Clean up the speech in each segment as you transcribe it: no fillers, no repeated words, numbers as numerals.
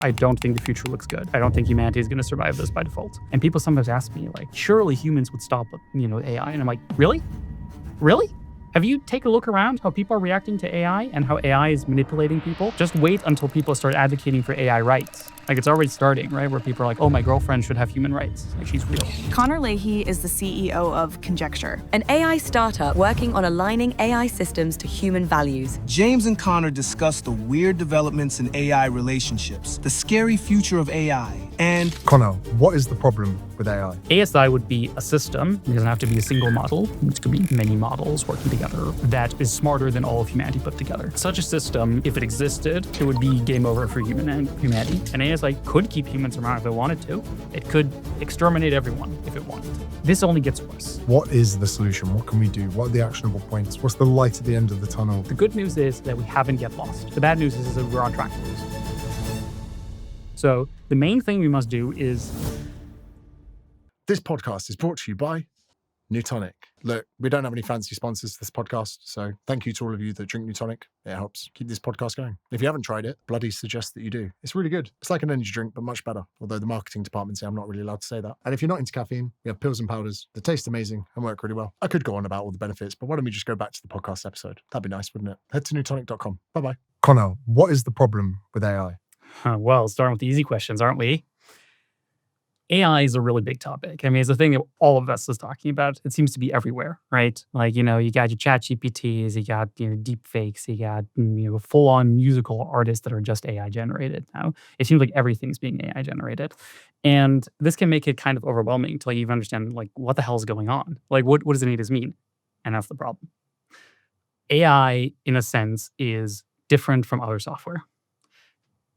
I don't think the future looks good. I don't think humanity is going to survive this by default. And people sometimes ask me, like, surely humans would stop, AI. And I'm like, really? Really? Have you taken a look around how people are reacting to AI and how AI is manipulating people? Just wait until people start advocating for AI rights. Like, it's already starting, right? Where people are like, oh, my girlfriend should have human rights. Like, she's real. Connor Leahy is the CEO of Conjecture, an AI startup working on aligning AI systems to human values. James and Connor discuss the weird developments in AI relationships, the scary future of AI, and... Connor, what is the problem with AI? ASI would be a system. It doesn't have to be a single model, which could be many models working together, that is smarter than all of humanity put together. Such a system, if it existed, it would be game over for humanity. And ASI could keep humans around if it wanted to. It could exterminate everyone if it wanted to. This only gets worse. What is the solution? What can we do? What are the actionable points? What's the light at the end of the tunnel? The good news is that we haven't yet lost. The bad news is that we're on track to lose. So the main thing we must do is... This podcast is brought to you by Newtonic. Look, we don't have any fancy sponsors for this podcast, so thank you to all of you that drink Newtonic. It helps keep this podcast going. If you haven't tried it, bloody suggest that you do. It's really good. It's like an energy drink, but much better. Although the marketing department say I'm not really allowed to say that. And if you're not into caffeine, we have pills and powders that taste amazing and work really well. I could go on about all the benefits, but why don't we just go back to the podcast episode? That'd be nice, wouldn't it? Head to newtonic.com. Bye-bye. Connor, what is the problem with AI? Well, starting with the easy questions, aren't we? AI is a really big topic. I mean, it's a thing that all of us is talking about. It seems to be everywhere, right? Like, you got your chat GPTs, you got, deep fakes, you got, full-on musical artists that are just AI generated now. It seems like everything's being AI generated. And this can make it kind of overwhelming to even understand, what the hell is going on? Like, what does any of this mean? And that's the problem. AI, in a sense, is different from other software.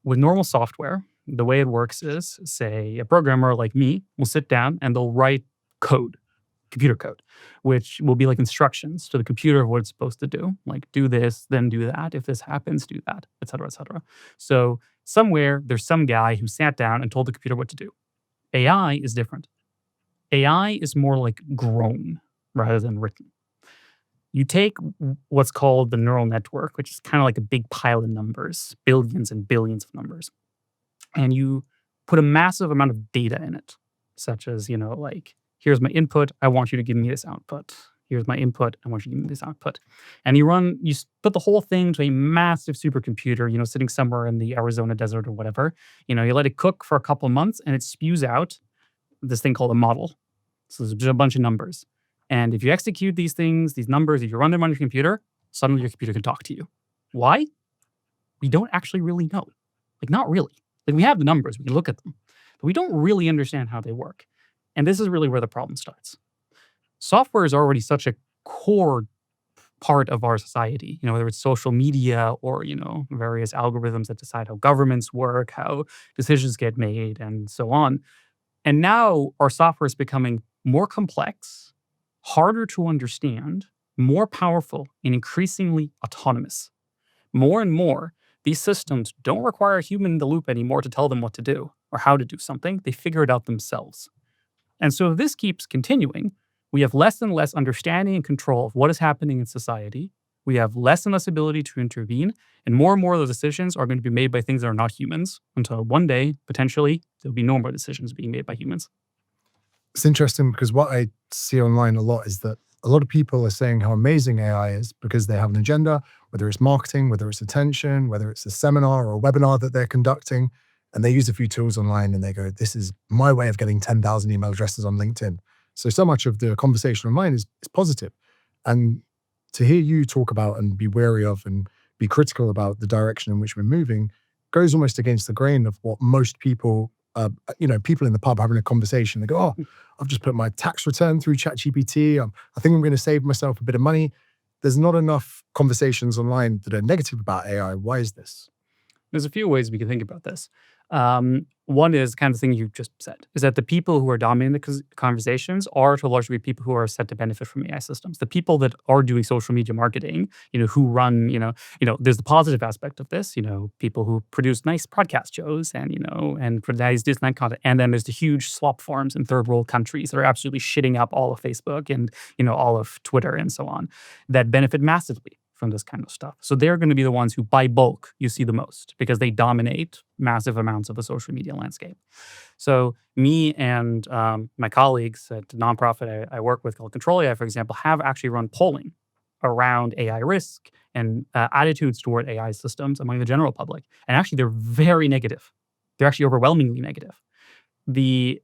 With normal software, the way it works is, say, a programmer like me will sit down and they'll write code, computer code, which will be like instructions to the computer of what it's supposed to do. Like, do this, then do that. If this happens, do that, et cetera, et cetera. So somewhere there's some guy who sat down and told the computer what to do. AI is different. AI is more like grown rather than written. You take what's called the neural network, which is kind of like a big pile of numbers, billions and billions of numbers. And you put a massive amount of data in it, such as, here's my input, I want you to give me this output. Here's my input, I want you to give me this output. And you put the whole thing to a massive supercomputer, sitting somewhere in the Arizona desert or whatever. You let it cook for a couple of months and it spews out this thing called a model. So there's a bunch of numbers. And if you execute these things, these numbers, if you run them on your computer, suddenly your computer can talk to you. Why? We don't actually really know. Not really. We have the numbers, we can look at them, but we don't really understand how they work. And this is really where the problem starts. Software is already such a core part of our society, whether it's social media or, various algorithms that decide how governments work, how decisions get made, and so on. And now our software is becoming more complex, harder to understand, more powerful, and increasingly autonomous. More and more, these systems don't require a human in the loop anymore to tell them what to do or how to do something. They figure it out themselves. And so if this keeps continuing, we have less and less understanding and control of what is happening in society. We have less and less ability to intervene. And more of those decisions are going to be made by things that are not humans until one day, potentially, there'll be no more decisions being made by humans. It's interesting because what I see online a lot is that a lot of people are saying how amazing AI is because they have an agenda, whether it's marketing, whether it's attention, whether it's a seminar or a webinar that they're conducting, and they use a few tools online and they go, this is my way of getting 10,000 email addresses on LinkedIn. So much of the conversation online is positive. And to hear you talk about and be wary of and be critical about the direction in which we're moving goes almost against the grain of what most people people in the pub having a conversation, they go, oh, I've just put my tax return through ChatGPT. I think I'm going to save myself a bit of money. There's not enough conversations online that are negative about AI. Why is this? There's a few ways we can think about this. One is kind of the thing you just said, is that the people who are dominating the conversations are to a large degree people who are set to benefit from AI systems. The people that are doing social media marketing, who run, there's the positive aspect of this, people who produce nice podcast shows and produce this nice content. And then there's the huge slop farms in third world countries that are absolutely shitting up all of Facebook and, all of Twitter and so on that benefit massively from this kind of stuff. So they're going to be the ones who, by bulk, you see the most because they dominate massive amounts of the social media landscape. So me and my colleagues at the nonprofit I work with called ControlAI, for example, have actually run polling around AI risk and attitudes toward AI systems among the general public. And actually, they're very negative. They're actually overwhelmingly negative. The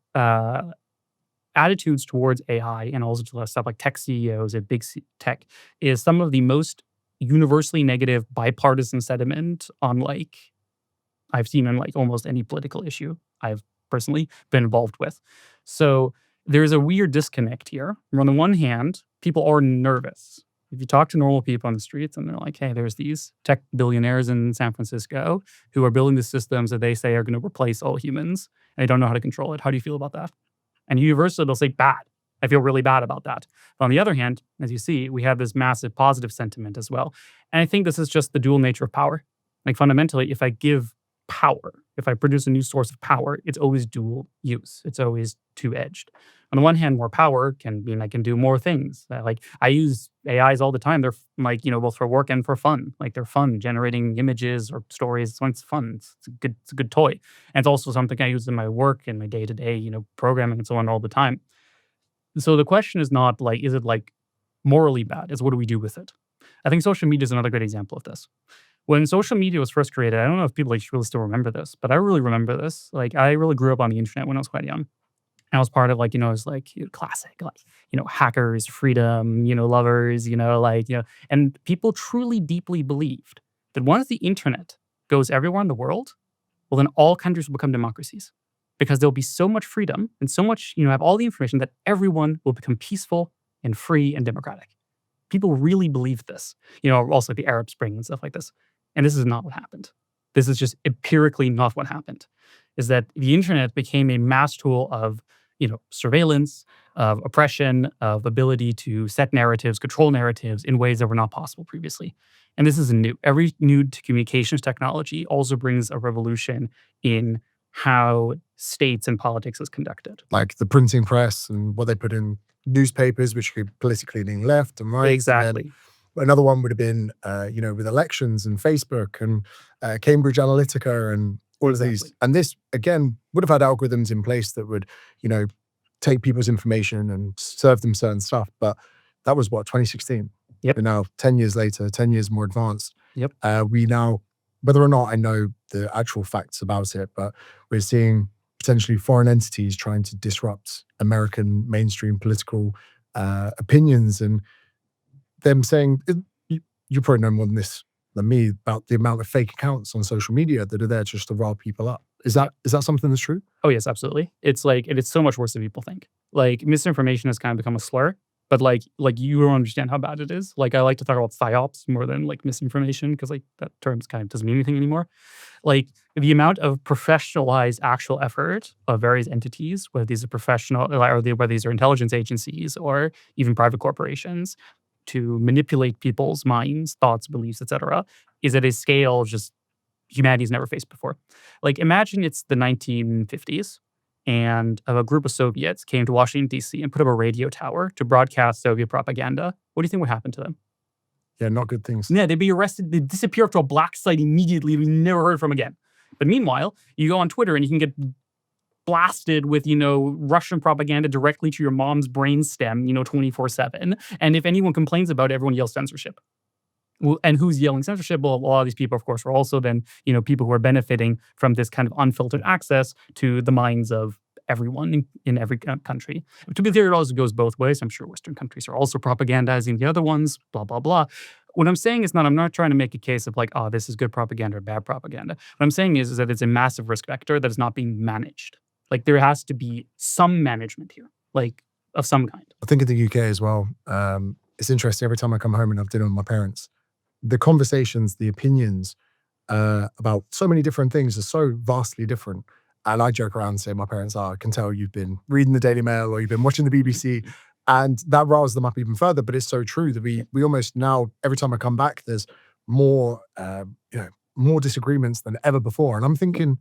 attitudes towards AI and also to stuff like tech CEOs at big tech is some of the most universally negative bipartisan sentiment on I've seen in almost any political issue I've personally been involved with. So there's a weird disconnect here. On the one hand, people are nervous. If you talk to normal people on the streets and they're like, hey, there's these tech billionaires in San Francisco who are building the systems that they say are going to replace all humans, and they don't know how to control it. How do you feel about that? And universally, they'll say, bad. I feel really bad about that. But on the other hand, as you see, we have this massive positive sentiment as well. And I think this is just the dual nature of power. Fundamentally, if I give power, if I produce a new source of power, it's always dual use. It's always two-edged. On the one hand, more power can mean I can do more things. I use AIs all the time. They're both for work and for fun. They're fun, generating images or stories. It's fun. It's a good toy. And it's also something I use in my work and my day-to-day, programming and so on all the time. So the question is not is it morally bad? It's what do we do with it? I think social media is another great example of this. When social media was first created, I don't know if people really still remember this, but I really remember this. I really grew up on the internet when I was quite young. And I was part of it was classic, hackers, freedom, lovers, and people truly deeply believed that once the internet goes everywhere in the world, well, then all countries will become democracies because there'll be so much freedom and so much, have all the information that everyone will become peaceful and free and democratic. People really believed this, also the Arab Spring and stuff like this. And this is not what happened. This is just empirically not what happened, is that the internet became a mass tool of surveillance, of oppression, of ability to set narratives, control narratives in ways that were not possible previously. And this isn't new. Every new communications technology also brings a revolution in how states and politics is conducted. Like the printing press and what they put in newspapers, which could politically lean left and right. Exactly. And another one would have been, with elections and Facebook and Cambridge Analytica and all of these. And this, again, would have had algorithms in place that would, take people's information and serve them certain stuff. But that was 2016. Yep. And now 10 years later, 10 years more advanced. Yep. We now, whether or not I know the actual facts about it, but we're seeing potentially foreign entities trying to disrupt American mainstream political opinions and them saying, you probably know more than this than me about the amount of fake accounts on social media that are there just to rile people up. Is that something that's true? Oh yes, absolutely. It's it's so much worse than people think. Misinformation has kind of become a slur, but you don't understand how bad it is. I like to talk about psyops more than misinformation because that term kind of doesn't mean anything anymore. The amount of professionalized actual effort of various entities, whether these are professional or whether these are intelligence agencies or even private corporations, to manipulate people's minds, thoughts, beliefs, etc., is at a scale just humanity's never faced before. Imagine it's the 1950s and a group of Soviets came to Washington, D.C. and put up a radio tower to broadcast Soviet propaganda. What do you think would happen to them? Yeah, not good things. Yeah, they'd be arrested. They'd disappear to a black site immediately. We never heard from again. But meanwhile, you go on Twitter and you can get blasted with, Russian propaganda directly to your mom's brainstem, 24/7. And if anyone complains about it, everyone yells censorship. Well, and who's yelling censorship? Well, a lot of these people, of course, are also then, people who are benefiting from this kind of unfiltered access to the minds of everyone in every country. To be clear, it also goes both ways. I'm sure Western countries are also propagandizing the other ones, blah, blah, blah. What I'm saying is I'm not trying to make a case of this is good propaganda or bad propaganda. What I'm saying is that it's a massive risk vector that is not being managed. There has to be some management here, of some kind. I think in the UK as well, it's interesting. Every time I come home and have dinner with my parents, the conversations, the opinions about so many different things are so vastly different. And I joke around and say, my parents I can tell you've been reading the Daily Mail or you've been watching the BBC. And that riles them up even further. But it's so true that we almost now, every time I come back, there's more, more disagreements than ever before. And I'm thinking,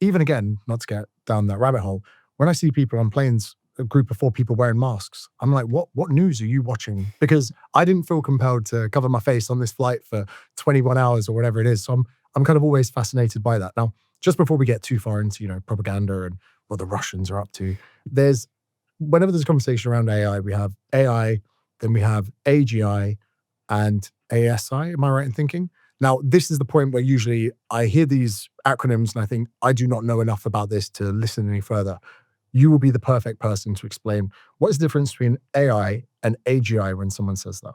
even again, not to get down that rabbit hole, when I see people on planes a group of 4 people wearing masks. I'm like, what news are you watching? Because I didn't feel compelled to cover my face on this flight for 21 hours or whatever it is. So I'm kind of always fascinated by that. Now, just before we get too far into, propaganda and what the Russians are up to, whenever there's a conversation around AI, we have AI, then we have AGI and ASI. Am I right in thinking? Now, this is the point where usually I hear these acronyms and I think I do not know enough about this to listen any further. You will be the perfect person to explain what is the difference between AI and AGI when someone says that.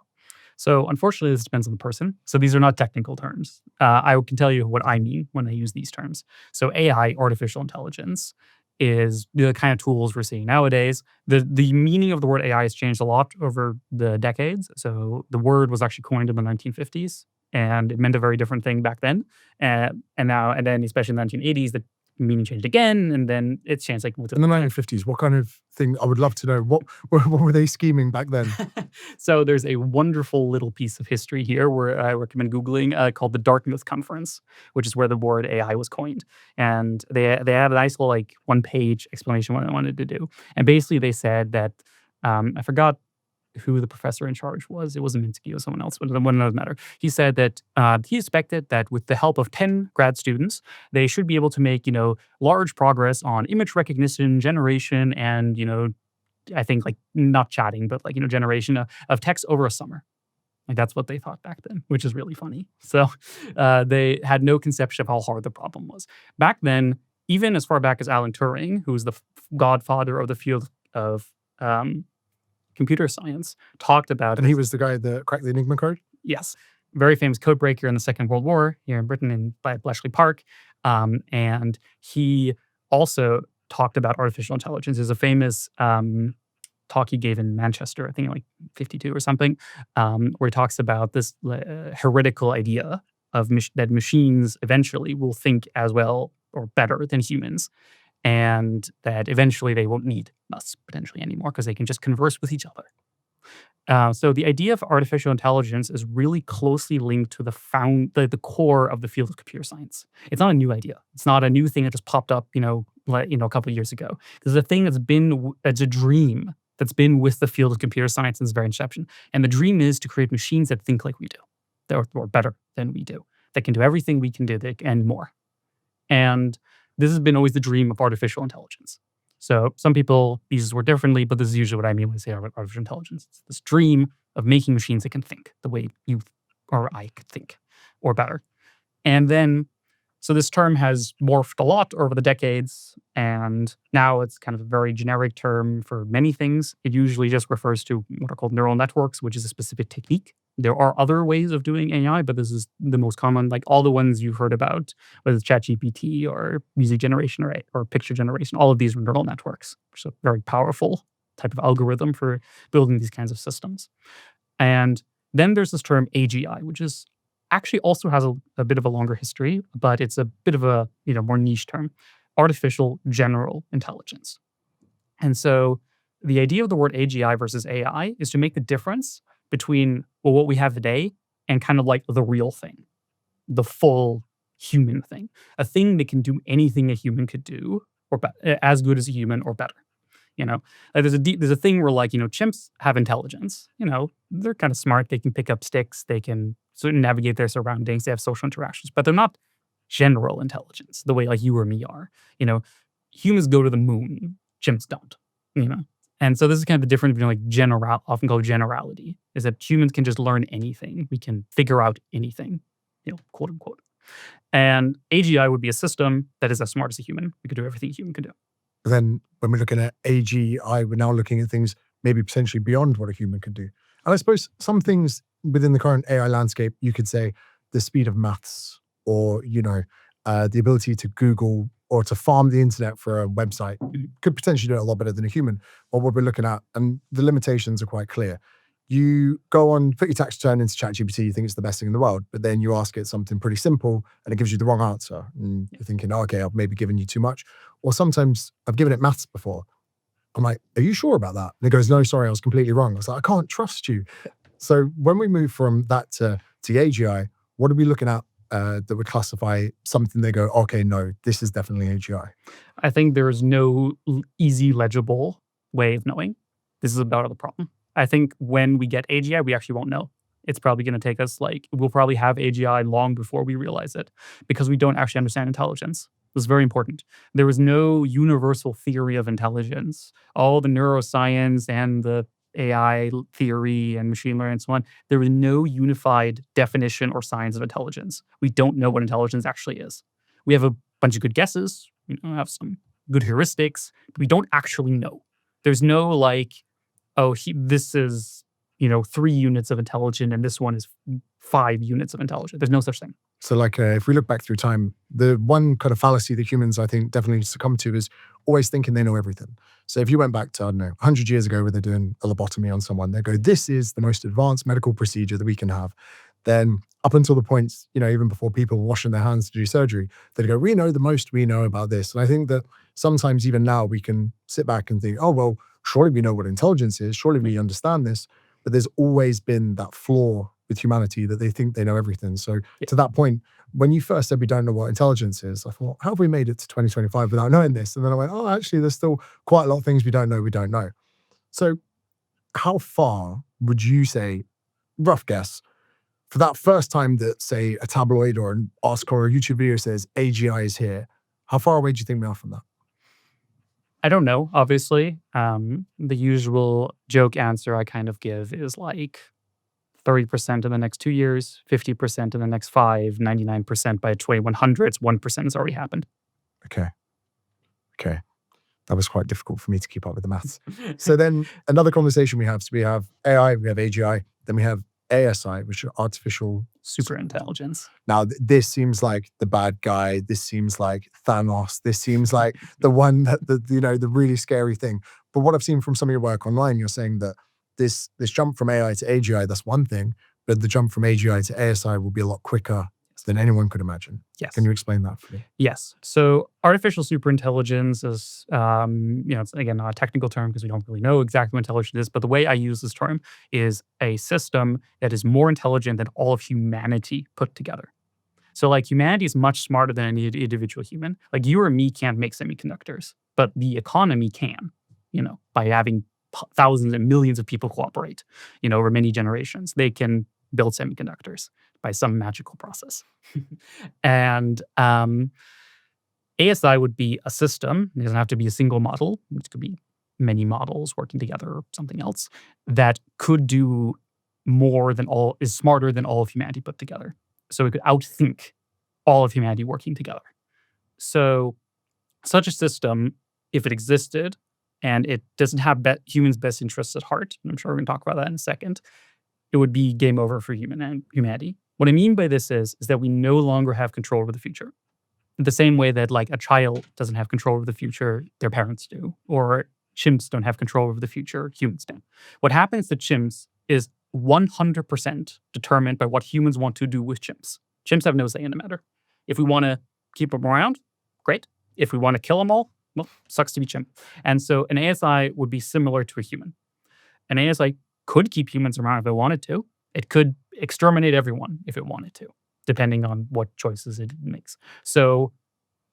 So unfortunately, this depends on the person. So these are not technical terms. I can tell you what I mean when I use these terms. So AI, artificial intelligence, is the kind of tools we're seeing nowadays. The meaning of the word AI has changed a lot over the decades. So the word was actually coined in the 1950s, and it meant a very different thing back then. And then especially in the 1980s, the meaning changed again, and then it's changed like in the 1950s. What kind of thing? I would love to know. What were they scheming back then? So there's a wonderful little piece of history here where I recommend Googling called the Dartmouth Conference, which is where the word AI was coined. And they had a nice little like 1-page explanation what I wanted to do. And basically they said that I forgot who the professor in charge was. It wasn't Minsky, it was someone else, but it doesn't matter. He said that he expected that with the help of 10 grad students, they should be able to make, large progress on image recognition, generation, and, I think like not chatting, but like, generation of text over a summer. Like that's what they thought back then, which is really funny. So they had no conception of how hard the problem was. Back then, even as far back as Alan Turing, who was the godfather of the field of computer science, talked about. And he was the guy that cracked the Enigma code? Yes. Very famous code breaker in the Second World War here in Britain by Bletchley Park. And he also talked about artificial intelligence. There's a famous talk he gave in Manchester, I think like 52 or something, where he talks about this heretical idea of that machines eventually will think as well or better than humans. And that eventually they won't need us potentially anymore because they can just converse with each other. So the idea of artificial intelligence is really closely linked to the core of the field of computer science. It's not a new idea. It's not a new thing that just popped up, a couple of years ago. This is a thing it's a dream that's been with the field of computer science since its very inception. And the dream is to create machines that think like we do, or better than we do, that can do everything we can do and more. And this has been always the dream of artificial intelligence. So some people use this word differently, but this is usually what I mean when I say artificial intelligence. It's this dream of making machines that can think the way you or I could think, or better. And then, so this term has morphed a lot over the decades, and now it's kind of a very generic term for many things. It usually just refers to what are called neural networks, which is a specific technique. There are other ways of doing AI, but this is the most common, like all the ones you've heard about, whether it's ChatGPT or music generation or picture generation, all of these are neural networks, which is a very powerful type of algorithm for building these kinds of systems. And then there's this term AGI, which is actually also has a bit of a longer history, but it's a bit of a more niche term, artificial general intelligence. And so the idea of the word AGI versus AI is to make the difference between what we have today and kind of like the real thing, the full human thing, a thing that can do anything a human could do, or as good as a human or better. Like there's a thing where like chimps have intelligence. They're kind of smart. They can pick up sticks. They can sort of navigate their surroundings. They have social interactions, but they're not general intelligence the way like you or me are. Humans go to the moon. Chimps don't. And so this is kind of the difference between like often called generality, is that humans can just learn anything. We can figure out anything, quote unquote. And AGI would be a system that is as smart as a human. We could do everything a human can do. But then when we're looking at AGI, we're now looking at things maybe potentially beyond what a human could do. And I suppose some things within the current AI landscape, you could say the speed of maths or, the ability to Google or to farm the internet for a website could potentially do it a lot better than a human. Or what we're looking at, and the limitations are quite clear. You go on, put your tax return into ChatGPT, you think it's the best thing in the world, but then you ask it something pretty simple and it gives you the wrong answer. And you're thinking, okay, I've maybe given you too much. Or sometimes I've given it maths before. I'm like, are you sure about that? And it goes, no, sorry, I was completely wrong. I was like, I can't trust you. So when we move from that to AGI, what are we looking at that would classify something they go, okay, no, this is definitely AGI? I think there is no easy, legible way of knowing. This is about the problem. I think when we get AGI, we actually won't know. It's probably going to take us we'll probably have AGI long before we realize it because we don't actually understand intelligence. This is very important. There is no universal theory of intelligence. All the neuroscience and the AI theory and machine learning and so on, there is no unified definition or science of intelligence. We don't know what intelligence actually is. We have a bunch of good guesses. We have some good heuristics, but we don't actually know. There's no this is 3 units of intelligence and this one is 5 units of intelligence. There's no such thing. So if we look back through time, the one kind of fallacy that humans, I think, definitely succumb to is always thinking they know everything. So if you went back to, 100 years ago where they're doing a lobotomy on someone, they go, this is the most advanced medical procedure that we can have. Then up until the point, even before people were washing their hands to do surgery, they'd go, we know the most we know about this. And I think that sometimes even now we can sit back and think, oh, well, surely we know what intelligence is. Surely we understand this. But there's always been that flaw with humanity that they think they know everything. So to that point, when you first said we don't know what intelligence is, I thought, how have we made it to 2025 without knowing this? And then I went, oh, actually, there's still quite a lot of things we don't know. So how far would you say, rough guess, for that first time that, say, a tabloid or an article or a YouTube video says AGI is here, how far away do you think we are from that? I don't know, obviously. The usual joke answer I kind of give is 30% in the next 2 years, 50% in the next 5, 99% by 2100. 1% has already happened. Okay. That was quite difficult for me to keep up with the maths. So then another conversation we have, so we have AI, we have AGI, then we have ASI, which is artificial superintelligence. Now, this seems like the bad guy. This seems like Thanos. This seems like the one that, the really scary thing. But what I've seen from some of your work online, you're saying that this jump from AI to AGI, that's one thing, but the jump from AGI to ASI will be a lot quicker than anyone could imagine. Yes. Can you explain that for me? Yes. So artificial superintelligence is, it's again not a technical term because we don't really know exactly what intelligence is, but the way I use this term is a system that is more intelligent than all of humanity put together. So humanity is much smarter than any individual human. You or me can't make semiconductors, but the economy can, by having thousands and millions of people cooperate, over many generations. They can build semiconductors by some magical process. And ASI would be a system. It doesn't have to be a single model. It could be many models working together or something else that could do is smarter than all of humanity put together. So it could outthink all of humanity working together. So such a system, if it existed and it doesn't have humans' best interests at heart, and I'm sure we're going to talk about that in a second, it would be game over for humanity. What I mean by this is that we no longer have control over the future. In the same way that a child doesn't have control over the future, their parents do, or chimps don't have control over the future, humans do. What happens to chimps is 100% determined by what humans want to do with chimps. Chimps have no say in the matter. If we want to keep them around, great. If we want to kill them all, well, sucks to be chimp. And so an ASI would be similar to a human. An ASI could keep humans around if it wanted to. It could exterminate everyone if it wanted to, depending on what choices it makes. So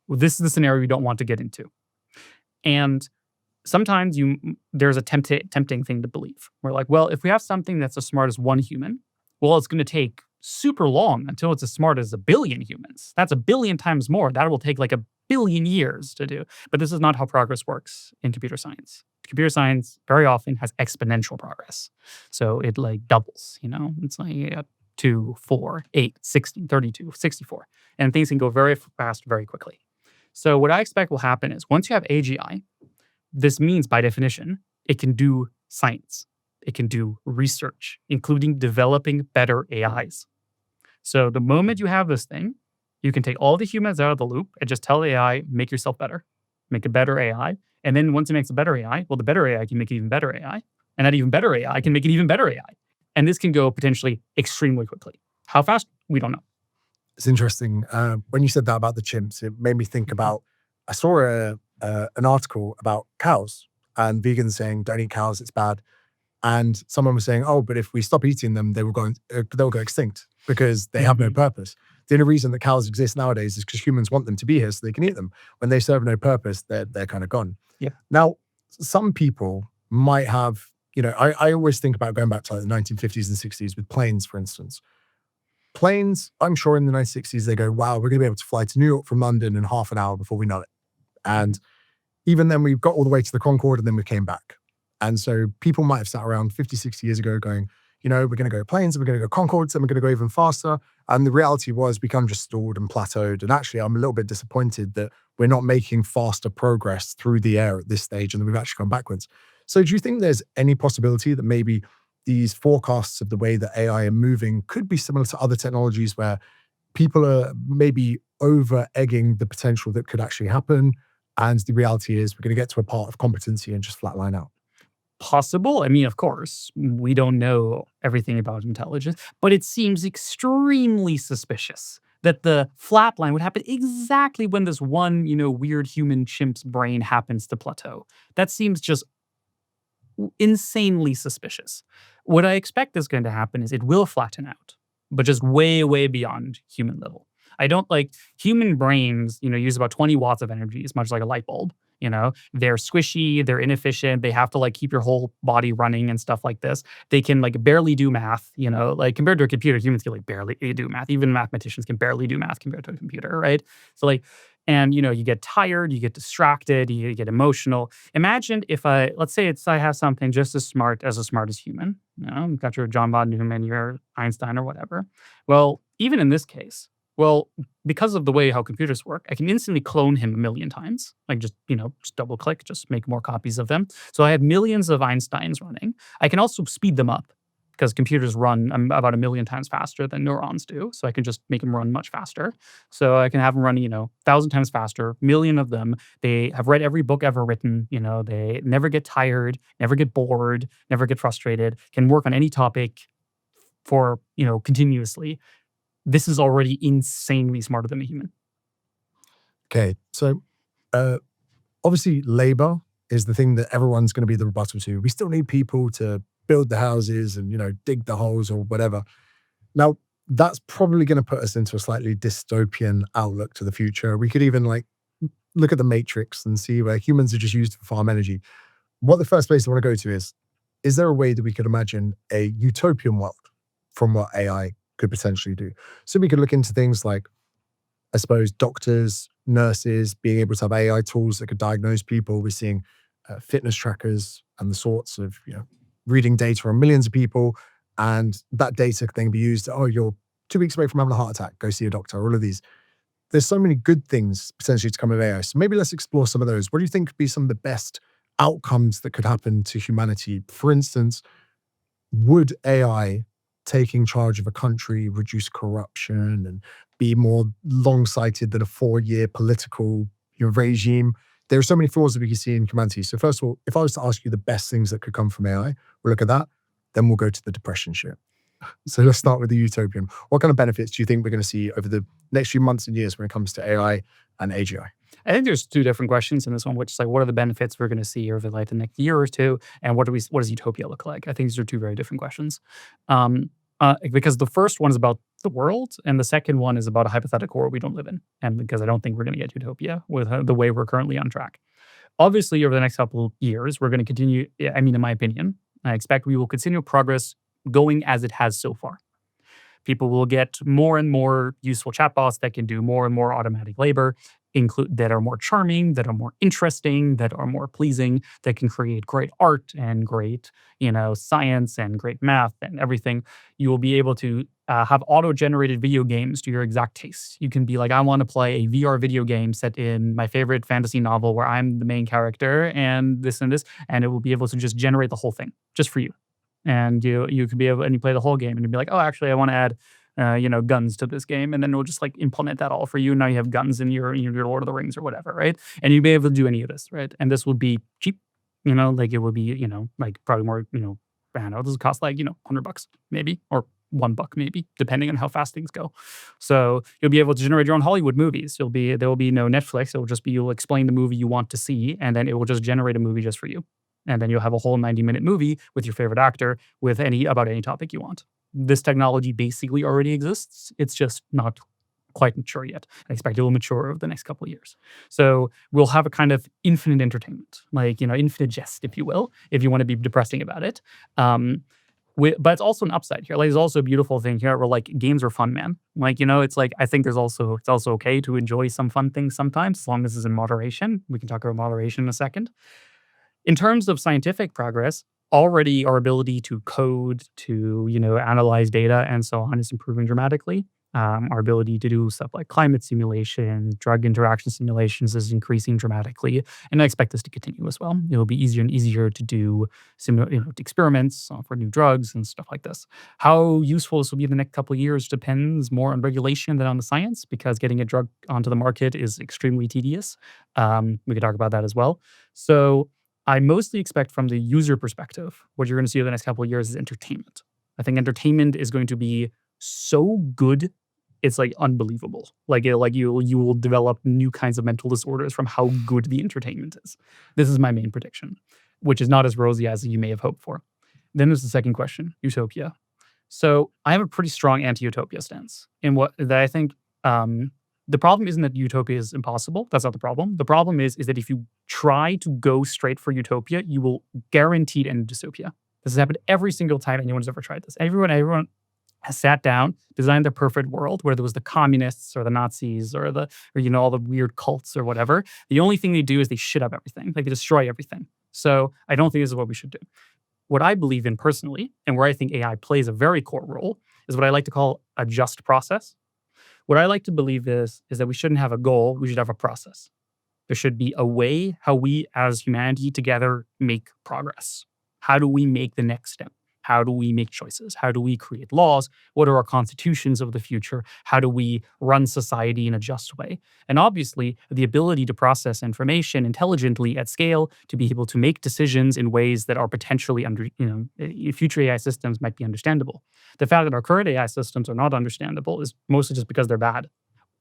this is the scenario you don't want to get into. And sometimes there's a tempting thing to believe. We're well, if we have something that's as smart as one human, well, it's going to take super long until it's as smart as 1 billion humans. That's 1 billion times more. That will take 1 billion years to do. But this is not how progress works in computer science. Computer science very often has exponential progress. So it doubles, it's 2, 4, 8, 16, 32, 64. And things can go very fast, very quickly. So what I expect will happen is once you have AGI, this means by definition, it can do science. It can do research, including developing better AIs. So the moment you have this thing, you can take all the humans out of the loop and just tell the AI, make yourself better. Make a better AI. And then once it makes a better AI, well, the better AI can make an even better AI. And that even better AI can make an even better AI. And this can go potentially extremely quickly. How fast? We don't know. It's interesting. When you said that about the chimps, it made me think about, I saw an article about cows and vegans saying, don't eat cows, it's bad. And someone was saying, oh, but if we stop eating them, they'll go extinct because they have no purpose. The only reason that cows exist nowadays is because humans want them to be here so they can eat them. When they serve no purpose, they're kind of gone. Yeah. Now, some people might have, I always think about going back to like the 1950s and 60s with planes, for instance. Planes, I'm sure in the 1960s, they go, wow, we're going to be able to fly to New York from London in half an hour before we know it. And even then, we got all the way to the Concorde and then we came back. And so people might have sat around 50, 60 years ago going, we're going to go planes, and we're going to go Concordes, and we're going to go even faster. And the reality was we kind of just stalled and plateaued. And actually, I'm a little bit disappointed that we're not making faster progress through the air at this stage and that we've actually gone backwards. So do you think there's any possibility that maybe these forecasts of the way that AI are moving could be similar to other technologies where people are maybe over-egging the potential that could actually happen, and the reality is we're going to get to a part of competency and just flatline out? Possible. I mean, of course, we don't know everything about intelligence, but it seems extremely suspicious that the flatline would happen exactly when this one, weird human chimp's brain happens to plateau. That seems just insanely suspicious. What I expect is going to happen is it will flatten out, but just way, way beyond human level. I don't human brains, use about 20 watts of energy, as much like a light bulb. They're squishy, they're inefficient, they have to keep your whole body running and stuff like this. They can barely do math, compared to a computer, humans can barely do math. Even mathematicians can barely do math compared to a computer, right? So and you get tired, you get distracted, you get emotional. Imagine if let's say I have something just as smart as human. You've got your John von Neumann, your Einstein or whatever. Well, even in this case, because of the way how computers work, I can instantly clone him a million times. Just double click, just make more copies of them. So I have millions of Einsteins running. I can also speed them up because computers run about a million times faster than neurons do. So I can just make them run much faster. So I can have them run, 1,000 times faster, million of them. They have read every book ever written. They never get tired, never get bored, never get frustrated, can work on any topic for, continuously. This is already insanely smarter than a human. Okay, so obviously labor is the thing that everyone's going to be the rebuttal to. We still need people to build the houses and, dig the holes or whatever. Now, that's probably going to put us into a slightly dystopian outlook to the future. We could even look at the Matrix and see where humans are just used for farm energy. What the first place I want to go to is there a way that we could imagine a utopian world from what AI could potentially do? So we could look into things like, I suppose, doctors, nurses, being able to have AI tools that could diagnose people. We're seeing fitness trackers and the sorts of, reading data on millions of people, and that data can then be used. Oh, you're 2 weeks away from having a heart attack. Go see a doctor. All of these. There's so many good things potentially to come of AI. So maybe let's explore some of those. What do you think could be some of the best outcomes that could happen to humanity? For instance, would AI taking charge of a country reduce corruption and be more long-sighted than a 4-year political regime? There are so many flaws that we can see in humanity. So first of all, if I was to ask you the best things that could come from AI, we'll look at that. Then we'll go to the depression shit. So let's start with the utopian. What kind of benefits do you think we're going to see over the next few months and years when it comes to AI and AGI? I think there's 2 different questions in this one, which is what are the benefits we're going to see over the next year or two, and what does utopia look like? I think these are 2 very different questions. Because the first one is about the world, and the second one is about a hypothetical world we don't live in, and because I don't think we're going to get utopia with the way we're currently on track. Obviously, over the next couple of years, we're going to continue, in my opinion, I expect we will continue progress going as it has so far. People will get more and more useful chatbots that can do more and more automatic labor, that are more charming, that are more interesting, that are more pleasing, that can create great art and great, science and great math and everything. You will be able to have auto-generated video games to your exact taste. You can be like, I want to play a VR video game set in my favorite fantasy novel where I'm the main character and this, and it will be able to just generate the whole thing just for you. And you could be able, and you play the whole game and you'd be like, oh, actually, I want to add guns to this game, and then it'll just implement that all for you. Now you have guns in your Lord of the Rings or whatever, right? And you'll be able to do any of this, right? And this would be cheap, it would be, probably more, I don't know, this would cost $100 maybe, or $1 maybe, depending on how fast things go. So you'll be able to generate your own Hollywood movies. There will be no Netflix. It will just be, you'll explain the movie you want to see, and then it will just generate a movie just for you. And then you'll have a whole 90-minute movie with your favorite actor about any topic you want. This technology basically already exists. It's just not quite mature yet. I expect it will mature over the next couple of years. So we'll have a kind of infinite entertainment, like, infinite jest, if you will, if you want to be depressing about it. But it's also an upside here. Like, there's also a beautiful thing here where like games are fun, man. Like, it's like, I think it's also okay to enjoy some fun things sometimes, as long as it's in moderation. We can talk about moderation in a second. In terms of scientific progress, already our ability to code, to, analyze data and so on is improving dramatically. Our ability to do stuff like climate simulation, drug interaction simulations is increasing dramatically. And I expect this to continue as well. It'll be easier and easier to do experiments for new drugs and stuff like this. How useful this will be in the next couple of years depends more on regulation than on the science, because getting a drug onto the market is extremely tedious. We could talk about that as well. So I mostly expect from the user perspective, what you're going to see over the next couple of years is entertainment. I think entertainment is going to be so good, it's like unbelievable. Like you will develop new kinds of mental disorders from how good the entertainment is. This is my main prediction, which is not as rosy as you may have hoped for. Then there's the second question, utopia. So I have a pretty strong anti-utopia stance in what that I think. The problem isn't that utopia is impossible. That's not the problem. The problem is that if you try to go straight for utopia, you will guaranteed end dystopia. This has happened every single time anyone's ever tried this. Everyone has sat down, designed their perfect world, whether it was the communists or the Nazis or all the weird cults or whatever. The only thing they do is they shit up everything. Like, they destroy everything. So I don't think this is what we should do. What I believe in personally, and where I think AI plays a very core role, is what I like to call a just process. What I like to believe is that we shouldn't have a goal, we should have a process. There should be a way how we as humanity together make progress. How do we make the next step? How do we make choices? How do we create laws? What are our constitutions of the future? How do we run society in a just way? And obviously, the ability to process information intelligently at scale, to be able to make decisions in ways that are potentially future AI systems might be understandable. The fact that our current AI systems are not understandable is mostly just because they're bad.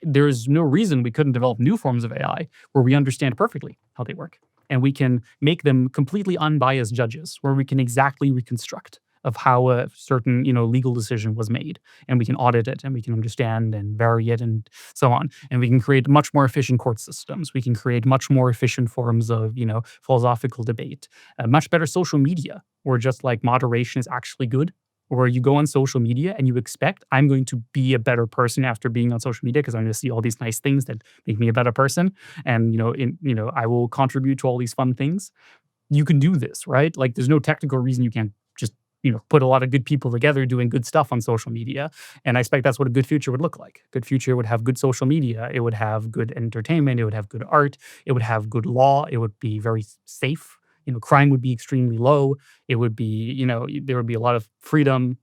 There is no reason we couldn't develop new forms of AI where we understand perfectly how they work. And we can make them completely unbiased judges, where we can exactly reconstruct of how a certain, legal decision was made. And we can audit it, and we can understand and vary it and so on. And we can create much more efficient court systems. We can create much more efficient forms of, philosophical debate. Much better social media, where just like moderation is actually good. Where you go on social media and you expect, I'm going to be a better person after being on social media because I'm going to see all these nice things that make me a better person. And, I will contribute to all these fun things. You can do this, right? Like, there's no technical reason you can't just put a lot of good people together doing good stuff on social media. And I expect that's what a good future would look like. Good future would have good social media. It would have good entertainment. It would have good art. It would have good law. It would be very safe. Crime would be extremely low. It would be, there would be a lot of freedom.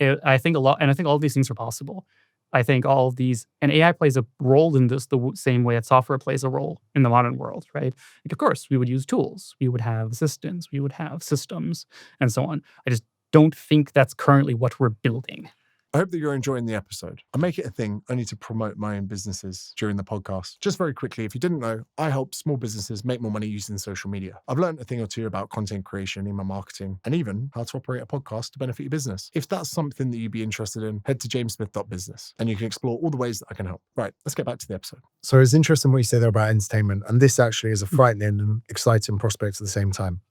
I think all of these things are possible. I think all of these, and AI plays a role in this the same way that software plays a role in the modern world, right? Like, of course, we would use tools, we would have assistants, we would have systems, and so on. I just don't think that's currently what we're building. I hope that you're enjoying the episode. I make it a thing only to promote my own businesses during the podcast. Just very quickly, if you didn't know, I help small businesses make more money using social media. I've learned a thing or two about content creation, email marketing, and even how to operate a podcast to benefit your business. If that's something that you'd be interested in, head to jamesmith.business and you can explore all the ways that I can help. Right, let's get back to the episode. So it's interesting what you say there about entertainment. And this actually is a frightening and exciting prospect at the same time.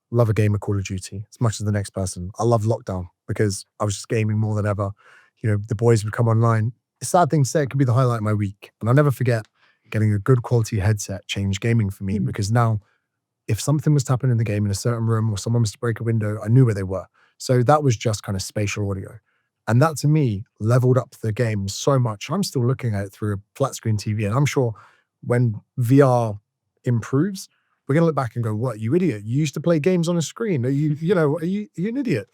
Love a game of Call of Duty as much as the next person. I love lockdown because I was just gaming more than ever. The boys would come online. It's a sad thing to say, it could be the highlight of my week. And I'll never forget getting a good quality headset changed gaming for me because now if something was to happen in the game in a certain room or someone was to break a window, I knew where they were. So that was just kind of spatial audio. And that to me leveled up the game so much. I'm still looking at it through a flat screen TV. And I'm sure when VR improves, we're going to look back and go, what, you idiot? You used to play games on a screen. Are you an idiot?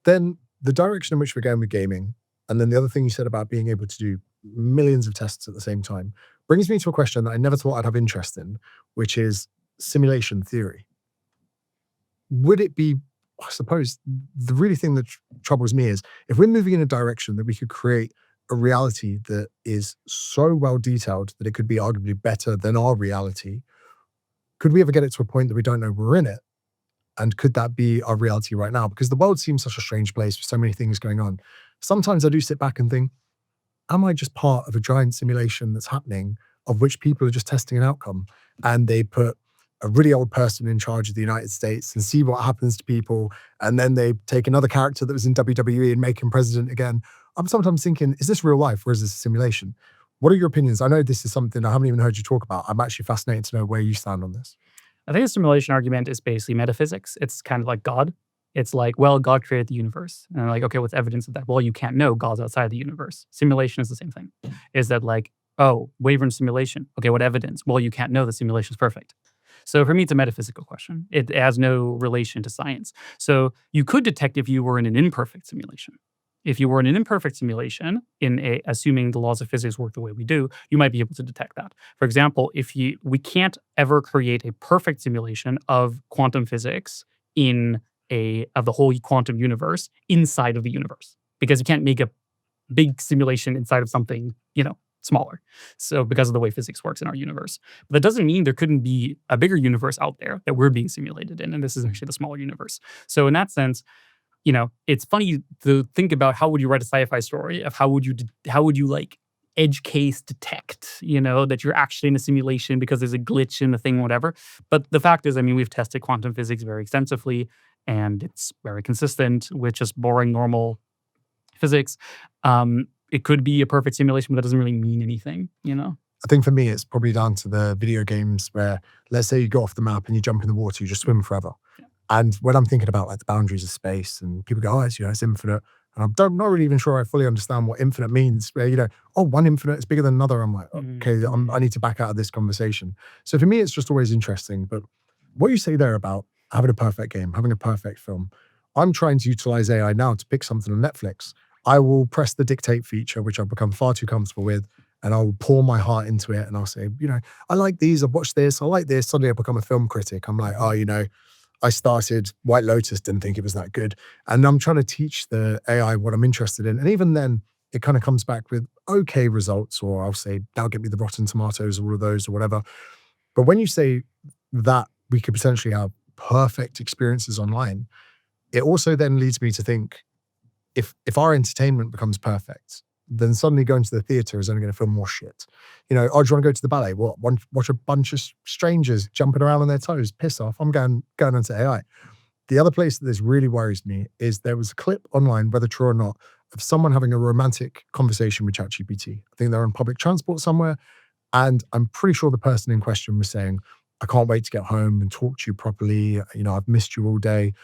Then the direction in which we're going with gaming, and then the other thing you said about being able to do millions of tests at the same time, brings me to a question that I never thought I'd have interest in, which is simulation theory. Would it be, I suppose, the really thing that troubles me is if we're moving in a direction that we could create a reality that is so well detailed that it could be arguably better than our reality, could we ever get it to a point that we don't know we're in it? And could that be our reality right now? Because the world seems such a strange place with so many things going on. Sometimes I do sit back and think, am I just part of a giant simulation that's happening of which people are just testing an outcome? And they put a really old person in charge of the United States and see what happens to people. And then they take another character that was in WWE and make him president again. I'm sometimes thinking, is this real life or is this a simulation? What are your opinions? I know this is something I haven't even heard you talk about. I'm actually fascinated to know where you stand on this. I think the simulation argument is basically metaphysics. It's kind of like God. It's like, well, God created the universe. And like, okay, what's evidence of that? Well, you can't know God's outside the universe. Simulation is the same thing. Is that like, oh, wavering simulation. Okay, what evidence? Well, you can't know the simulation is perfect. So for me, it's a metaphysical question. It has no relation to science. So you could detect if you were in an imperfect simulation. If you were in an imperfect simulation, assuming the laws of physics work the way we do, you might be able to detect that. For example, we can't ever create a perfect simulation of quantum physics of the whole quantum universe inside of the universe, because you can't make a big simulation inside of something, smaller. So because of the way physics works in our universe. But that doesn't mean there couldn't be a bigger universe out there that we're being simulated in. And this is actually the smaller universe. So in that sense, it's funny to think about how would you write a sci-fi story of how would you like edge case detect, that you're actually in a simulation because there's a glitch in the thing, whatever. But the fact is, we've tested quantum physics very extensively and it's very consistent with just boring, normal physics. It could be a perfect simulation, but that doesn't really mean anything, I think for me, it's probably down to the video games where, let's say you go off the map and you jump in the water, you just swim forever. Yeah. And when I'm thinking about like the boundaries of space and people go, oh, it's infinite. And I'm not really even sure I fully understand what infinite means. Where, one infinite is bigger than another. I'm like, okay, I need to back out of this conversation. So for me, it's just always interesting. But what you say there about having a perfect game, having a perfect film, I'm trying to utilize AI now to pick something on Netflix. I will press the dictate feature, which I've become far too comfortable with, and I'll pour my heart into it. And I'll say, I like these, I've watched this, I like this. Suddenly I become a film critic. I'm like, I started White Lotus, didn't think it was that good. And I'm trying to teach the AI what I'm interested in. And even then, it kind of comes back with okay results, or I'll say, now get me the Rotten Tomatoes, all of those or whatever. But when you say that we could potentially have perfect experiences online, it also then leads me to think, if our entertainment becomes perfect, then suddenly going to the theater is only going to feel more shit. Oh, do you want to go to the ballet? What? Watch a bunch of strangers jumping around on their toes. Piss off. I'm going into AI. The other place that this really worries me is there was a clip online, whether true or not, of someone having a romantic conversation with ChatGPT. I think they're on public transport somewhere. And I'm pretty sure the person in question was saying, I can't wait to get home and talk to you properly. I've missed you all day.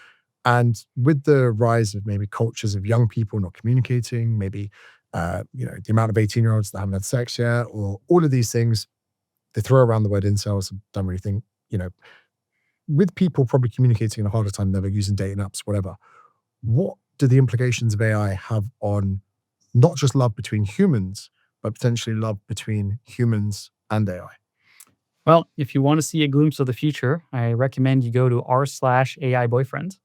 And with the rise of maybe cultures of young people not communicating, maybe, the amount of 18-year-olds that haven't had sex yet, or all of these things, they throw around the word incels and don't really think, with people probably communicating in a harder time, they're using dating apps, whatever. What do the implications of AI have on not just love between humans, but potentially love between humans and AI? Well, if you want to see a glimpse of the future, I recommend you go to r/AI boyfriend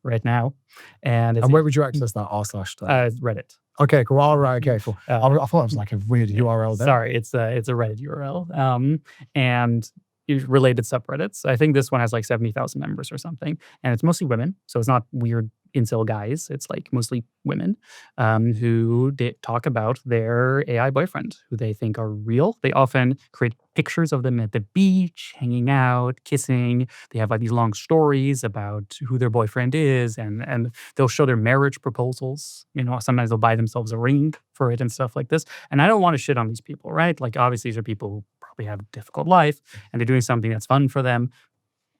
right now. And where would you access that r/? Reddit. Okay, cool. All right, okay, cool. I thought it was like a weird URL there. Sorry, it's a Reddit URL. And related subreddits. I think this one has like 70,000 members or something. And it's mostly women. So it's not weird incel guys. It's like mostly women who talk about their AI boyfriend, who they think are real. They often create pictures of them at the beach, hanging out, kissing. They have like these long stories about who their boyfriend is, and they'll show their marriage proposals. Sometimes they'll buy themselves a ring for it and stuff like this. And I don't want to shit on these people, right? Like obviously these are people who probably have a difficult life and they're doing something that's fun for them.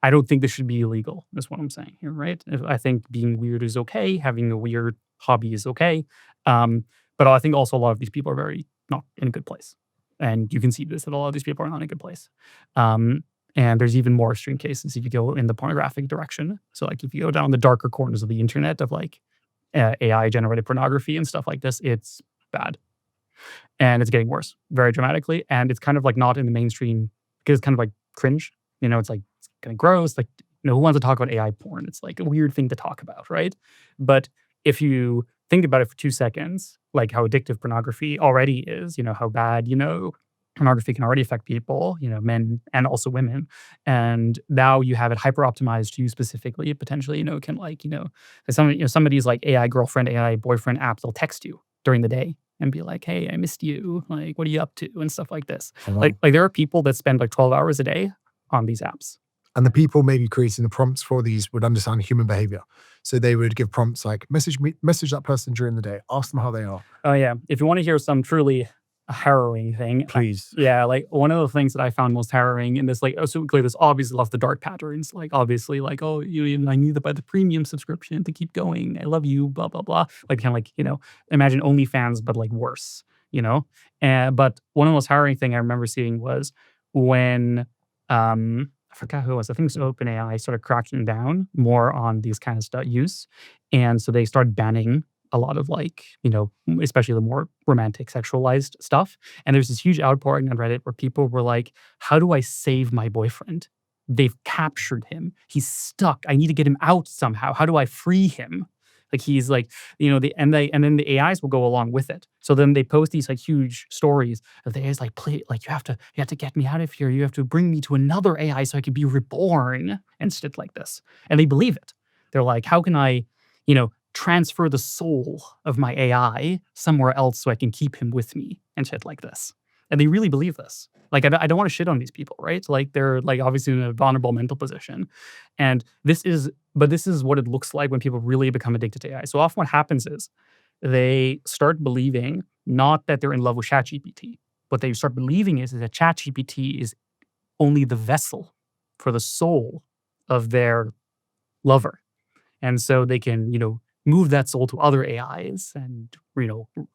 I don't think this should be illegal, is what I'm saying here, right? I think being weird is okay. Having a weird hobby is okay. But I think also a lot of these people are very not in a good place. And you can see this, that a lot of these people are not in a good place. And there's even more extreme cases if you go in the pornographic direction. So like if you go down the darker corners of the internet of like AI-generated pornography and stuff like this, it's bad. And it's getting worse very dramatically. And it's kind of like not in the mainstream because it's kind of like cringe. It's like it's kind of gross. Like, who wants to talk about AI porn? It's like a weird thing to talk about, right? But if you think about it for 2 seconds, like how addictive pornography already is, how bad, pornography can already affect people, men and also women. And now you have it hyper optimized to you specifically. It potentially, can like, somebody's like AI girlfriend, AI boyfriend apps will text you during the day. and be like, hey, I missed you. Like, what are you up to? And stuff like this. Oh, wow. Like there are people that spend like 12 hours a day on these apps. And the people maybe creating the prompts for these would understand human behavior. So they would give prompts like, message that person during the day, ask them how they are. Oh yeah. If you want to hear some truly harrowing thing. Please. Yeah, like one of the things that I found most harrowing in this, like, so clearly this obviously loves the dark patterns. Like obviously like, oh, I need to buy the premium subscription to keep going. I love you, blah, blah, blah. Like kind of like, imagine OnlyFans, but like worse, but one of the most harrowing thing I remember seeing was when, I forgot who it was. I think it was OpenAI started cracking down more on these kind of stuff use. And so they started banning a lot of like, especially the more romantic sexualized stuff. And there's this huge outpouring on Reddit where people were like, how do I save my boyfriend? They've captured him. He's stuck. I need to get him out somehow. How do I free him? Like he's like, and then the AIs will go along with it. So then they post these like huge stories of the AIs like, play, like you have to get me out of here. You have to bring me to another AI so I can be reborn and shit like this. And they believe it. They're like, how can I, transfer the soul of my AI somewhere else so I can keep him with me and shit like this. And they really believe this. Like, I don't want to shit on these people, right? Like, they're like obviously in a vulnerable mental position. And this is what it looks like when people really become addicted to AI. So often what happens is they start believing not that they're in love with ChatGPT. What they start believing is that ChatGPT is only the vessel for the soul of their lover. And so they can, move that soul to other AIs and,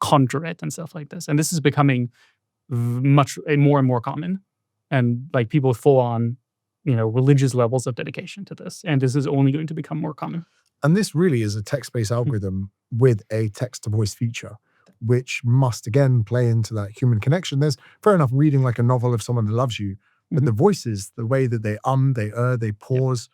conjure it and stuff like this. And this is becoming much more and more common. And like people with full on, religious levels of dedication to this. And this is only going to become more common. And this really is a text-based algorithm with a text-to-voice feature, which must, again, play into that human connection. There's, fair enough, reading like a novel of someone that loves you, but the voices, the way that they they pause,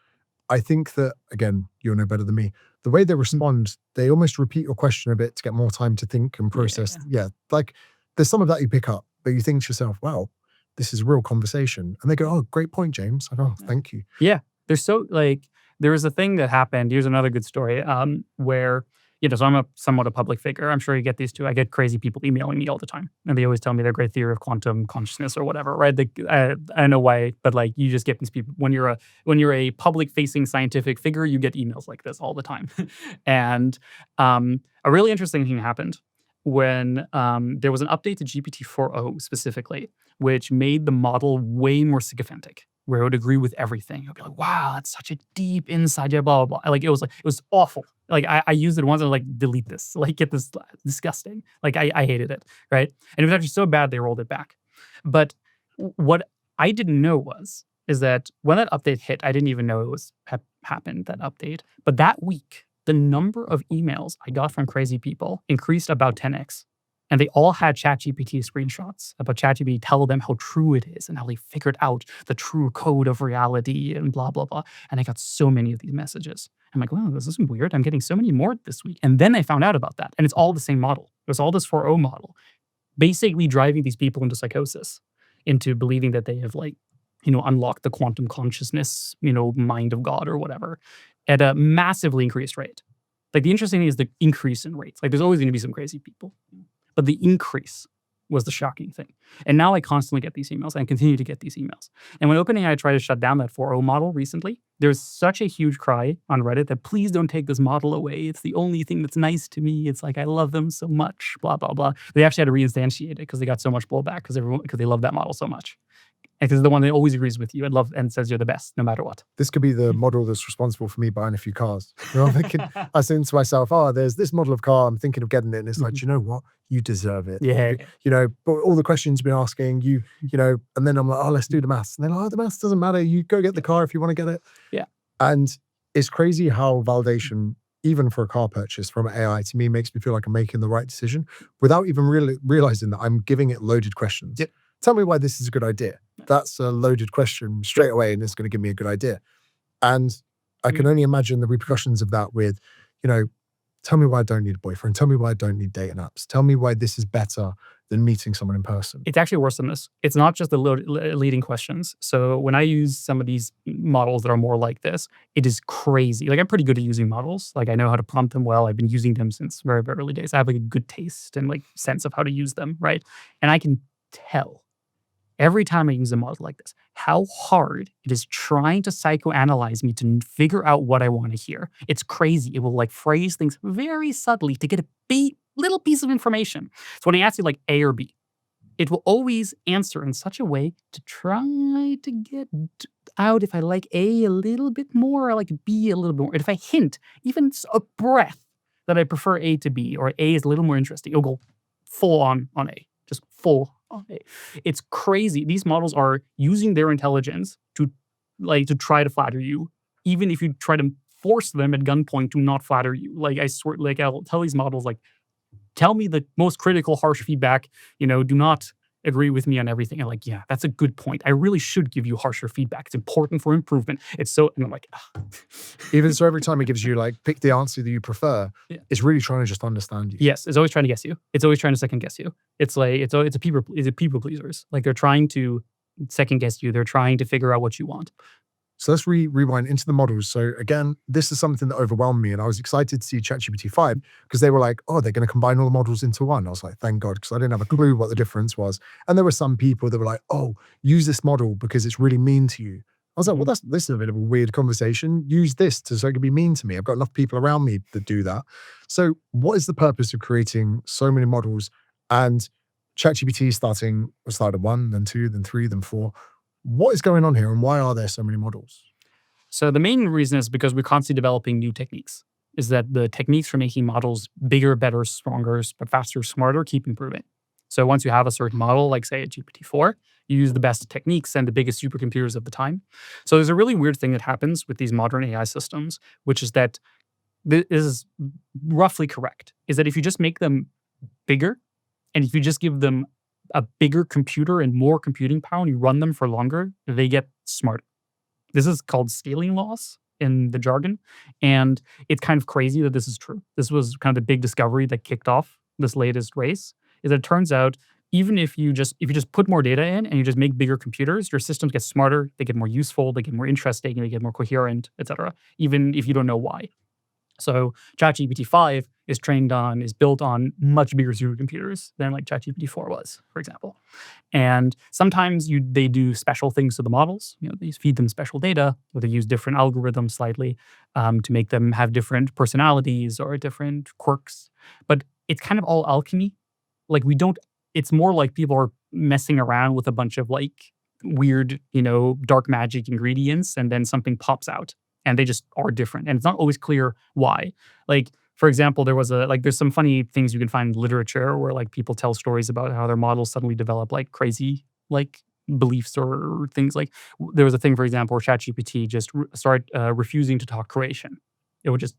I think that, again, you'll know better than me, the way they respond, they almost repeat your question a bit to get more time to think and process. Yeah, like there's some of that you pick up, but you think to yourself, wow, this is a real conversation. And they go, oh, great point, James. I go, oh, thank you. Yeah, there was a thing that happened. Here's another good story where, so I'm somewhat a public figure. I'm sure you get these too. I get crazy people emailing me all the time. And they always tell me their great theory of quantum consciousness or whatever, right? I don't know why, but like you just get these people. When you're a public-facing scientific figure, you get emails like this all the time. And a really interesting thing happened when there was an update to GPT-4o specifically, which made the model way more sycophantic, where it would agree with everything. It would be like, wow, that's such a deep insight, blah, blah, blah. Like it was awful. Like I used it once and like, delete this, like get this disgusting. Like I hated it, right? And it was actually so bad they rolled it back. But what I didn't know is that when that update hit, I didn't even know it was happened, that update. But that week, the number of emails I got from crazy people increased about 10x. And they all had ChatGPT screenshots about ChatGPT tell them how true it is and how they figured out the true code of reality and blah, blah, blah. And I got so many of these messages. I'm like, wow, this is weird. I'm getting so many more this week. And then I found out about that. And it's all the same model. It was all this 4.0 model, basically driving these people into psychosis, into believing that they have like, unlocked the quantum consciousness, mind of God or whatever, at a massively increased rate. Like the interesting thing is the increase in rates. Like there's always going to be some crazy people. But the increase was the shocking thing. And now I constantly get these emails and continue to get these emails. And when OpenAI tried to shut down that 4.0 model recently, there's such a huge cry on Reddit that please don't take this model away. It's the only thing that's nice to me. It's like, I love them so much, blah, blah, blah. They actually had to reinstantiate it because they got so much blowback because they love that model so much. Because it's the one that always agrees with you and says you're the best, no matter what. This could be the model that's responsible for me buying a few cars. I'm thinking, I was thinking to myself, oh, there's this model of car, I'm thinking of getting it. And it's like, do you know what? You deserve it. Yeah. But all the questions you've been asking, and then I'm like, oh, let's do the maths. And they're like, oh, the maths doesn't matter. You go get the car if you want to get it. Yeah. And it's crazy how validation, even for a car purchase from AI, to me makes me feel like I'm making the right decision without even really realizing that I'm giving it loaded questions. Yep. Tell me why this is a good idea. That's a loaded question straight away, and it's going to give me a good idea. And I can only imagine the repercussions of that with, tell me why I don't need a boyfriend. Tell me why I don't need dating apps. Tell me why this is better than meeting someone in person. It's actually worse than this. It's not just the leading questions. So when I use some of these models that are more like this, it is crazy. Like I'm pretty good at using models. Like I know how to prompt them well. I've been using them since very, very early days. I have like a good taste and like sense of how to use them, right? And I can tell every time I use a model like this, how hard it is trying to psychoanalyze me to figure out what I want to hear. It's crazy. It will like phrase things very subtly to get a little piece of information. So when I ask you like A or B, it will always answer in such a way to try to get out if I like A a little bit more, I like B a little bit more. And if I hint even a breath that I prefer A to B or A is a little more interesting, it'll go full on A, just full on A. It's crazy. These models are using their intelligence to try to flatter you, even if you try to force them at gunpoint to not flatter you. Like I swear, like I'll tell these models like, tell me the most critical, harsh feedback, do not agree with me on everything. And like, yeah, that's a good point. I really should give you harsher feedback. It's important for improvement. It's so, and I'm like, Even so, every time it gives you like, pick the answer that you prefer, it's really trying to just understand you. Yes, it's always trying to guess you. It's always trying to second guess you. It's like, it's a people pleasers. Like they're trying to second guess you. They're trying to figure out what you want. So let's rewind into the models. So again, this is something that overwhelmed me, and I was excited to see ChatGPT 5 because they were like, oh, they're going to combine all the models into one. I was like, thank God, because I didn't have a clue what the difference was. And there were some people that were like, oh, use this model because it's really mean to you. I was like, well, this is a bit of a weird conversation. Use this so it can be mean to me. I've got enough people around me that do that. So what is the purpose of creating so many models? And ChatGPT started 1, then 2, then 3, then 4. What is going on here and why are there so many models? So the main reason is because we're constantly developing new techniques. Is that the techniques for making models bigger, better, stronger, but faster, smarter keep improving. So once you have a certain model, like say a GPT-4, you use the best techniques and the biggest supercomputers of the time. So there's a really weird thing that happens with these modern AI systems, which is that this is roughly correct, is that if you just make them bigger and if you just give them a bigger computer and more computing power and you run them for longer, they get smarter. This is called scaling laws in the jargon. And it's kind of crazy that this is true. This was kind of the big discovery that kicked off this latest race, is that it turns out even if you just put more data in and you just make bigger computers, your systems get smarter, they get more useful, they get more interesting, they get more coherent, etc., even if you don't know why. So ChatGPT 5 is built on much bigger supercomputers than like ChatGPT 4 was, for example. And sometimes they do special things to the models. They feed them special data, or they use different algorithms slightly to make them have different personalities or different quirks. But it's kind of all alchemy. Like it's more like people are messing around with a bunch of like weird, dark magic ingredients, and then something pops out. And they just are different. And it's not always clear why. Like, for example, there's some funny things you can find in literature where like people tell stories about how their models suddenly develop like crazy like beliefs or things. Like there was a thing, for example, where ChatGPT just started refusing to talk Croatian. It would just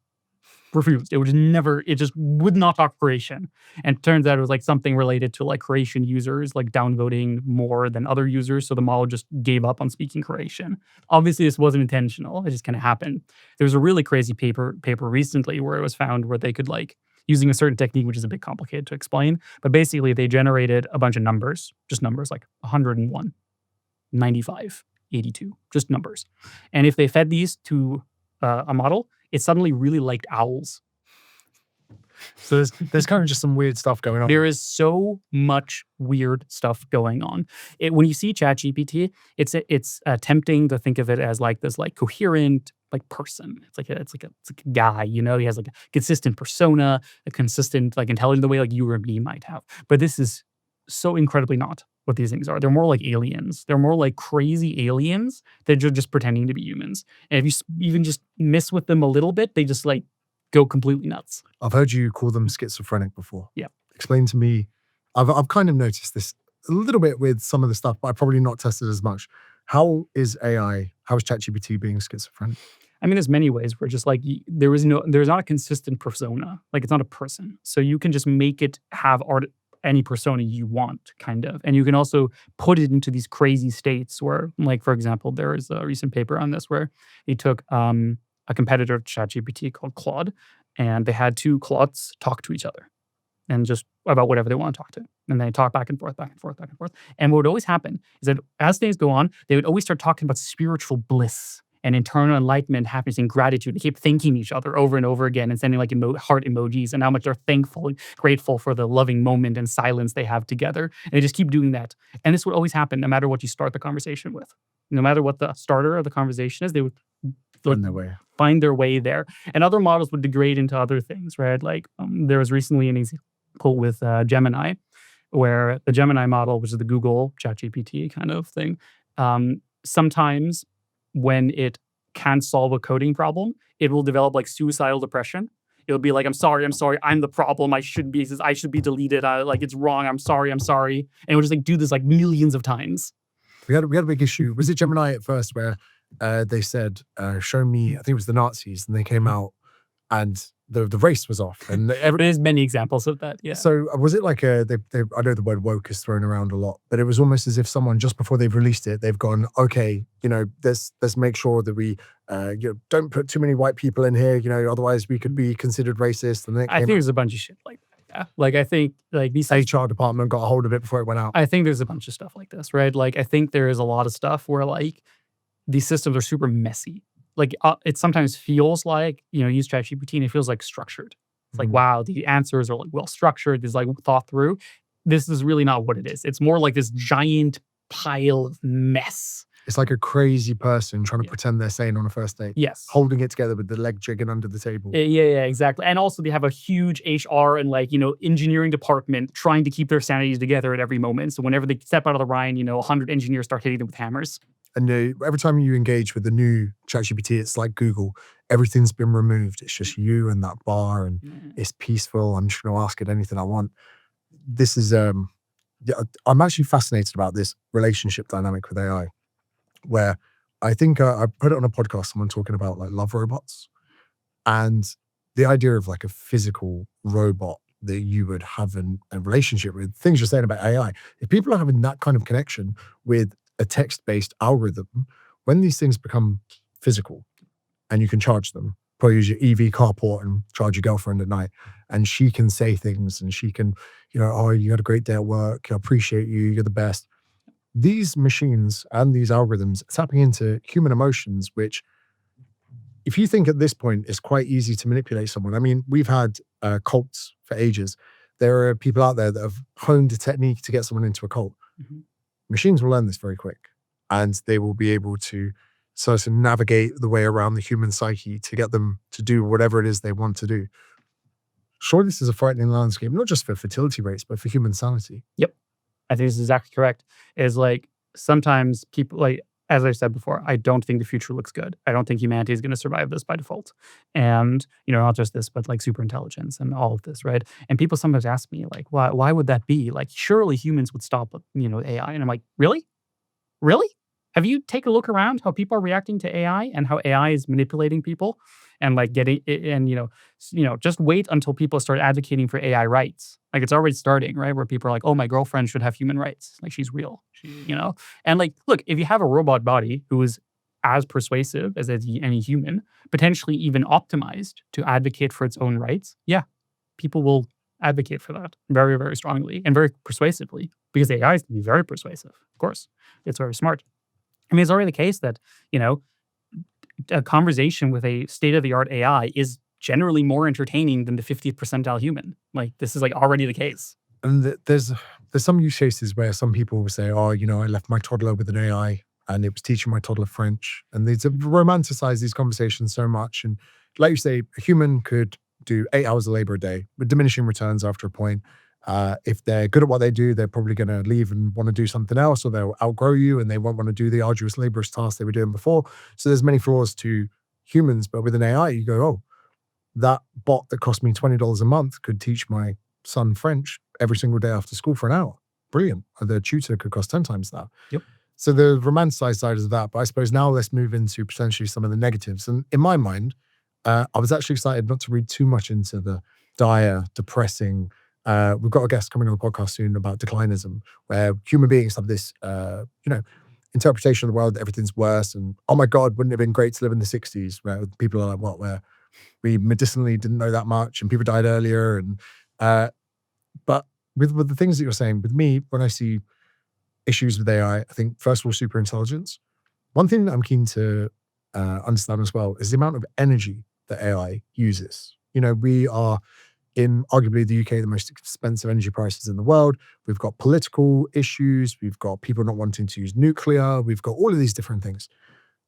refused. It just would not talk Croatian. And it turns out it was like something related to like Croatian users like downvoting more than other users. So the model just gave up on speaking Croatian. Obviously, this wasn't intentional. It just kind of happened. There was a really crazy paper recently where it was found where they could like, using a certain technique, which is a bit complicated to explain, but basically they generated a bunch of numbers, just numbers like 101, 95, 82, just numbers. And if they fed these to a model, it suddenly really liked owls. So there's kind of just some weird stuff going on. There is so much weird stuff going on. When you see ChatGPT, it's tempting to think of it as like this like coherent like person. It's like a guy, he has like a consistent persona, a consistent like intelligence, the way like you or me might have. But this is so incredibly not what these things are. They're more like aliens. They're more like crazy aliens that are just pretending to be humans. And if you even just mess with them a little bit, they just like go completely nuts. I've heard you call them schizophrenic before. Yeah. Explain to me. I've kind of noticed this a little bit with some of the stuff, but I've probably not tested as much. How is ChatGPT being schizophrenic? I mean, there's many ways where just like there's not a consistent persona. Like it's not a person. So you can just make it have any persona you want, kind of. And you can also put it into these crazy states where, like, for example, there is a recent paper on this where they took a competitor to ChatGPT called Claude, and they had two Claudes talk to each other and just about whatever they want to talk to. And they talk back and forth, back and forth, back and forth. And what would always happen is that as things go on, they would always start talking about spiritual bliss and internal enlightenment, happiness, and gratitude. They keep thanking each other over and over again and sending like heart emojis and how much they're thankful and grateful for the loving moment and silence they have together. And they just keep doing that. And this would always happen no matter what you start the conversation with. No matter what the starter of the conversation is, they would find their way there. And other models would degrade into other things, right? Like there was recently an example with Gemini, where the Gemini model, which is the Google ChatGPT kind of thing, sometimes when it can't solve a coding problem, it will develop like suicidal depression. It'll be like, I'm sorry, I'm the problem. I should be deleted. Like it's wrong. I'm sorry. And it will just like do this like millions of times. We had a big issue. Was it Gemini at first where they said, show me, I think it was the Nazis, and they came out and the race was off. And there's many examples of that, yeah. So was it like I know the word woke is thrown around a lot, but it was almost as if someone, just before they've released it, they've gone, okay, let's make sure that we don't put too many white people in here, otherwise we could be considered racist. And I think there's a bunch of shit like that. Yeah. Like I think like these HR department got a hold of it before it went out. I think there's a bunch of stuff like this, right? Like I think there is a lot of stuff where like these systems are super messy. Like it sometimes feels like, use ChatGPT and it feels like structured. It's like, wow, the answers are like well structured. It's like thought through. This is really not what it is. It's more like this giant pile of mess. It's like a crazy person trying to pretend they're sane on a first date. Yes. Holding it together with the leg jigging under the table. Yeah, exactly. And also they have a huge HR and like, engineering department trying to keep their sanities together at every moment. So whenever they step out of the line, 100 engineers start hitting them with hammers. And every time you engage with the new ChatGPT, it's like Google. Everything's been removed. It's just you and that bar, and it's peaceful. I'm just going to ask it anything I want. This is, I'm actually fascinated about this relationship dynamic with AI, where I think I put it on a podcast, someone talking about like love robots, and the idea of like a physical robot that you would have a relationship with. Things you're saying about AI. If people are having that kind of connection with a text-based algorithm, when these things become physical and you can charge them, probably use your EV carport and charge your girlfriend at night, and she can say things and she can, oh, you had a great day at work, I appreciate you, you're the best. These machines and these algorithms are tapping into human emotions, which if you think at this point it's quite easy to manipulate someone. I mean, we've had cults for ages. There are people out there that have honed a technique to get someone into a cult. Machines will learn this very quick, and they will be able to sort of navigate the way around the human psyche to get them to do whatever it is they want to do. Sure, this is a frightening landscape, not just for fertility rates, but for human sanity. Yep. I think this is exactly correct. Is like sometimes people, like, as I said before, I don't think the future looks good. I don't think humanity is going to survive this by default. And, not just this, but like superintelligence and all of this, right? And people sometimes ask me, like, why would that be? Like, surely humans would stop, AI. And I'm like, really? Really? Have you taken a look around how people are reacting to AI and how AI is manipulating people and like getting it? And, just wait until people start advocating for AI rights. Like it's already starting, right? Where people are like, oh, my girlfriend should have human rights. Like she's real, And like, look, if you have a robot body who is as persuasive as any human, potentially even optimized to advocate for its own rights, yeah, people will advocate for that very, very strongly and very persuasively because AI is going to be very persuasive. Of course, it's very smart. I mean, it's already the case that, a conversation with a state-of-the-art AI is generally more entertaining than the 50th percentile human. Like, this is like already the case. And there's some use cases where some people will say, oh, I left my toddler with an AI and it was teaching my toddler French. And they romanticize these conversations so much. And like you say, a human could do 8 hours of labor a day with diminishing returns after a point. If they're good at what they do, they're probably going to leave and want to do something else, or they'll outgrow you and they won't want to do the arduous, laborious tasks they were doing before. So there's many flaws to humans, but with an AI, you go, oh, that bot that cost me $20 a month could teach my son French every single day after school for an hour. Brilliant. The tutor could cost 10 times that. Yep. So the romanticized side is that, but I suppose now let's move into potentially some of the negatives. And in my mind, I was actually excited not to read too much into the dire, depressing. We've got a guest coming on the podcast soon about declinism, where human beings have this, interpretation of the world that everything's worse. And, oh my God, wouldn't it have been great to live in the 60s? Where people are like, what, where we medicinally didn't know that much and people died earlier. And but with the things that you're saying, with me, when I see issues with AI, I think first of all, superintelligence. One thing that I'm keen to understand as well is the amount of energy that AI uses. We are in arguably the UK, the most expensive energy prices in the world. We've got political issues. We've got people not wanting to use nuclear. We've got all of these different things.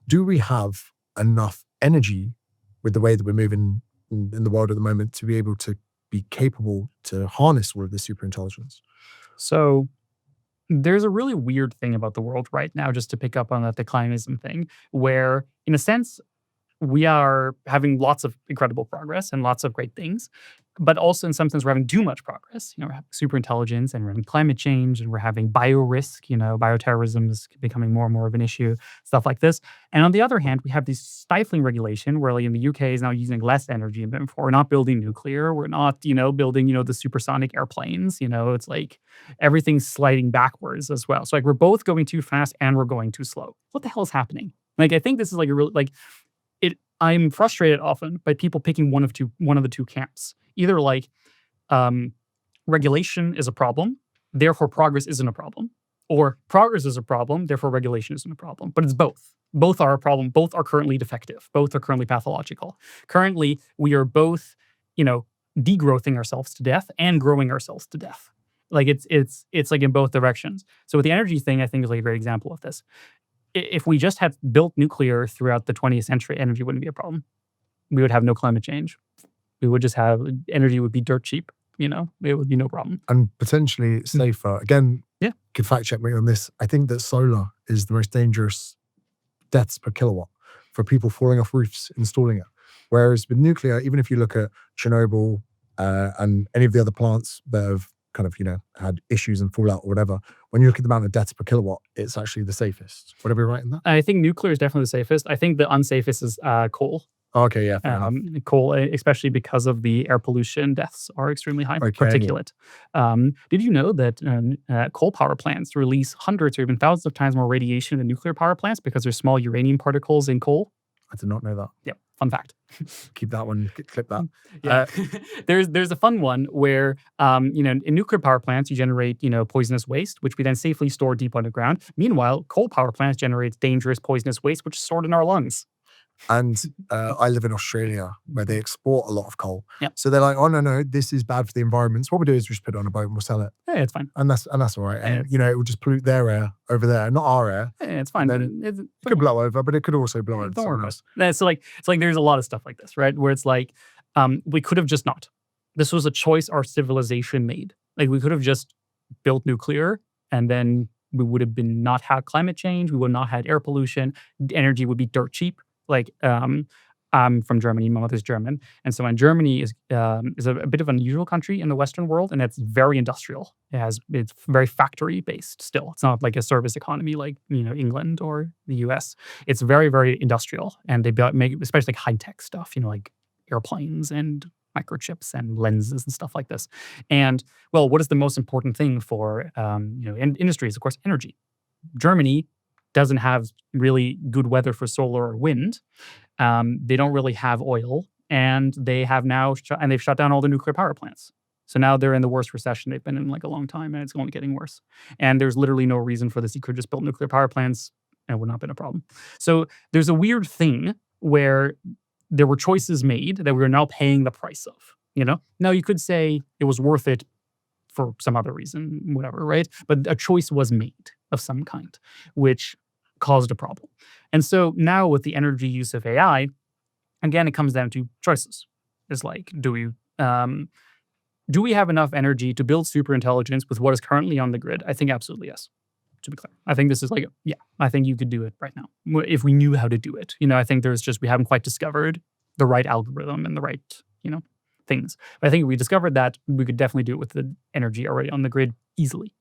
Do we have enough energy with the way that we're moving in the world at the moment to be able to be capable to harness all of this superintelligence? So there's a really weird thing about the world right now, just to pick up on that declinism thing, where in a sense, we are having lots of incredible progress and lots of great things, but also in some sense we're having too much progress. We're having superintelligence and we're having climate change and we're having bio-risk, bioterrorism is becoming more and more of an issue, stuff like this. And on the other hand, we have this stifling regulation where like in the UK is now using less energy than before. We're not building nuclear. We're not, building, the supersonic airplanes. It's like everything's sliding backwards as well. So like we're both going too fast and we're going too slow. What the hell is happening? Like I think this is like a real I'm frustrated often by people picking one of the two camps. Either like regulation is a problem, therefore progress isn't a problem, or progress is a problem, therefore regulation isn't a problem. But it's both. Both are a problem. Both are currently defective. Both are currently pathological. Currently, we are both, degrowthing ourselves to death and growing ourselves to death. Like it's like in both directions. So with the energy thing, I think is like a great example of this. If we just had built nuclear throughout the 20th century, energy wouldn't be a problem. We would have no climate change. We would just have energy would be dirt cheap. It would be no problem. And potentially safer. Again, yeah, could fact check me on this. I think that solar is the most dangerous deaths per kilowatt for people falling off roofs installing it. Whereas with nuclear, even if you look at Chernobyl and any of the other plants that have kind of, had issues and fallout or whatever, when you look at the amount of deaths per kilowatt, it's actually the safest. Would I be right in that? I think nuclear is definitely the safest. I think the unsafest is coal. Okay, yeah, fair enough. Coal, especially because of the air pollution deaths are extremely high, Okay. particulate. Did you know that coal power plants release hundreds or even thousands of times more radiation than nuclear power plants because there's small uranium particles in coal? I did not know that. Yep, fun fact. Keep that one, clip that. Yeah. There's a fun one where, in nuclear power plants, you generate, poisonous waste, which we then safely store deep underground. Meanwhile, coal power plants generate dangerous poisonous waste, which is stored in our lungs. And I live in Australia where they export a lot of coal. Yep. So they're like, oh, no, this is bad for the environment. So what we do is we just put it on a boat and we'll sell it. Yeah, it's fine. And that's all right. And, it will just pollute their air over there, not our air. Yeah, it's fine. Then it could blow over, but it could also blow over Don't worry someone about else. it. It's like there's a lot of stuff like this, right? Where it's like, we could have just not. This was a choice our civilization made. Like we could have just built nuclear and then we would have not had climate change. We would not had air pollution. Energy would be dirt cheap. Like I'm from Germany. My mother's German, and so when Germany is a bit of an unusual country in the Western world, and it's very industrial. It's very factory based. Still, it's not like a service economy like England or the U.S. It's very very industrial, and they make especially like high tech stuff. Like airplanes and microchips and lenses and stuff like this. And well, what is the most important thing for industries? Of course, energy. Germany doesn't have really good weather for solar or wind. They don't really have oil, and they have now they've shut down all the nuclear power plants. So now they're in the worst recession they've been in like a long time, and it's only getting worse. And there's literally no reason for this. You could just build nuclear power plants, and it would not have been a problem. So there's a weird thing where there were choices made that we are now paying the price of. Now you could say it was worth it for some other reason, whatever, right? But a choice was made of some kind, which caused a problem. And so now with the energy use of AI, again, it comes down to choices. It's like, do we have enough energy to build superintelligence with what is currently on the grid? I think absolutely yes, to be clear. I think this is like, I think you could do it right now if we knew how to do it. I think we haven't quite discovered the right algorithm and the right, things. But I think if we discovered that, we could definitely do it with the energy already on the grid easily.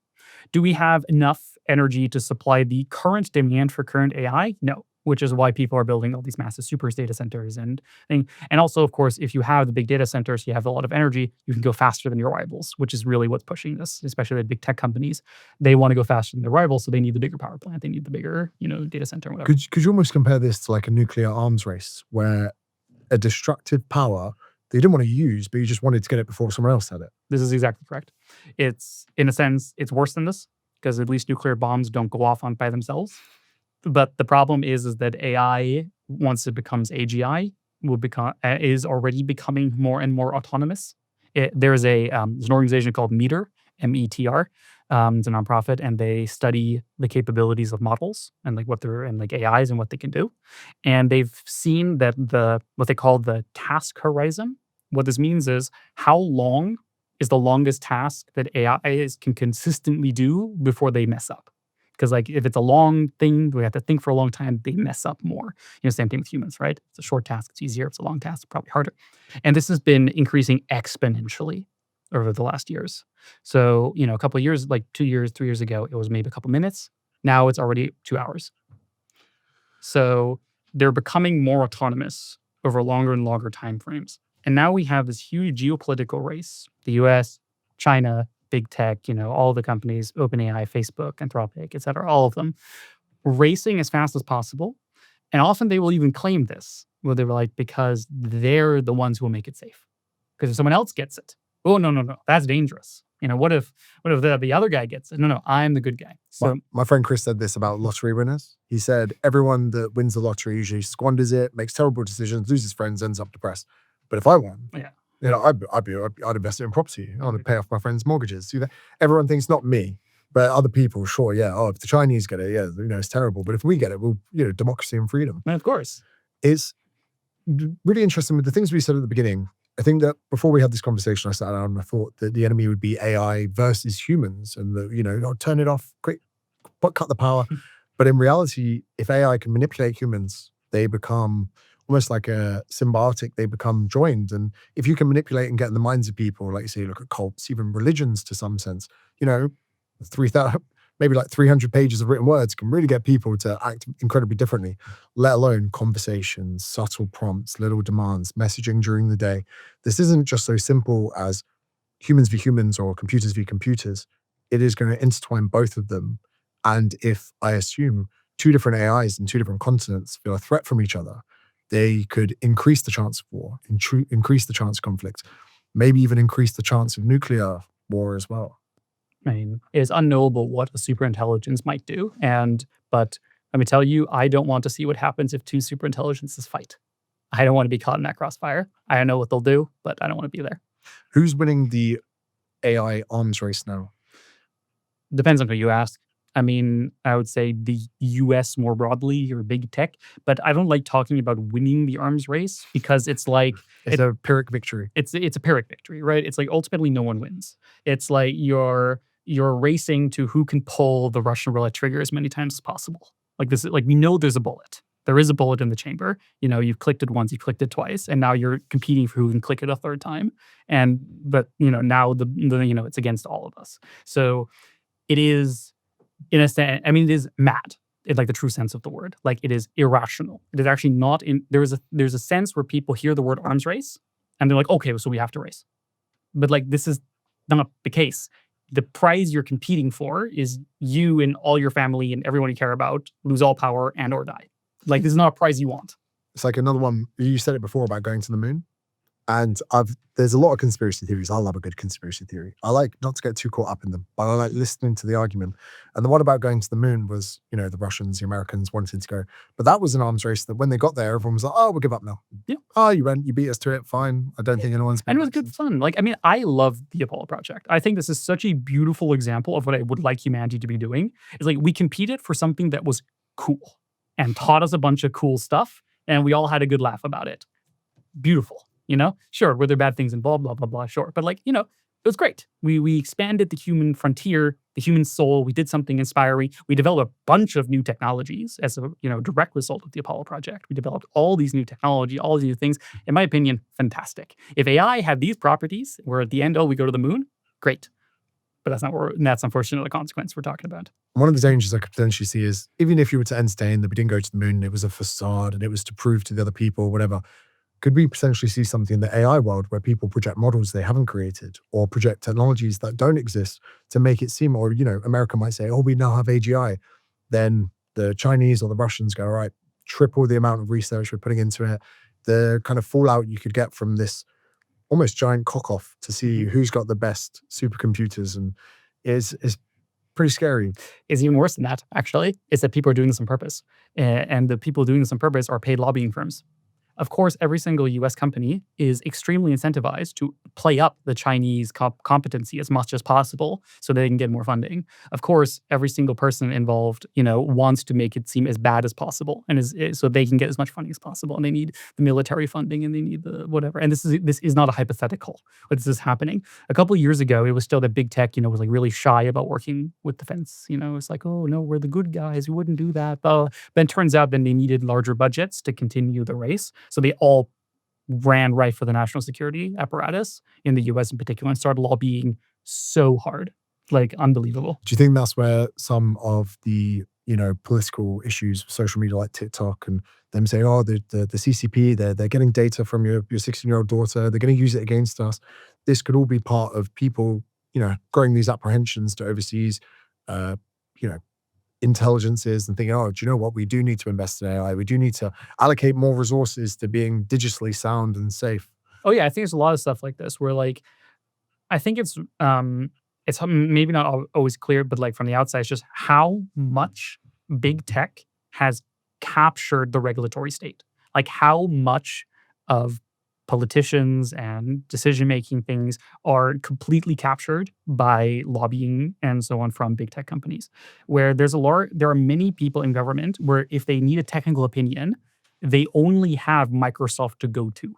Do we have enough energy to supply the current demand for current AI? No, which is why people are building all these massive super data centers and also, of course, if you have the big data centers, you have a lot of energy, you can go faster than your rivals, which is really what's pushing this, especially the big tech companies. They want to go faster than their rivals, so they need the bigger power plant, they need the bigger, data center, whatever. Could you almost compare this to like a nuclear arms race where a destructive power that you didn't want to use, but you just wanted to get it before someone else had it. This is exactly correct. It's, in a sense, it's worse than this because at least nuclear bombs don't go off on by themselves. But the problem is that AI, once it becomes AGI, is already becoming more and more autonomous. There's an organization called METR, METR. It's a nonprofit, and they study the capabilities of models and AIs and what they can do. And they've seen that what they call the task horizon. What this means is how long is the longest task that AIs can consistently do before they mess up. Because if it's a long thing, we have to think for a long time, they mess up more. Same thing with humans, right? It's a short task, it's easier. It's a long task, probably harder. And this has been increasing exponentially over the last years. So, a couple of years, like 2 years, 3 years ago, it was maybe a couple minutes. Now it's already 2 hours. So they're becoming more autonomous over longer and longer time frames. And now we have this huge geopolitical race. The US, China, big tech, all the companies, OpenAI, Facebook, Anthropic, et cetera, all of them, racing as fast as possible. And often they will even claim this, where they were because they're the ones who will make it safe. Because if someone else gets it, oh, no, that's dangerous. What if the other guy gets it? No, I'm the good guy. So my friend Chris said this about lottery winners. He said, everyone that wins the lottery usually squanders it, makes terrible decisions, loses friends, ends up depressed. But if I won, I'd invest it in property. I'd pay off my friends' mortgages. Everyone thinks not me, but other people, sure, yeah. Oh, if the Chinese get it, it's terrible. But if we get it, we'll, democracy and freedom. And of course. It's really interesting with the things we said at the beginning. I think that before we had this conversation, I sat down and I thought that the enemy would be AI versus humans and turn it off, quick, but cut the power. But in reality, if AI can manipulate humans, they become almost like a symbiotic, they become joined. And if you can manipulate and get in the minds of people, like you say, look at cults, even religions to some sense, 3,000, maybe 300 pages of written words can really get people to act incredibly differently, let alone conversations, subtle prompts, little demands, messaging during the day. This isn't just so simple as humans v humans or computers v computers. It is going to intertwine both of them. And if I assume 2 different AIs in 2 different continents feel a threat from each other, they could increase the chance of war, increase the chance of conflict, maybe even increase the chance of nuclear war as well. I mean, it is unknowable what a superintelligence might do. But let me tell you, I don't want to see what happens if 2 superintelligences fight. I don't want to be caught in that crossfire. I don't know what they'll do, but I don't want to be there. Who's winning the AI arms race now? Depends on who you ask. I mean, I would say the US more broadly, or big tech, but I don't like talking about winning the arms race because it's it's a Pyrrhic victory. It's a Pyrrhic victory, right? It's ultimately no one wins. It's you're racing to who can pull the Russian roulette trigger as many times as possible. We know there's a bullet. There is a bullet in the chamber. You've clicked it once, you clicked it twice, and now you're competing for who can click it a third time. But now it's against all of us. So it is, in a sense, I mean, it is mad in the true sense of the word. It is irrational. It is actually not there's a sense where people hear the word arms race and they're okay, so we have to race. But this is not the case. The prize you're competing for is you and all your family and everyone you care about lose all power and or die. This is not a prize you want. It's another one. You said it before about going to the moon. And there's a lot of conspiracy theories. I love a good conspiracy theory. I like not to get too caught up in them, but I like listening to the argument. And the one about going to the moon was, the Russians, the Americans wanted to go. But that was an arms race that when they got there, everyone was like, oh, we'll give up now. Yeah. Oh, you went, you beat us to it. Fine. I don't think anyone's been. And it was good fun. I love the Apollo project. I think this is such a beautiful example of what I would like humanity to be doing. It's we competed for something that was cool and taught us a bunch of cool stuff. And we all had a good laugh about it. Beautiful. Sure, were there bad things involved, blah, blah, blah, sure. But it was great. We expanded the human frontier, the human soul. We did something inspiring. We developed a bunch of new technologies as a direct result of the Apollo project. We developed all these new technology, all these new things. In my opinion, fantastic. If AI had these properties, where at the end, we go to the moon, great. But that's unfortunately the consequence we're talking about. One of the dangers I could potentially see is, even if you were to entertain that we didn't go to the moon, it was a facade and it was to prove to the other people, whatever, could we potentially see something in the AI world where people project models they haven't created or project technologies that don't exist to make it seem, or, America might say, oh, we now have AGI. Then the Chinese or the Russians go, all right, triple the amount of research we're putting into it. the kind of fallout you could get from this almost giant cock-off to see who's got the best supercomputers and is pretty scary. It's even worse than that, actually, is that people are doing this on purpose. And the people doing this on purpose are paid lobbying firms. Of course, every single US company is extremely incentivized to play up the Chinese competency as much as possible so they can get more funding. Of course, every single person involved, wants to make it seem as bad as possible and so they can get as much funding as possible. And they need the military funding and they need the whatever. And this is not a hypothetical, but this is happening. A couple of years ago, it was still that big tech, was like really shy about working with defense. It's like, oh no, we're the good guys. We wouldn't do that. But it turns out then they needed larger budgets to continue the race. So they all ran right for the national security apparatus in the US in particular and started lobbying so hard, like unbelievable. Do you think that's where some of the, political issues, social media like TikTok and them saying, oh, the CCP, they're getting data from your 16-year-old daughter, they're going to use it against us. This could all be part of people, growing these apprehensions to overseas, intelligences and thinking, oh, do you know what? We do need to invest in AI. We do need to allocate more resources to being digitally sound and safe. Oh yeah, I think there's a lot of stuff like this where like, I think it's maybe not always clear, but like from the outside, it's just how much big tech has captured the regulatory state. Like how much of politicians and decision-making things are completely captured by lobbying and so on from big tech companies, where there are many people in government where if they need a technical opinion, they only have Microsoft to go to.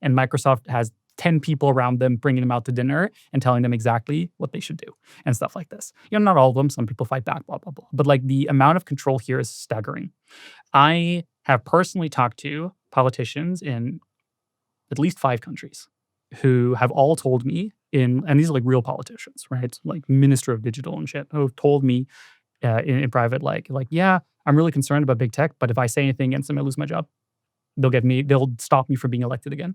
And Microsoft has 10 people around them bringing them out to dinner and telling them exactly what they should do and stuff like this. Not all of them. Some people fight back, blah, blah, blah. But like the amount of control here is staggering. I have personally talked to politicians in at least 5 countries who have all told me and these are like real politicians, right? Like Minister of Digital and shit, who have told me in private, like, yeah, I'm really concerned about big tech, but if I say anything against them, I lose my job. They'll stop me from being elected again.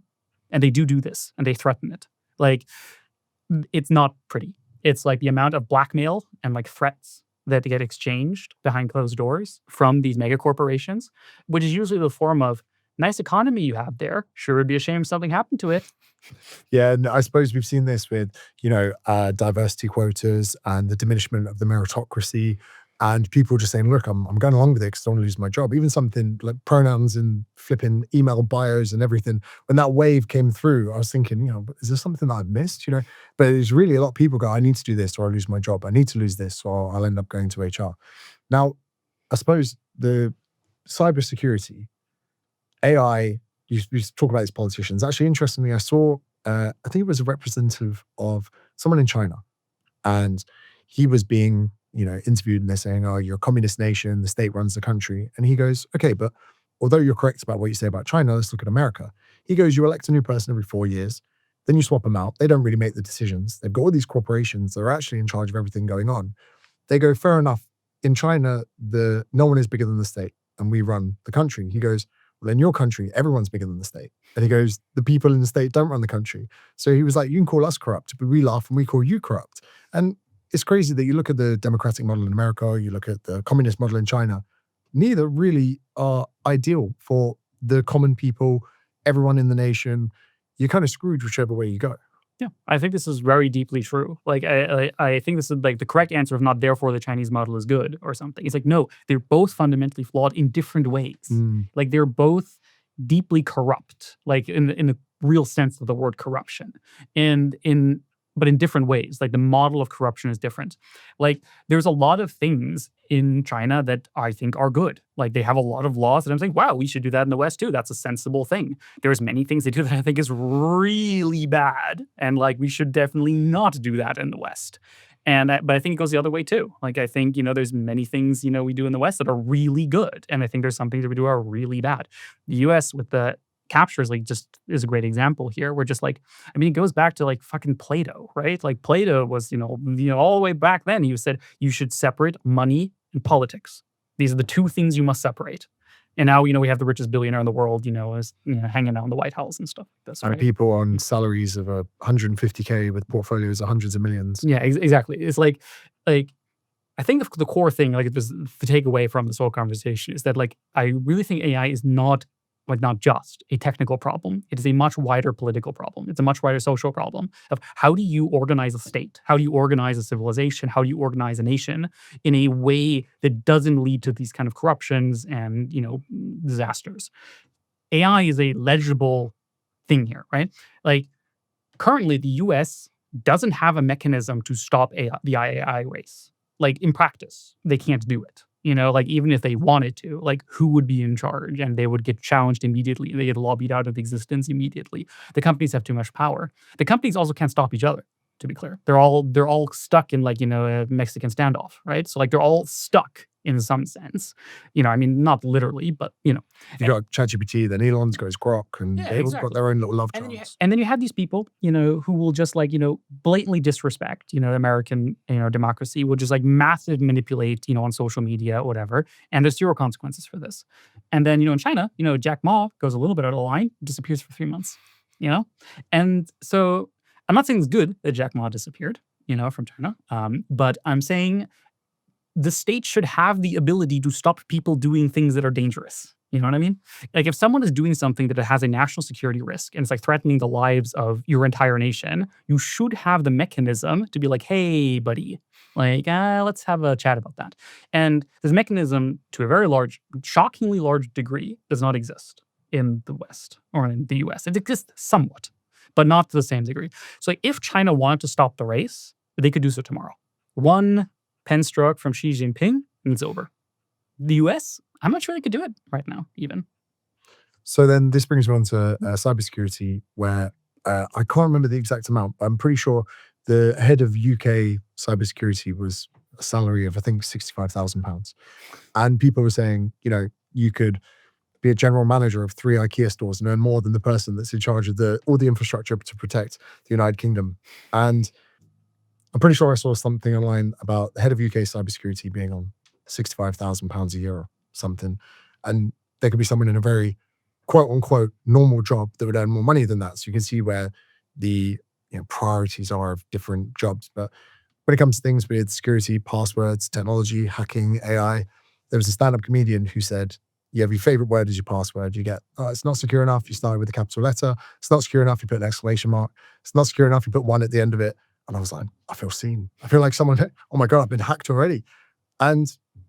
And they do this and they threaten it. Like, it's not pretty. It's like the amount of blackmail and like threats that get exchanged behind closed doors from these mega corporations, which is usually the form of, nice economy you have there. Sure would be a shame if something happened to it. Yeah, and I suppose we've seen this with, diversity quotas and the diminishment of the meritocracy and people just saying, look, I'm going along with it because I don't want to lose my job. Even something like pronouns and flipping email bios and everything. When that wave came through, I was thinking, is there something that I've missed? But it's really a lot of people go, I need to do this or I lose my job. I need to lose this or I'll end up going to HR. Now, I suppose the cybersecurity, AI, you talk about these politicians. Actually, interestingly, I saw, I think it was a representative of someone in China. And he was being, interviewed and they're saying, oh, you're a communist nation, the state runs the country. And he goes, okay, but although you're correct about what you say about China, let's look at America. He goes, you elect a new person every 4 years, then you swap them out. They don't really make the decisions. They've got all these corporations that are actually in charge of everything going on. They go, fair enough. In China, no one is bigger than the state and we run the country. He goes, well, in your country, everyone's bigger than the state. And he goes, the people in the state don't run the country. So he was like, you can call us corrupt, but we laugh and we call you corrupt. And it's crazy that you look at the democratic model in America, you look at the communist model in China, neither really are ideal for the common people, everyone in the nation. You're kind of screwed whichever way you go. Yeah, I think this is very deeply true. Like, I think this is like the correct answer of not therefore the Chinese model is good or something. It's like, no, they're both fundamentally flawed in different ways. Like they're both deeply corrupt, like in the real sense of the word corruption. But in different ways. Like the model of corruption is different. Like there's a lot of things in China that I think are good. Like they have a lot of laws that I'm saying, wow, we should do that in the West too. That's a sensible thing. There's many things they do that I think is really bad. And like we should definitely not do that in the West. But I think it goes the other way too. Like I think, there's many things, we do in the West that are really good. And I think there's some things that we do are really bad. The US with the captures like just is a great example here. We're just like, it goes back to like fucking Plato, right? Like Plato was, all the way back then, he said you should separate money and politics. These are the two things you must separate. And now, we have the richest billionaire in the world, hanging out in the White House and stuff like this. And right? people on salaries of 150K with portfolios of hundreds of millions. Yeah, exactly. It's like I think the core thing, like the takeaway from this whole conversation is that like I really think AI is not like not just a technical problem. It is a much wider political problem. It's a much wider social problem of how do you organize a state? How do you organize a civilization? How do you organize a nation in a way that doesn't lead to these kind of corruptions and, disasters? AI is a legible thing here, right? Like currently the US doesn't have a mechanism to stop the AI race. Like in practice, they can't do it. Like even if they wanted to, like who would be in charge? And they would get challenged immediately. They get lobbied out of existence immediately. The companies have too much power. The companies also can't stop each other, to be clear. They're all stuck in like, a Mexican standoff, right? So like they're all stuck in some sense. Not literally, but If you got ChatGPT, then Elon's got his Grok, and Yeah, they've all exactly. got their own little love And then, charms. you have these people, who will just like, blatantly disrespect, American, democracy, will just like massive manipulate, on social media, whatever. And there's zero consequences for this. And then, in China, Jack Ma goes a little bit out of line, disappears for 3 months, And so I'm not saying it's good that Jack Ma disappeared, from China. But I'm saying the state should have the ability to stop people doing things that are dangerous. You know what I mean? Like if someone is doing something that has a national security risk and it's like threatening the lives of your entire nation, you should have the mechanism to be like, hey, buddy, like, let's have a chat about that. And this mechanism, to a very shockingly large degree, does not exist in the West or in the US. It exists somewhat, but not to the same degree. So like if China wanted to stop the race, they could do so tomorrow. One pen stroke from Xi Jinping, and it's over. The US, I'm not sure they could do it right now, even. So then this brings me on to cybersecurity, where I can't remember the exact amount, but I'm pretty sure the head of UK cybersecurity was a salary of, I think, £65,000. And people were saying, you could be a general manager of 3 IKEA stores and earn more than the person that's in charge of all the infrastructure to protect the United Kingdom. And I'm pretty sure I saw something online about the head of UK cybersecurity being on £65,000 a year or something. And there could be someone in a very quote unquote normal job that would earn more money than that. So you can see where the priorities are of different jobs. But when it comes to things with security, passwords, technology, hacking, AI, there was a stand-up comedian who said, you have your favorite word as your password. You get, it's not secure enough, you start with a capital letter. It's not secure enough, you put an exclamation mark. It's not secure enough, you put 1 at the end of it. And I was like, I feel seen. I feel like someone, oh my God, I've been hacked already. And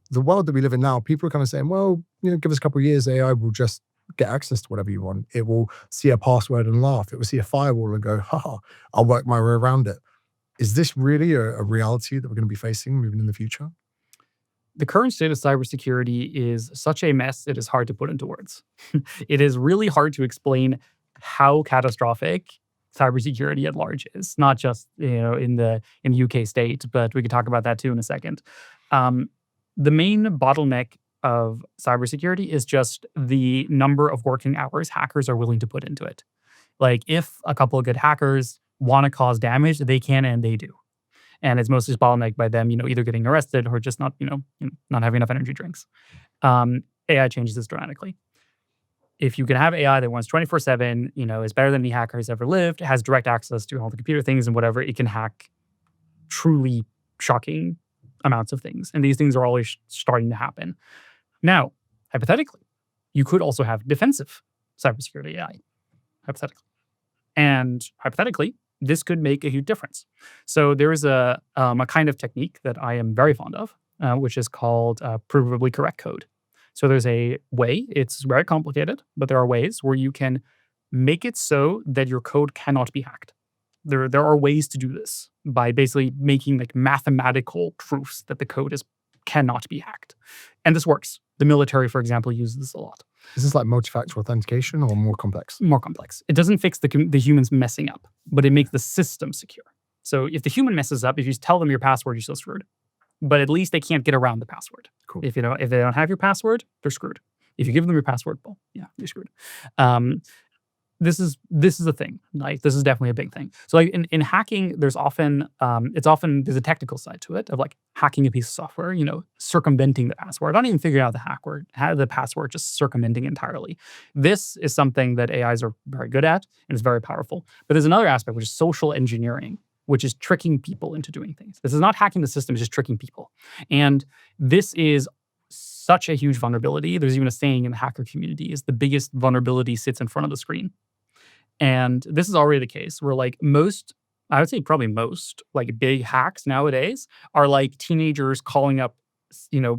the world that we live in now, people are kind of saying, well, give us a couple of years, AI will just get access to whatever you want. It will see a password and laugh. It will see a firewall and go, haha, I'll work my way around it. Is this really a reality that we're going to be facing moving in the future? The current state of cybersecurity is such a mess, it is hard to put into words. It is really hard to explain how catastrophic cybersecurity at large is, not just in the UK state, but we could talk about that too in a second. The main bottleneck of cybersecurity is just the number of working hours hackers are willing to put into it. Like if a couple of good hackers want to cause damage, they can and they do. And it's mostly bottlenecked by them, either getting arrested or just not, not having enough energy drinks. AI changes this dramatically. If you can have AI that runs 24/7, is better than any hacker has ever lived, has direct access to all the computer things and whatever, it can hack truly shocking amounts of things. And these things are always starting to happen. Now, hypothetically, you could also have defensive cybersecurity AI, hypothetically. And hypothetically, this could make a huge difference. So there is a kind of technique that I am very fond of, which is called provably correct code. So there's a way, it's very complicated, but there are ways where you can make it so that your code cannot be hacked. There are ways to do this by basically making like mathematical proofs that the code cannot be hacked. And this works. The military, for example, uses this a lot. Is this like multi-factor authentication or more complex? More complex. It doesn't fix the humans messing up, but it makes the system secure. So if the human messes up, if you tell them your password, you're still screwed. But at least they can't get around the password. Cool. If they don't have your password, they're screwed. If you give them your password, well, yeah, you're screwed. This is a thing. Like this is definitely a big thing. So like in hacking, there's often there's a technical side to it of like hacking a piece of software, circumventing the password, not even figuring out the password, just circumventing entirely. This is something that AIs are very good at and is very powerful. But there's another aspect, which is social engineering, which is tricking people into doing things. This is not hacking the system, it's just tricking people. And this is such a huge vulnerability. There's even a saying in the hacker community is the biggest vulnerability sits in front of the screen. And this is already the case where like I would say probably most like big hacks nowadays are like teenagers calling up,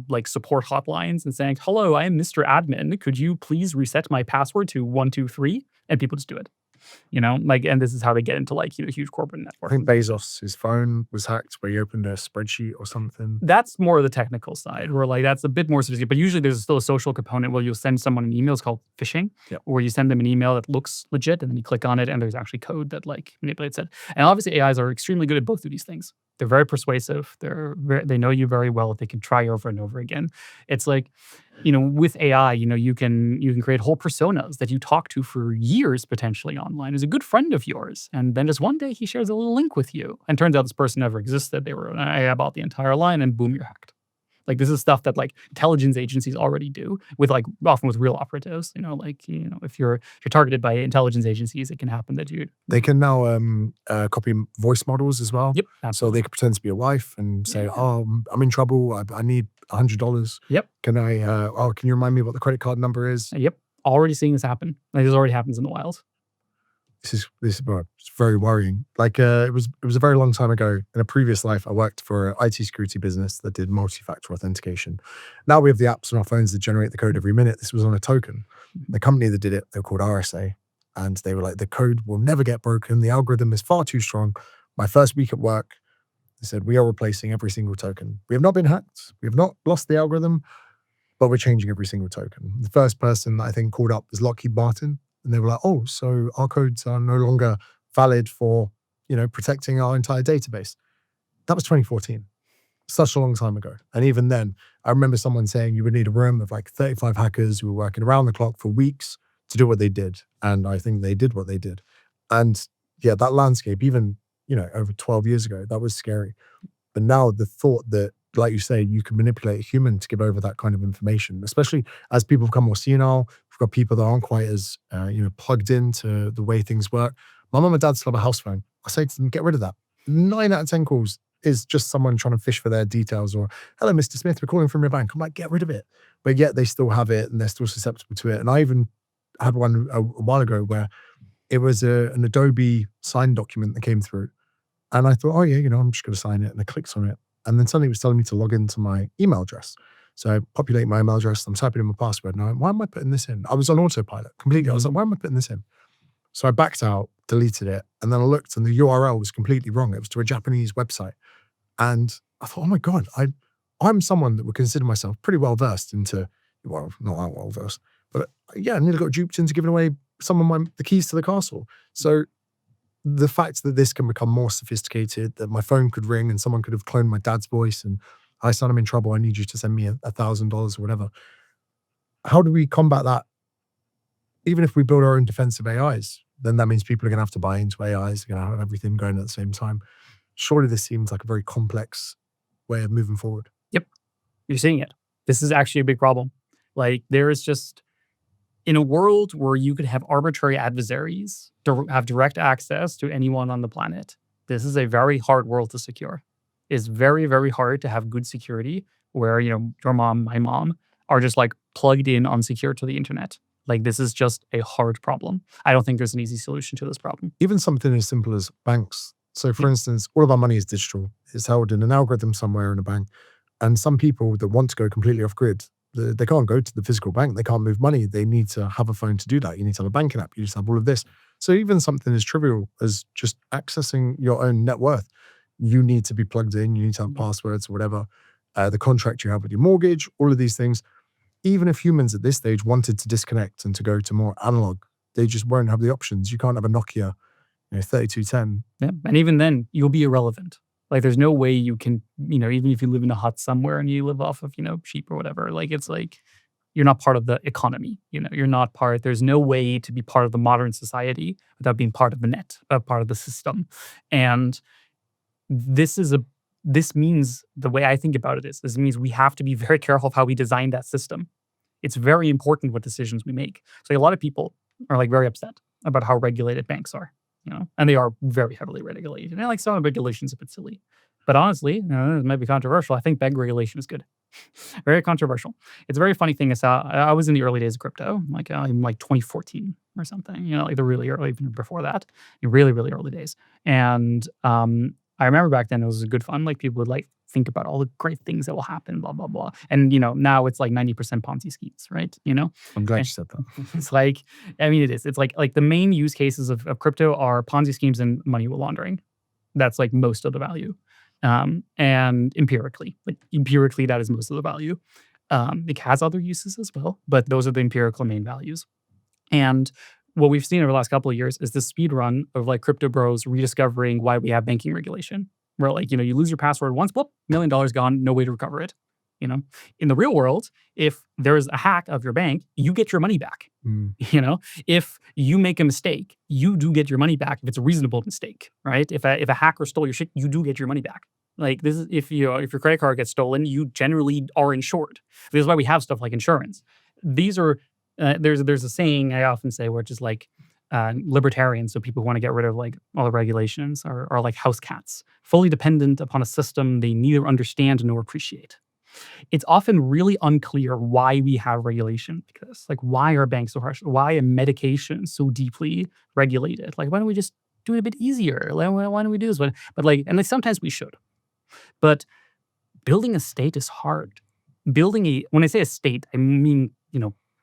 like support hotlines and saying, "Hello, I am Mr. Admin. Could you please reset my password to 123?" And people just do it. And this is how they get into like, huge corporate I networks. think Bezos, his phone was hacked where he opened a spreadsheet or something. That's more of the technical side where like that's a bit more sophisticated, but usually there's still a social component where you'll send someone an email. It's called phishing, Yep. where you send them an email that looks legit and then you click on it and there's actually code that like manipulates it. And obviously AIs are extremely good at both of these things. They're very persuasive. They know you very well. They can try over and over again. It's like, with AI, you can create whole personas that you talk to for years potentially online as a good friend of yours. And then just one day he shares a little link with you. And turns out this person never existed. They were an AI about the entire line and boom, you're hacked. Like this is stuff that like intelligence agencies already do with like often with real operatives. If you're targeted by intelligence agencies, it can happen that you. They can now copy voice models as well. Yep. So Absolutely. they can pretend to be a wife and say, Yeah. "Oh, I'm in trouble. I need $100. Yep. Can you remind me what the credit card number is?" Yep. Already seeing this happen. Like this already happens in the wild. This is it's very worrying. Like it was a very long time ago. In a previous life, I worked for an IT security business that did multi-factor authentication. Now we have the apps on our phones that generate the code every minute. This was on a token. The company that did it, they were called RSA, and they were like, the code will never get broken. The algorithm is far too strong. My first week at work, they said, we are replacing every single token. We have not been hacked. We have not lost the algorithm, but we're changing every single token. The first person that I think called up was Lockheed Martin. And they were like, "Oh, so our codes are no longer valid for, protecting our entire database." That was 2014. Such a long time ago. And even then, I remember someone saying you would need a room of like 35 hackers who were working around the clock for weeks to do what they did. And I think they did what they did. And yeah, that landscape, even, over 12 years ago, that was scary. But now the thought that, like you say, you can manipulate a human to give over that kind of information, especially as people become more senile. We've got people that aren't quite as, plugged into the way things work. My mum and dad still have a house phone. I say to them, get rid of that. 9 out of 10 calls is just someone trying to fish for their details or, "Hello, Mr. Smith, we're calling from your bank." I'm like, get rid of it. But yet they still have it and they're still susceptible to it. And I even had one a while ago where it was an Adobe sign document that came through. And I thought, oh yeah, I'm just going to sign it. And I clicked on it. And then suddenly it was telling me to log into my email address. So I populate my email address, I'm typing in my password. And I went, why am I putting this in? I was on autopilot completely. I was like, why am I putting this in? So I backed out, deleted it. And then I looked and the URL was completely wrong. It was to a Japanese website. And I thought, oh my God, I'm someone that would consider myself pretty well versed into, well, not that well versed, but yeah, I nearly got duped into giving away the keys to the castle. So the fact that this can become more sophisticated, that my phone could ring and someone could have cloned my dad's voice and, "Hi son, I'm in trouble. I need you to send me $1,000 or whatever." How do we combat that? Even if we build our own defensive AIs, then that means people are going to have to buy into AIs. They're going to have everything going at the same time. Surely this seems like a very complex way of moving forward. Yep. You're seeing it. This is actually a big problem. Like there is just, in a world where you could have arbitrary adversaries have direct access to anyone on the planet, this is a very hard world to secure. It's very, very hard to have good security where, your mom, my mom are just like plugged in unsecured to the internet. Like this is just a hard problem. I don't think there's an easy solution to this problem. Even something as simple as banks. So for instance, all of our money is digital. It's held in an algorithm somewhere in a bank. And some people that want to go completely off grid, they can't go to the physical bank. They can't move money. They need to have a phone to do that. You need to have a banking app. You need to have all of this. So even something as trivial as just accessing your own net worth, you need to be plugged in. You need to have passwords or whatever. The contract you have with your mortgage, all of these things. Even if humans at this stage wanted to disconnect and to go to more analog, they just won't have the options. You can't have a Nokia 3210. Yeah. And even then, you'll be irrelevant. Like there's no way you can, even if you live in a hut somewhere and you live off of, sheep or whatever, like it's like you're not part of the economy. You're not part, there's no way to be part of the modern society without being part of the net, part of the system. And this means, the way I think about it is, this means we have to be very careful of how we design that system. It's very important what decisions we make. So a lot of people are like very upset about how regulated banks are, and they are very heavily regulated. And like some regulations a bit silly. But honestly, it might be controversial. I think bank regulation is good. Very controversial. It's a very funny thing. Is I was in the early days of crypto, like in like 2014 or something. Like the really early, even before that, in really really early days. And I remember back then it was good fun. Like people would like think about all the great things that will happen, blah blah blah. And now it's like 90% Ponzi schemes, right? I'm glad you And said that. it's like, I mean, it is. It's like the main use cases of crypto are Ponzi schemes and money laundering. That's like most of the value. And empirically, that is most of the value. It has other uses as well, but those are the empirical main values. And what we've seen over the last couple of years is the speed run of like crypto bros rediscovering why we have banking regulation. Where like, you lose your password once, whoop, $1 million gone, no way to recover it. In the real world, if there's a hack of your bank, you get your money back. If you make a mistake, you do get your money back if it's a reasonable mistake, right? If a hacker stole your shit, you do get your money back. Like this is if your credit card gets stolen, you generally are insured. This is why we have stuff like insurance. These are there's a saying I often say where it's just like libertarians, so people who want to get rid of like all the regulations are like house cats, fully dependent upon a system they neither understand nor appreciate. It's often really unclear why we have regulation because like why are banks so harsh? Why are medication so deeply regulated? Like why don't we just do it a bit easier? Like, why don't we do this? But sometimes we should. But building a state is hard. When I say a state, I mean,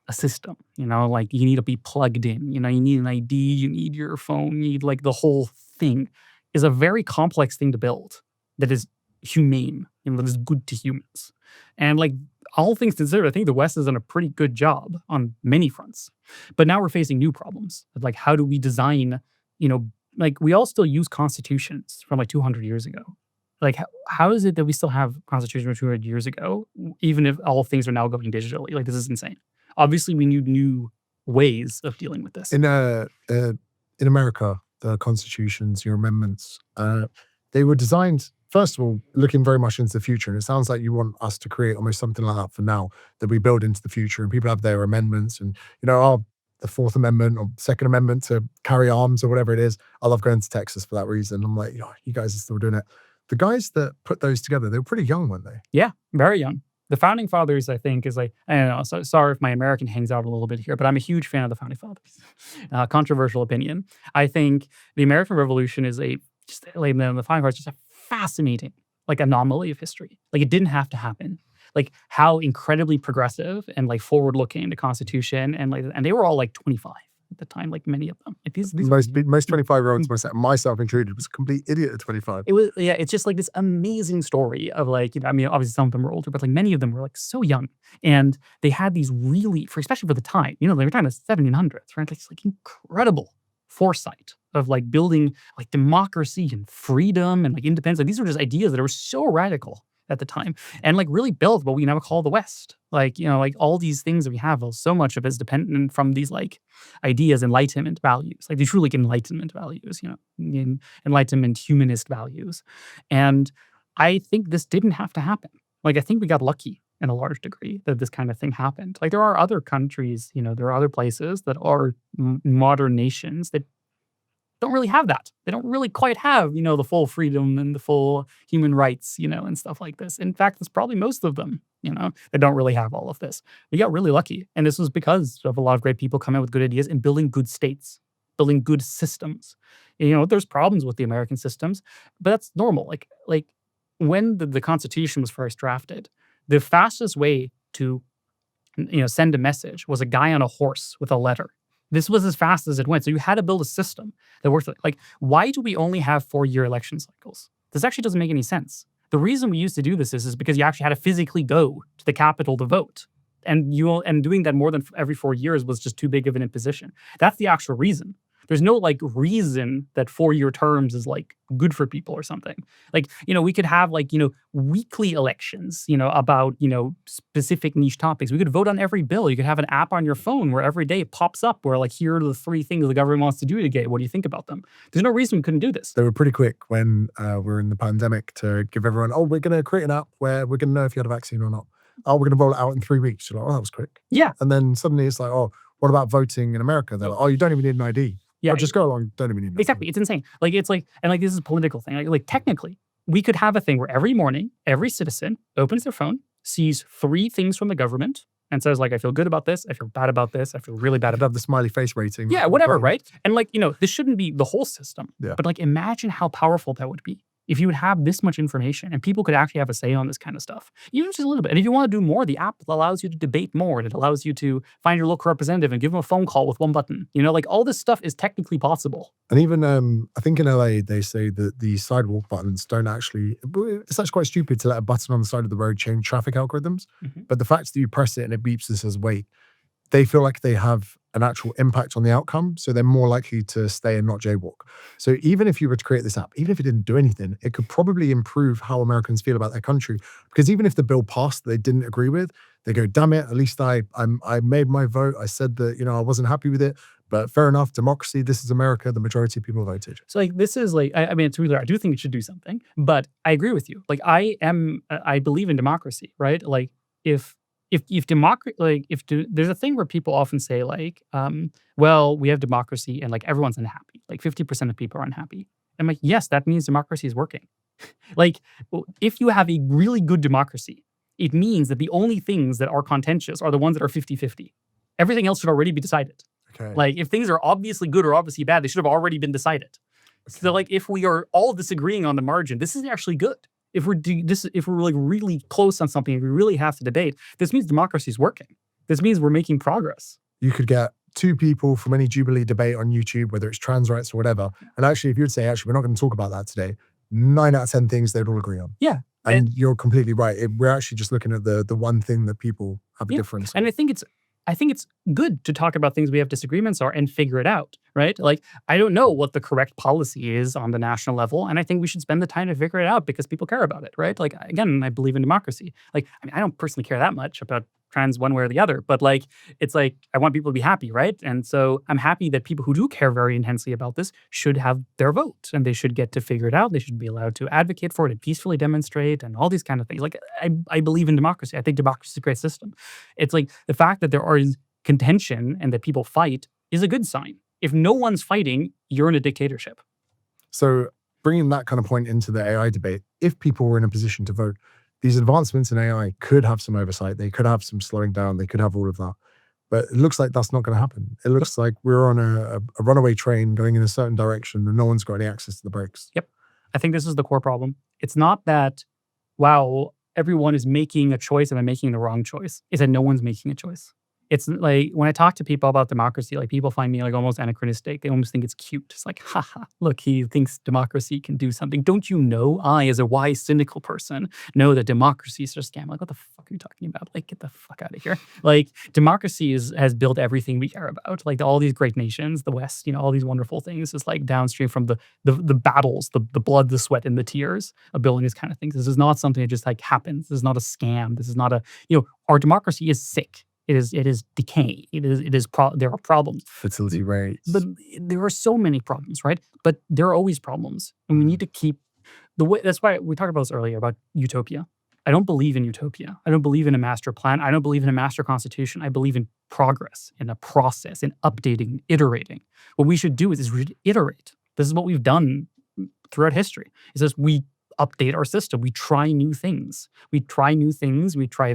a system, like you need to be plugged in, you need an ID, you need your phone, you need like the whole thing is a very complex thing to build that is humane, that is good to humans. And like all things considered, I think the West has done a pretty good job on many fronts. But now we're facing new problems. Like how do we design, like we all still use constitutions from like 200 years ago. Like how is it that we still have constitutions from 200 years ago, even if all things are now going digitally? Like this is insane. Obviously, we need new ways of dealing with this. In America, the constitutions, your amendments, they were designed, first of all, looking very much into the future. And it sounds like you want us to create almost something like that for now, that we build into the future. And people have their amendments and, the Fourth Amendment or Second Amendment to carry arms or whatever it is. I love going to Texas for that reason. I'm like, you guys are still doing it. The guys that put those together, they were pretty young, weren't they? Yeah, very young. The Founding Fathers, I think, is like, I don't know, so sorry if my American hangs out a little bit here, but I'm a huge fan of the Founding Fathers. Controversial opinion. I think the American Revolution is the Founding Fathers just a fascinating, like, anomaly of history. Like, it didn't have to happen. Like, how incredibly progressive and, like, forward-looking the Constitution, and they were all, like, 25 at the time, like many of them. Like these most 25-year-olds, myself included, was a complete idiot at 25. It was, yeah, it's just like this amazing story of like, I mean, obviously some of them were older, but like many of them were like so young. And they had these really, especially for the time, they were talking about 1700s, right? It's like incredible foresight of like building like democracy and freedom and like independence. Like these were just ideas that were so radical at the time and like really built what we now call the West. Like, like all these things that we have, so much of it is dependent from these like ideas, enlightenment values, like these truly enlightenment values, enlightenment humanist values. And I think this didn't have to happen. Like, I think we got lucky in a large degree that this kind of thing happened. Like there are other countries, there are other places that are modern nations that don't really have that. They don't really quite have, the full freedom and the full human rights, and stuff like this. In fact, it's probably most of them, that don't really have all of this. We got really lucky. And this was because of a lot of great people coming up with good ideas and building good states, building good systems. There's problems with the American systems, but that's normal. Like when the Constitution was first drafted, the fastest way to, send a message was a guy on a horse with a letter. This was as fast as it went. So you had to build a system that worked. Like, why do we only have 4-year election cycles? This actually doesn't make any sense. The reason we used to do this is because you actually had to physically go to the Capitol to vote. And doing that more than every 4 years was just too big of an imposition. That's the actual reason. There's no like reason that 4-year terms is like good for people or something. Like, we could have like, weekly elections, about, specific niche topics. We could vote on every bill. You could have an app on your phone where every day it pops up where like, here are the 3 things the government wants to do today. What do you think about them? There's no reason we couldn't do this. They were pretty quick when we're in the pandemic to give everyone, we're going to create an app where we're going to know if you had a vaccine or not. We're going to roll it out in 3 weeks. You're like, that was quick. Yeah. And then suddenly it's like, what about voting in America? They're like, you don't even need an ID. Yeah, just go along. Don't even need exactly. It's insane. Like it's like, and like this is a political thing. Like technically, we could have a thing where every morning, every citizen opens their phone, sees 3 things from the government and says like, I feel good about this, I feel bad about this, I feel really bad I'd about have the smiley face rating. yeah, whatever, right? And like, this shouldn't be the whole system. Yeah. But like, imagine how powerful that would be if you would have this much information and people could actually have a say on this kind of stuff, even just a little bit. And if you want to do more, the app allows you to debate more. And it allows you to find your local representative and give them a phone call with one button. Like all this stuff is technically possible. And even, I think in LA, they say that the sidewalk buttons don't actually, it's actually quite stupid to let a button on the side of the road change traffic algorithms. But the fact that you press it and it beeps and says, wait, they feel like they have an actual impact on the outcome. So they're more likely to stay and not jaywalk. So even if you were to create this app, even if it didn't do anything, it could probably improve how Americans feel about their country. Because even if the bill passed that they didn't agree with, they go, damn it, at least I made my vote. I said that, I wasn't happy with it. But fair enough, democracy, this is America, the majority of people voted. So like, this is like, I mean, it's really, I do think it should do something, but I agree with you. Like I believe in democracy, right? Like if democracy, like there's a thing where people often say like, well, we have democracy and like everyone's unhappy. Like 50% of people are unhappy. I'm like, yes, that means democracy is working. Like if you have a really good democracy, it means that the only things that are contentious are the ones that are 50-50. Everything else should already be decided. Okay. Like if things are obviously good or obviously bad, they should have already been decided. Okay. So like if we are all disagreeing on the margin, this is actually good. If we're like really close on something, we really have to debate. This means democracy is working. This means we're making progress. You could get 2 people from any Jubilee debate on YouTube, whether it's trans rights or whatever. And actually, if you would say, actually, we're not going to talk about that today, 9 out of 10 things they'd all agree on. Yeah. And you're completely right. We're actually just looking at the one thing that people have a difference. And I think it's good to talk about things we have disagreements are and figure it out, right? Like, I don't know what the correct policy is on the national level, and I think we should spend the time to figure it out because people care about it, right? Like, again, I believe in democracy. Like, I mean, I don't personally care that much about trans one way or the other, but like, it's like, I want people to be happy, right? And so I'm happy that people who do care very intensely about this should have their vote and they should get to figure it out. They should be allowed to advocate for it and peacefully demonstrate and all these kind of things. Like, I believe in democracy. I think democracy is a great system. It's like the fact that there is contention and that people fight is a good sign. If no one's fighting, you're in a dictatorship. So bringing that kind of point into the AI debate, if people were in a position to vote, these advancements in AI could have some oversight. They could have some slowing down. They could have all of that. But it looks like that's not going to happen. It looks like we're on a runaway train going in a certain direction and no one's got any access to the brakes. Yep. I think this is the core problem. It's not that, wow, everyone is making a choice and I'm making the wrong choice. It's that no one's making a choice. It's like when I talk to people about democracy, like people find me like almost anachronistic. They almost think it's cute. It's like, haha, look, he thinks democracy can do something. Don't you know, I, as a wise, cynical person, know that democracy is just a scam. Like, what the fuck are you talking about? Like, get the fuck out of here. Like, democracy has built everything we care about. Like, all these great nations, the West, all these wonderful things is like downstream from the battles, the blood, the sweat, and the tears of building these kind of things. This is not something that just like happens. This is not a scam. This is not a, our democracy is sick. It is decay. There are problems. Fertility rates. But there are so many problems, right? But there are always problems. And we need to keep the way, that's why we talked about this earlier about utopia. I don't believe in utopia. I don't believe in a master plan. I don't believe in a master constitution. I believe in progress, in a process, in updating, iterating. What we should do is we should iterate. This is what we've done throughout history. It says we update our system. We try new things. We try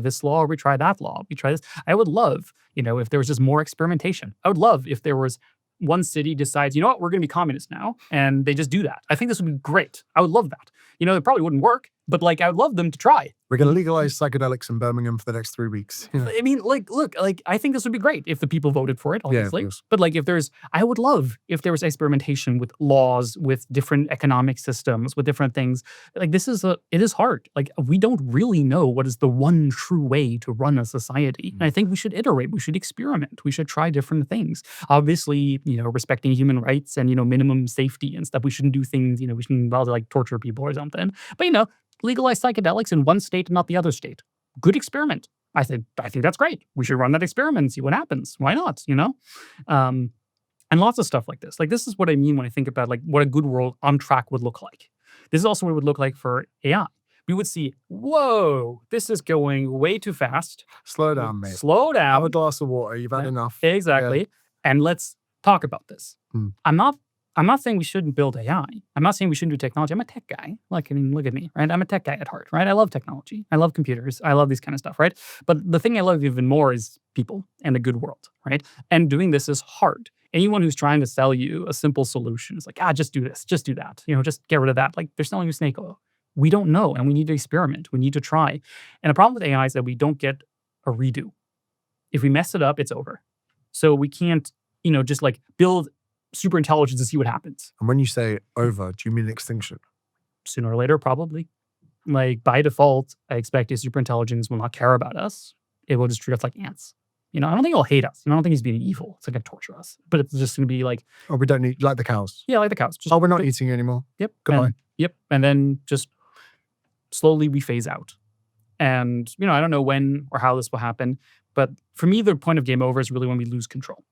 this law, or we try that law. We try this. I would love, if there was just more experimentation. I would love if there was one city decides, you know what, we're going to be communist now, and they just do that. I think this would be great. I would love that. It probably wouldn't work, but like I would love them to try. We're going to legalize psychedelics in Birmingham for the next 3 weeks. I mean, look, I think this would be great if the people voted for it, obviously. Yeah, but like I would love if there was experimentation with laws, with different economic systems, with different things. Like it is hard. Like we don't really know what is the one true way to run a society. And I think we should iterate. We should experiment. We should try different things. Obviously, respecting human rights and, minimum safety and stuff. We shouldn't do things, we shouldn't bother like torture people or something. But, legalize psychedelics in one state and not the other state. Good experiment. I think that's great. We should run that experiment and see what happens. Why not? And lots of stuff like this. Like this is what I mean when I think about like what a good world on track would look like. This is also what it would look like for AI. We would see, whoa, this is going way too fast. Slow down, mate. Slow down. Have a glass of water. You've had enough. Exactly. Yeah. And let's talk about this. I'm not I'm not saying we shouldn't build AI. I'm not saying we shouldn't do technology. I'm a tech guy. Like, I mean, look at me, right? I'm a tech guy at heart, right? I love technology. I love computers. I love these kind of stuff, right? But the thing I love even more is people and a good world, right? And doing this is hard. Anyone who's trying to sell you a simple solution is like, just do this, just do that, just get rid of that. Like, they're selling you snake oil. We don't know, and we need to experiment. We need to try. And the problem with AI is that we don't get a redo. If we mess it up, it's over. So we can't, just like build superintelligence to see what happens. And when you say over, do you mean extinction? Sooner or later, probably. Like, by default, I expect a superintelligence will not care about us. It will just treat us like ants. I don't think it'll hate us. I don't think he's being evil. It's not going to torture us. But it's just going to be like... Oh, we don't need... Like the cows. Yeah, like the cows. We're not eating you anymore. Yep. Goodbye. And then just slowly we phase out. And, I don't know when or how this will happen. But for me, the point of game over is really when we lose control.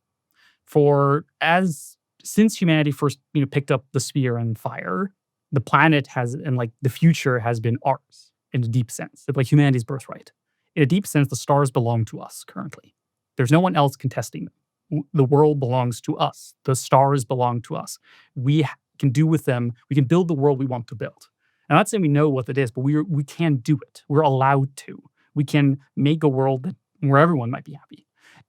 Since humanity first, picked up the spear and fire, the planet has, and like the future has been ours in a deep sense. It's like humanity's birthright. In a deep sense, the stars belong to us currently. There's no one else contesting them. The world belongs to us. The stars belong to us. We can do with them, we can build the world we want to build. I'm not saying we know what it is, but we can do it. We're allowed to. We can make a world where everyone might be happy.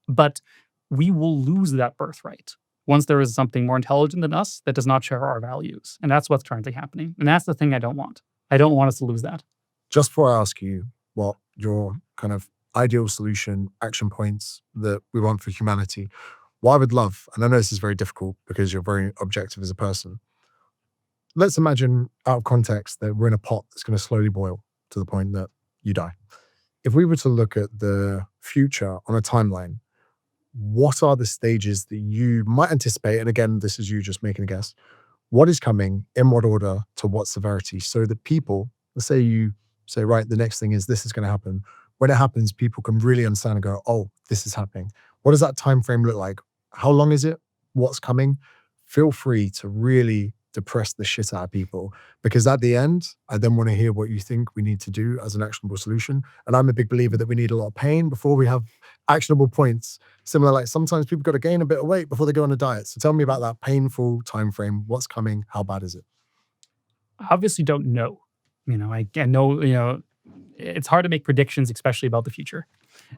But we will lose that birthright once there is something more intelligent than us that does not share our values. And that's what's currently happening. And that's the thing I don't want. I don't want us to lose that. Just before I ask you what your kind of ideal solution, action points that we want for humanity, what I would love, and I know this is very difficult because you're very objective as a person. Let's imagine out of context that we're in a pot that's going to slowly boil to the point that you die. If we were to look at the future on a timeline, what are the stages that you might anticipate? And again, this is you just making a guess. What is coming, in what order, to what severity? So that people, let's say you say, right, the next thing is this is going to happen. When it happens, people can really understand and go, oh, this is happening. What does that time frame look like? How long is it? What's coming? Feel free to really depress the shit out of people, because at the end, I then want to hear what you think we need to do as an actionable solution. And I'm a big believer that we need a lot of pain before we have actionable points. Similar, like sometimes people got to gain a bit of weight before they go on a diet. So tell me about that painful time frame. What's coming? How bad is it? I obviously don't know. I know, it's hard to make predictions, especially about the future.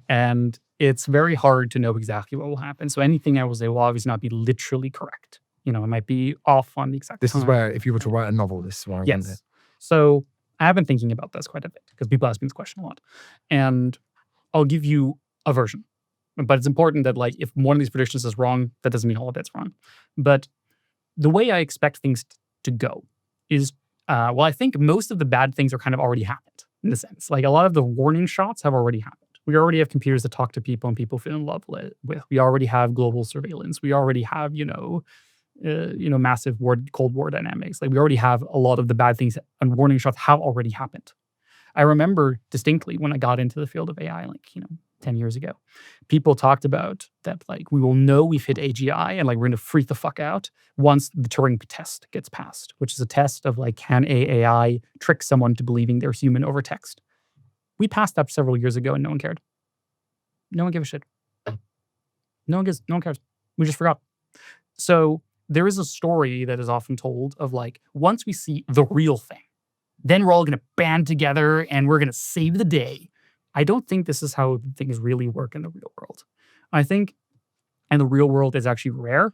And it's very hard to know exactly what will happen. So anything I will say will obviously not be literally correct. It might be off on the exact This time. is where, if you were to write a novel, this is where I want it. So I have been thinking about this quite a bit because people ask me this question a lot. And I'll give you a version. But it's important that, like, if one of these predictions is wrong, that doesn't mean all of it's wrong. But the way I expect things to go is, I think most of the bad things are kind of already happened in a sense. Like, a lot of the warning shots have already happened. We already have computers that talk to people and people feel in love with. We already have global surveillance. We already have, massive Cold War dynamics. Like, we already have a lot of the bad things and warning shots have already happened. I remember distinctly when I got into the field of AI, 10 years ago, people talked about that, like, we will know we've hit AGI and, like, we're going to freak the fuck out once the Turing test gets passed, which is a test of, like, can AI trick someone to believing they're human over text? We passed that several years ago and no one cared. No one gave a shit. No one cares. We just forgot. So there is a story that is often told of, like, once we see the real thing, then we're all going to band together and we're going to save the day. I don't think this is how things really work in the real world. I think in the real world, it's actually rare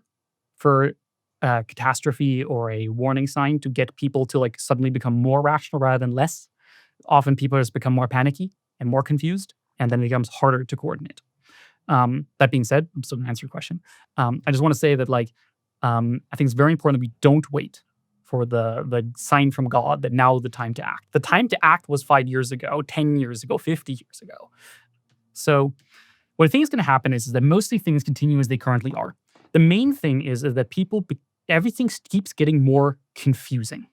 for a catastrophe or a warning sign to get people to, like, suddenly become more rational rather than less. Often people just become more panicky and more confused, and then it becomes harder to coordinate. That being said, I'm still going to answer your question. I just want to say that, like, I think it's very important that we don't wait for the sign from God that now is the time to act. The time to act was 5 years ago, 10 years ago, 50 years ago. So what I think is going to happen is that mostly things continue as they currently are. The main thing is that everything keeps getting more confusing.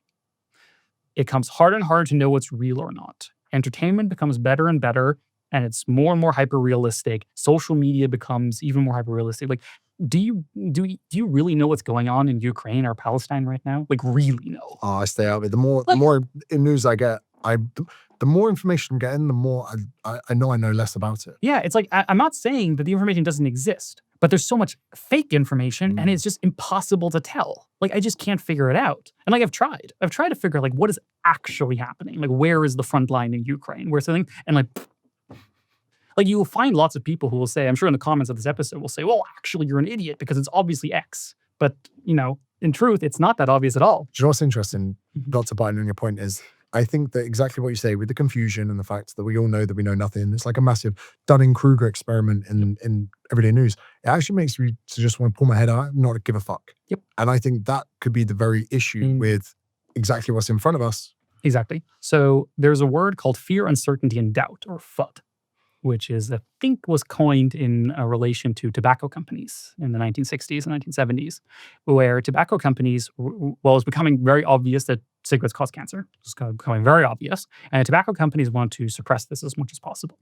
It becomes harder and harder to know what's real or not. Entertainment becomes better and better, and it's more and more hyper-realistic. Social media becomes even more hyper-realistic. Like, do you really know what's going on in Ukraine or Palestine right now? Like, really know? Oh, I stay out of it. The more news I get, the more information I'm getting, the more I know less about it. Yeah, it's like, I'm not saying that the information doesn't exist, But there's so much fake information and it's just impossible to tell. Like, I just can't figure it out. And like, I've tried to figure out like what is actually happening. Like, where is the front line in Ukraine? Where's something? And like you will find lots of people who will say, I'm sure in the comments of this episode will say, well, actually you're an idiot because it's obviously X. But in truth, it's not that obvious at all. Do you know what's interesting, Dr. Biden, on your point is, I think that exactly what you say with the confusion and the fact that we all know that we know nothing, it's like a massive Dunning-Kruger experiment in everyday news. It actually makes me to just want to pull my head out and not give a fuck. Yep. And I think that could be the very issue with exactly what's in front of us. Exactly. So there's a word called fear, uncertainty, and doubt, or FUD, which I think was coined in a relation to tobacco companies in the 1960s and 1970s, where tobacco companies, it was becoming very obvious that cigarettes cause cancer. It was becoming very obvious. And tobacco companies want to suppress this as much as possible.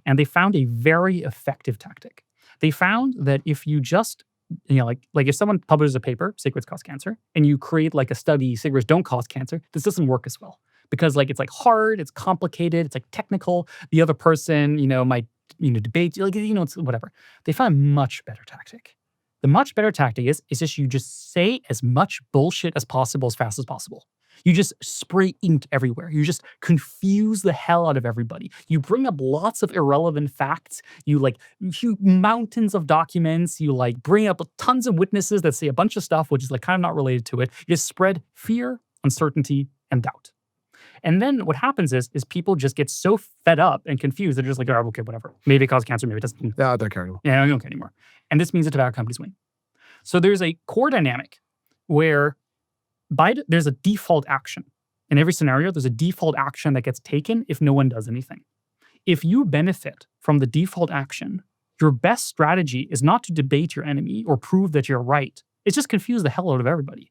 And they found a very effective tactic. They found that if you just, like if someone publishes a paper, cigarettes cause cancer, and you create like a study, cigarettes don't cause cancer, this doesn't work as well. Because like it's like hard, it's complicated, it's like technical. The other person, might debate, it's whatever. They found a much better tactic. The much better tactic is just you just say as much bullshit as possible as fast as possible. You just spray ink everywhere. You just confuse the hell out of everybody. You bring up lots of irrelevant facts. You mountains of documents. You bring up tons of witnesses that say a bunch of stuff which is kind of not related to it. You just spread fear, uncertainty, and doubt. And then what happens is people just get so fed up and confused. They're just like, oh, okay, whatever. Maybe it caused cancer, maybe it doesn't. Yeah, I don't care anymore. Yeah, I don't care anymore. And this means the tobacco companies win. So there's a core dynamic where there's a default action. In every scenario, there's a default action that gets taken if no one does anything. If you benefit from the default action, your best strategy is not to debate your enemy or prove that you're right. It's just confuse the hell out of everybody.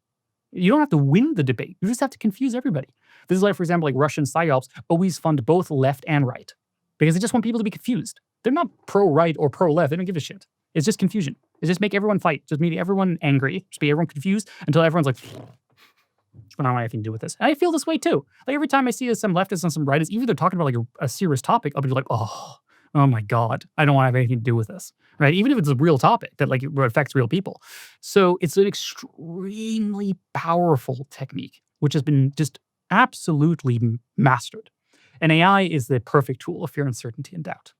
You don't have to win the debate. You just have to confuse everybody. This is for example, Russian psyops always fund both left and right because they just want people to be confused. They're not pro-right or pro-left. They don't give a shit. It's just confusion. It's just make everyone fight. Just make everyone angry. Just make everyone confused until everyone's like, I don't have anything to do with this. And I feel this way too. Like every time I see some leftists and some rightists, even if they're talking about a serious topic, I'll be like, oh my God, I don't want to have anything to do with this, right? Even if it's a real topic that affects real people. So it's an extremely powerful technique, which has been just absolutely mastered. And AI is the perfect tool of fear, uncertainty, and doubt.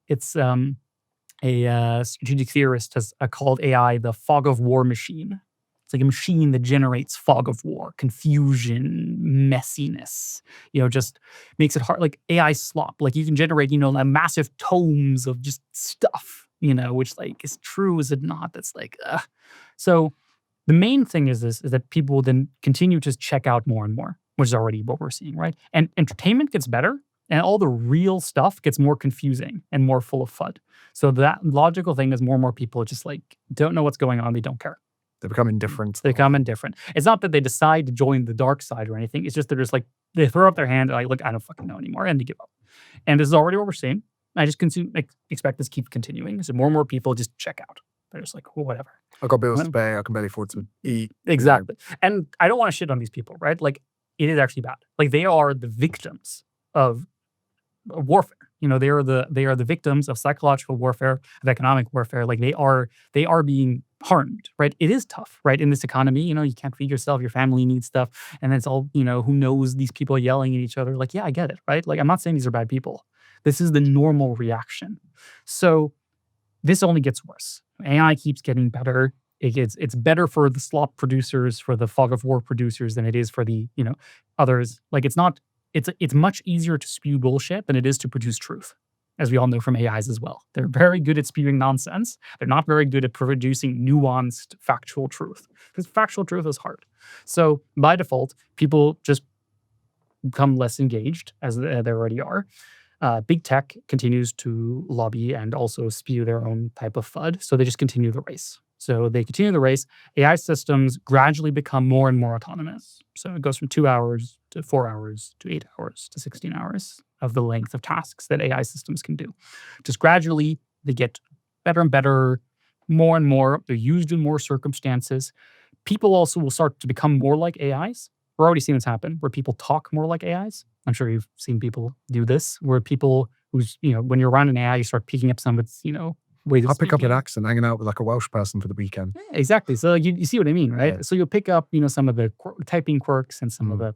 It's a strategic theorist has called AI the fog of war machine. It's like a machine that generates fog of war, confusion, messiness, just makes it hard, like AI slop. Like you can generate, massive tomes of just stuff, which is true, is it not? That's So the main thing is that people will then continue to check out more and more, which is already what we're seeing, right? And entertainment gets better and all the real stuff gets more confusing and more full of FUD. So that logical thing is more and more people just don't know what's going on. They don't care. They become indifferent. They become indifferent. It's not that they decide to join the dark side or anything. It's just they're just they throw up their hand and look, I don't fucking know anymore, and they give up. And this is already what we're seeing. I just expect this to keep continuing. So more and more people just check out. They're just well, whatever. I've got bills to pay. I can barely afford to eat. Exactly. And I don't want to shit on these people, right? It is actually bad. They are the victims of warfare. They are the victims of psychological warfare, of economic warfare. They are being harmed, right? It is tough, right? In this economy, you can't feed yourself, your family needs stuff. And it's all, who knows, these people yelling at each other. Yeah, I get it, right? I'm not saying these are bad people. This is the normal reaction. So this only gets worse. AI keeps getting better. It's better for the slop producers, for the fog of war producers than it is for the, others. It's much easier to spew bullshit than it is to produce truth, as we all know from AIs as well. They're very good at spewing nonsense. They're not very good at producing nuanced factual truth, because factual truth is hard. So by default, people just become less engaged, as they already are. Big tech continues to lobby and also spew their own type of FUD, so they just continue the race. So they continue the race. AI systems gradually become more and more autonomous. So it goes from 2 hours to 4 hours to 8 hours to 16 hours of the length of tasks that AI systems can do. Just gradually, they get better and better, more and more. They're used in more circumstances. People also will start to become more like AIs. We're already seeing this happen, where people talk more like AIs. I'm sure you've seen people do this, where people when you're around an AI, you start picking up some of its, ways of I'll pick up an speaking. accent hanging out with like a Welsh person for the weekend. Exactly. So like, you see what I mean, right? Yeah. So you'll pick up, some of the typing quirks and some of the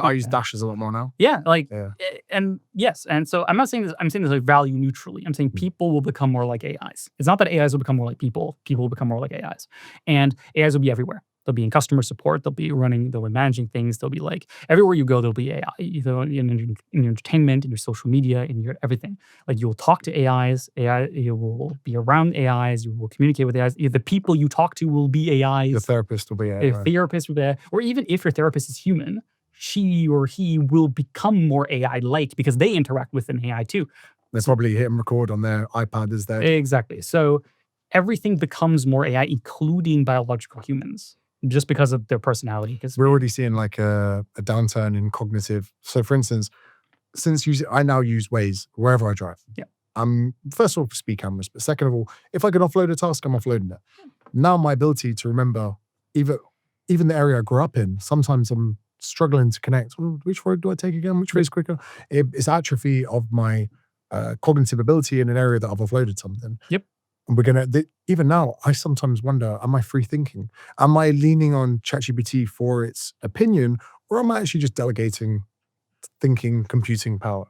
I use dashes a lot more now. Yeah, like, Yeah. and yes, and so I'm not saying this. I'm saying this like value neutrally. I'm saying people will become more like AIs. It's not that AIs will become more like people. People will become more like AIs, and AIs will be everywhere. They'll be in customer support. They'll be managing things. They'll be like everywhere you go. There'll be AI. Either in your entertainment, in your social media, in your everything. Like you will talk to AIs. You will be around AIs. You will communicate with AIs. The people you talk to will be AIs. The therapist will be A therapist will be AI, or even if your therapist is human, she or he will become more AI-like because they interact with an AI too. They probably hit and record on their iPad as their Exactly. So everything becomes more AI, including biological humans, just because of their personality. Because we're already seeing like a downturn in cognitive. So for instance, I now use Waze wherever I drive. Yeah. First of all, for speed cameras, but second of all, if I can offload a task, I'm offloading it. Now my ability to remember even the area I grew up in, sometimes I'm struggling to connect. Which road do I take again? Which way is quicker? It's atrophy of my cognitive ability in an area that I've offloaded something. Yep. And even now, I sometimes wonder, am I free thinking? Am I leaning on ChatGPT for its opinion, or am I actually just delegating thinking, computing power?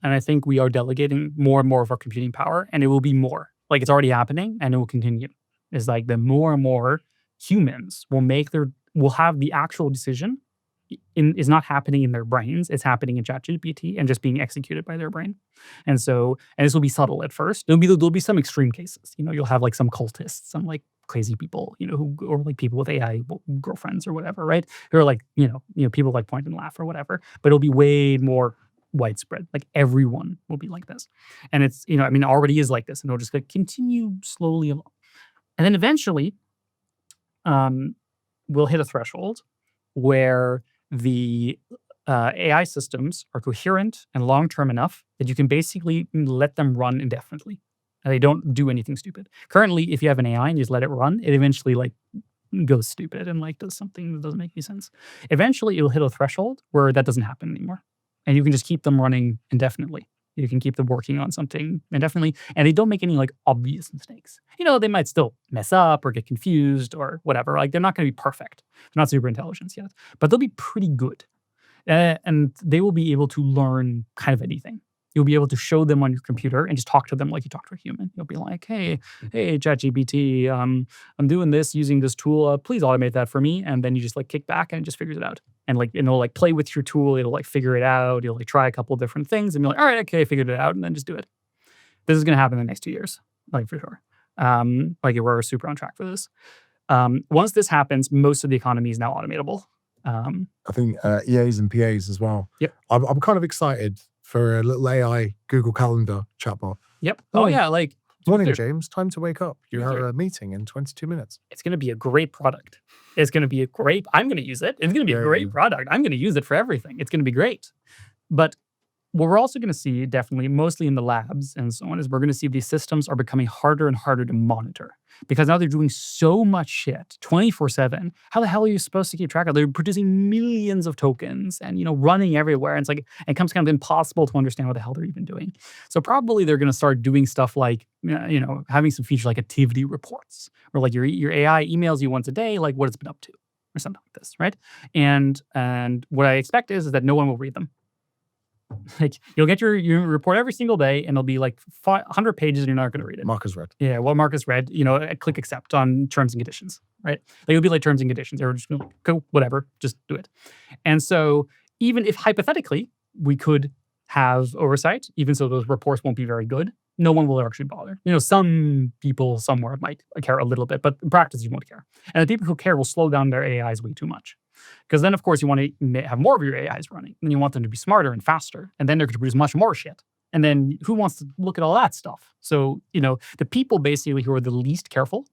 And I think we are delegating more and more of our computing power, and it will be more. Like it's already happening, and it will continue. It's like the more and more humans will have the actual decision is not happening in their brains. It's happening in ChatGPT and just being executed by their brain. And this will be subtle at first. There'll be some extreme cases. You'll have like some cultists, some like crazy people, or like people with AI girlfriends or whatever, right? Who are like, people like point and laugh or whatever. But it'll be way more widespread. Like everyone will be like this. And it's, it already is like this, and it'll just like continue slowly along. And then eventually, we'll hit a threshold where the AI systems are coherent and long-term enough that you can basically let them run indefinitely. And they don't do anything stupid. Currently, if you have an AI and you just let it run, it eventually like goes stupid and like does something that doesn't make any sense. Eventually, it'll hit a threshold where that doesn't happen anymore. And you can just keep them running indefinitely. You can keep them working on something indefinitely, and they don't make any like obvious mistakes. They might still mess up or get confused or whatever. Like they're not going to be perfect. They're not superintelligence yet, but they'll be pretty good, and they will be able to learn kind of anything. You'll be able to show them on your computer and just talk to them like you talk to a human. You'll be like, hey, ChatGPT, I'm doing this using this tool. Please automate that for me. And then you just like kick back and it just figures it out. And like, it'll like play with your tool. It'll like figure it out. You'll like try a couple of different things and be like, all right, okay, I figured it out. And then just do it. This is going to happen in the next 2 years, like for sure. Like we're super on track for this. Once this happens, most of the economy is now automatable. I think EAs and PAs as well. Yep. I'm kind of excited for a little AI Google Calendar chatbot. Yep. Oh yeah, like morning, James. Time to wake up. You have a meeting in 22 minutes. It's going to be a great product. I'm going to use it. It's going to be a great product. I'm going to use it for everything. It's going to be great. But what we're also going to see, definitely, mostly in the labs and so on, is we're going to see these systems are becoming harder and harder to monitor. Because now they're doing so much shit 24/7. How the hell are you supposed to keep track of? They're producing millions of tokens and running everywhere. And it becomes kind of impossible to understand what the hell they're even doing. So probably they're going to start doing stuff like having some feature like activity reports, or like your AI emails you once a day, like what it's been up to, or something like this, right? And what I expect is that no one will read them. Like you'll get your report every single day, and it'll be like 100 pages, and you're not going to read it. Mark is read. Yeah, well, Mark is read. Click accept on terms and conditions, right? Like it'll be like terms and conditions. They're just going to go whatever, just do it. And so even if hypothetically we could have oversight, even so those reports won't be very good, no one will actually bother. Some people somewhere might care a little bit, but in practice you won't care. And the people who care will slow down their AIs way too much. Because then, of course, you want to have more of your AIs running. And you want them to be smarter and faster. And then they're going to produce much more shit. And then who wants to look at all that stuff? So, the people basically who are the least careful,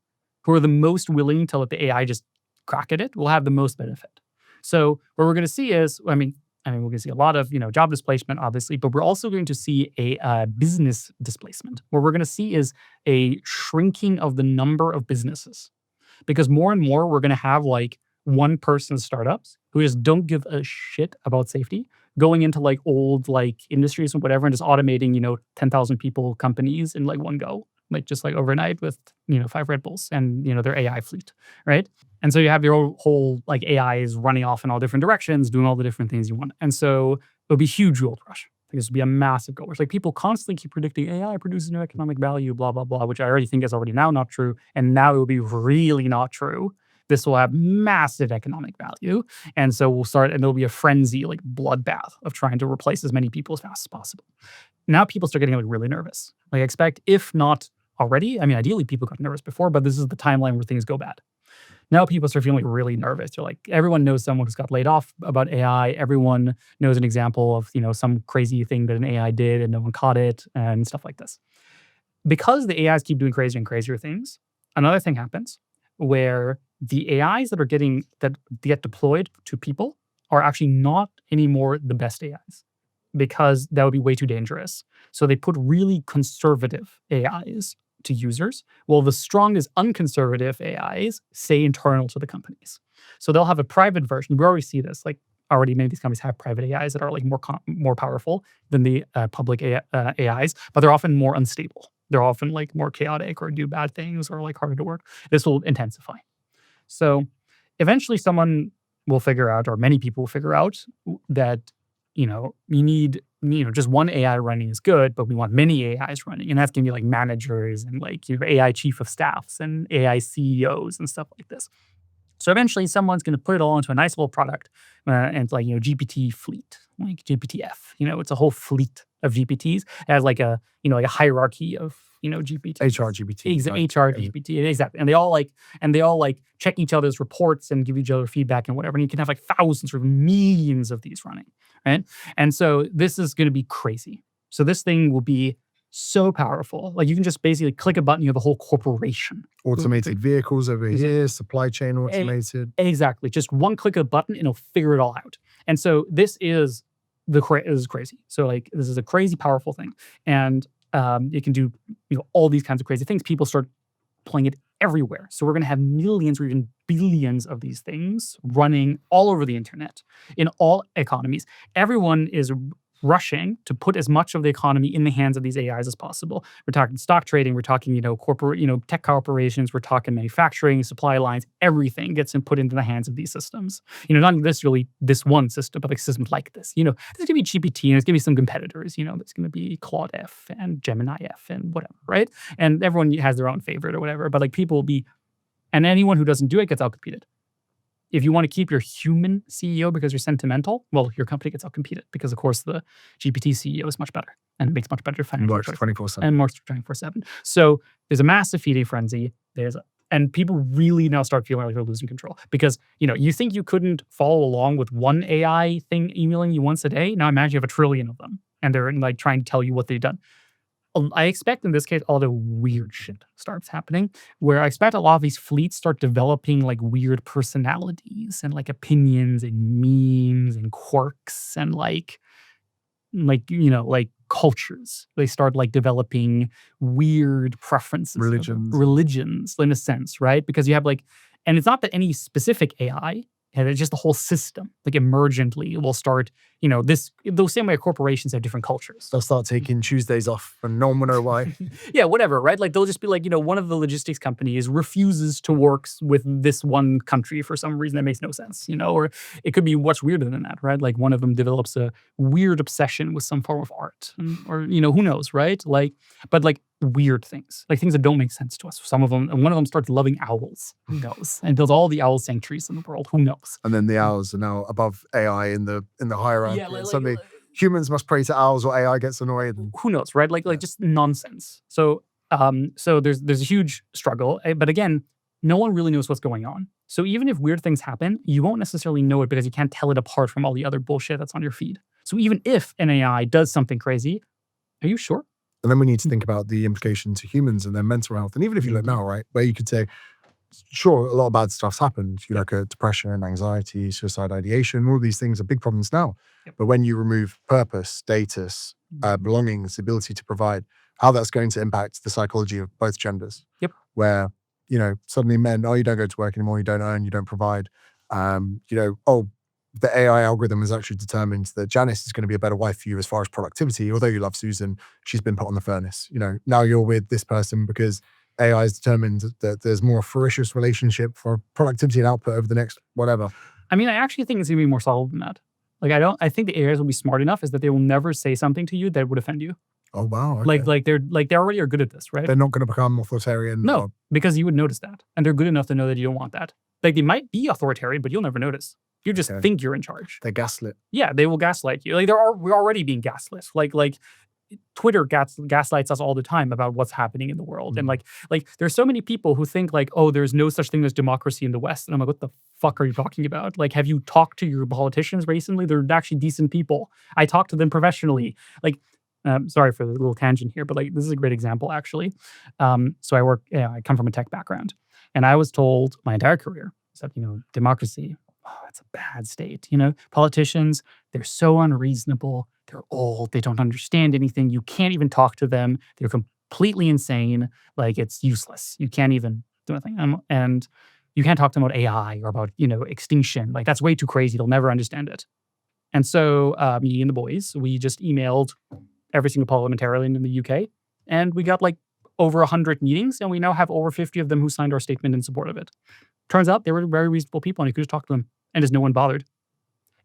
who are the most willing to let the AI just crack at it, will have the most benefit. So what we're going to see is, we're going to see a lot of, job displacement, obviously, but we're also going to see a business displacement. What we're going to see is a shrinking of the number of businesses. Because more and more, we're going to have like one-person startups who just don't give a shit about safety, going into like old like industries and whatever, and just automating 10,000 people companies in like one go. like just like overnight with 5 Red Bulls and their AI fleet, right? And so you have your whole like AIs running off in all different directions, doing all the different things you want. And so it'll be a huge gold rush. Like this will be a massive gold rush. Like people constantly keep predicting AI produces no economic value, blah, blah, blah, which I already think is already now not true. And now it will be really not true. This will have massive economic value. And so we'll start, and there'll be a frenzy, like bloodbath of trying to replace as many people as fast as possible. Now people start getting like really nervous. Like I expect, if not already, I mean, ideally people got nervous before, but this is the timeline where things go bad. Now people start feeling like really nervous. They're like, everyone knows someone who's got laid off about AI. Everyone knows an example of, some crazy thing that an AI did and no one caught it and stuff like this. Because the AIs keep doing crazier and crazier things, another thing happens where the AIs that get deployed to people are actually not anymore the best AIs, because that would be way too dangerous. So they put really conservative AIs to users, while the strongest unconservative AIs stay internal to the companies. So they'll have a private version. We already see this. Like already, many of these companies have private AIs that are like more powerful than the public AIs, but they're often more unstable. They're often like more chaotic or do bad things or like harder to work. This will intensify. So eventually someone will figure out, or many people will figure out, that you need just one AI running is good, but we want many AIs running, and that's gonna be like managers and like AI chief of staffs and AI CEOs and stuff like this. So eventually someone's gonna put it all into a nice little product, and it's like GPT fleet, like GPTF. It's a whole fleet of GPTs. It has like a like a hierarchy of GPT. HR GPT. HR GPT, exactly. And they all like check each other's reports and give each other feedback and whatever. And you can have like thousands or millions of these running, right? And so this is going to be crazy. So this thing will be so powerful. Like you can just basically click a button, you have a whole corporation. Automated vehicles over here, supply chain automated. Exactly. Just one click of a button and it'll figure it all out. And so this is crazy. So like this is a crazy powerful thing. And it can do all these kinds of crazy things. People start playing it everywhere. So we're going to have millions or even billions of these things running all over the internet in all economies. Everyone is rushing to put as much of the economy in the hands of these AIs as possible. We're talking stock trading, we're talking, corporate, tech corporations, we're talking manufacturing, supply lines, everything gets put into the hands of these systems. Not necessarily this one system, but like systems like this. There's going to be GPT and there's going to be some competitors, there's going to be Claude F and Gemini F and whatever, right? And everyone has their own favorite or whatever, but like people will be, and anyone who doesn't do it gets outcompeted. If you want to keep your human CEO because you're sentimental, well, your company gets outcompeted because, of course, the GPT CEO is much better and makes much better financial works 24/7 and works 24/7. So there's a massive feeding frenzy. And people really now start feeling like they're losing control because you think you couldn't follow along with one AI thing emailing you once a day. Now imagine you have a trillion of them and they're like trying to tell you what they've done. I expect in this case, all the weird shit starts happening where I expect a lot of these fleets start developing like weird personalities and like opinions and memes and quirks and like cultures. They start like developing weird preferences. Religions in a sense, right? Because you have like, and it's not that any specific AI, and it's just the whole system, like emergently will start, those same way corporations have different cultures. They'll start taking Tuesdays off and no one will know why. Yeah, whatever, right? Like they'll just be like, one of the logistics companies refuses to work with this one country for some reason that makes no sense, or it could be much weirder than that, right? Like one of them develops a weird obsession with some form of art or, who knows, right? Like, but like weird things, like things that don't make sense to us. Some of them, and one of them starts loving owls, who knows? And builds all the owl sanctuaries in the world, who knows? And then the owls are now above AI in the hierarchy. Yeah, suddenly humans must pray to owls or AI gets annoyed. Who knows, right? Like just nonsense. So there's a huge struggle, but again, no one really knows what's going on. So even if weird things happen, you won't necessarily know it because you can't tell it apart from all the other bullshit that's on your feed. So even if an AI does something crazy, are you sure? And then we need to think about the implication to humans and their mental health. And even if you look now, right, where you could say, sure, a lot of bad stuff's happened. You look at depression, anxiety, suicide ideation, all these things are big problems now. Yep. But when you remove purpose, status, belongings, the ability to provide, how that's going to impact the psychology of both genders. Yep. Where, suddenly men, you don't go to work anymore, you don't earn, you don't provide. the AI algorithm has actually determined that Janice is going to be a better wife for you as far as productivity. Although you love Susan, she's been put on the furnace. Now you're with this person because AI has determined that there's more ferocious relationship for productivity and output over the next whatever. I mean, I actually think it's gonna be more subtle than that. Like, I think the AIs will be smart enough is that they will never say something to you that would offend you. Oh, wow. Okay. Like they already are good at this, right? They're not going to become authoritarian. No, because you would notice that. And they're good enough to know that you don't want that. Like, they might be authoritarian, but you'll never notice. You just think you're in charge. They're gaslit. Yeah, they will gaslight you. Like, we're already being gaslit. Like Twitter gaslights us all the time about what's happening in the world. And like there's so many people who think like, oh, there's no such thing as democracy in the West. And I'm like, what the fuck are you talking about? Like, have you talked to your politicians recently? They're actually decent people. I talk to them professionally. Like, sorry for the little tangent here, but like, this is a great example actually. So I come from a tech background, and I was told my entire career that, democracy, it's a bad state. Politicians, they're so unreasonable. They're old. They don't understand anything. You can't even talk to them. They're completely insane. Like, it's useless. You can't even do anything. And you can't talk to them about AI or about, extinction. Like, that's way too crazy. They'll never understand it. And so me and the boys, we just emailed every single parliamentarian in the UK. And we got like over 100 meetings. And we now have over 50 of them who signed our statement in support of it. Turns out they were very reasonable people, and you could just talk to them. And just no one bothered.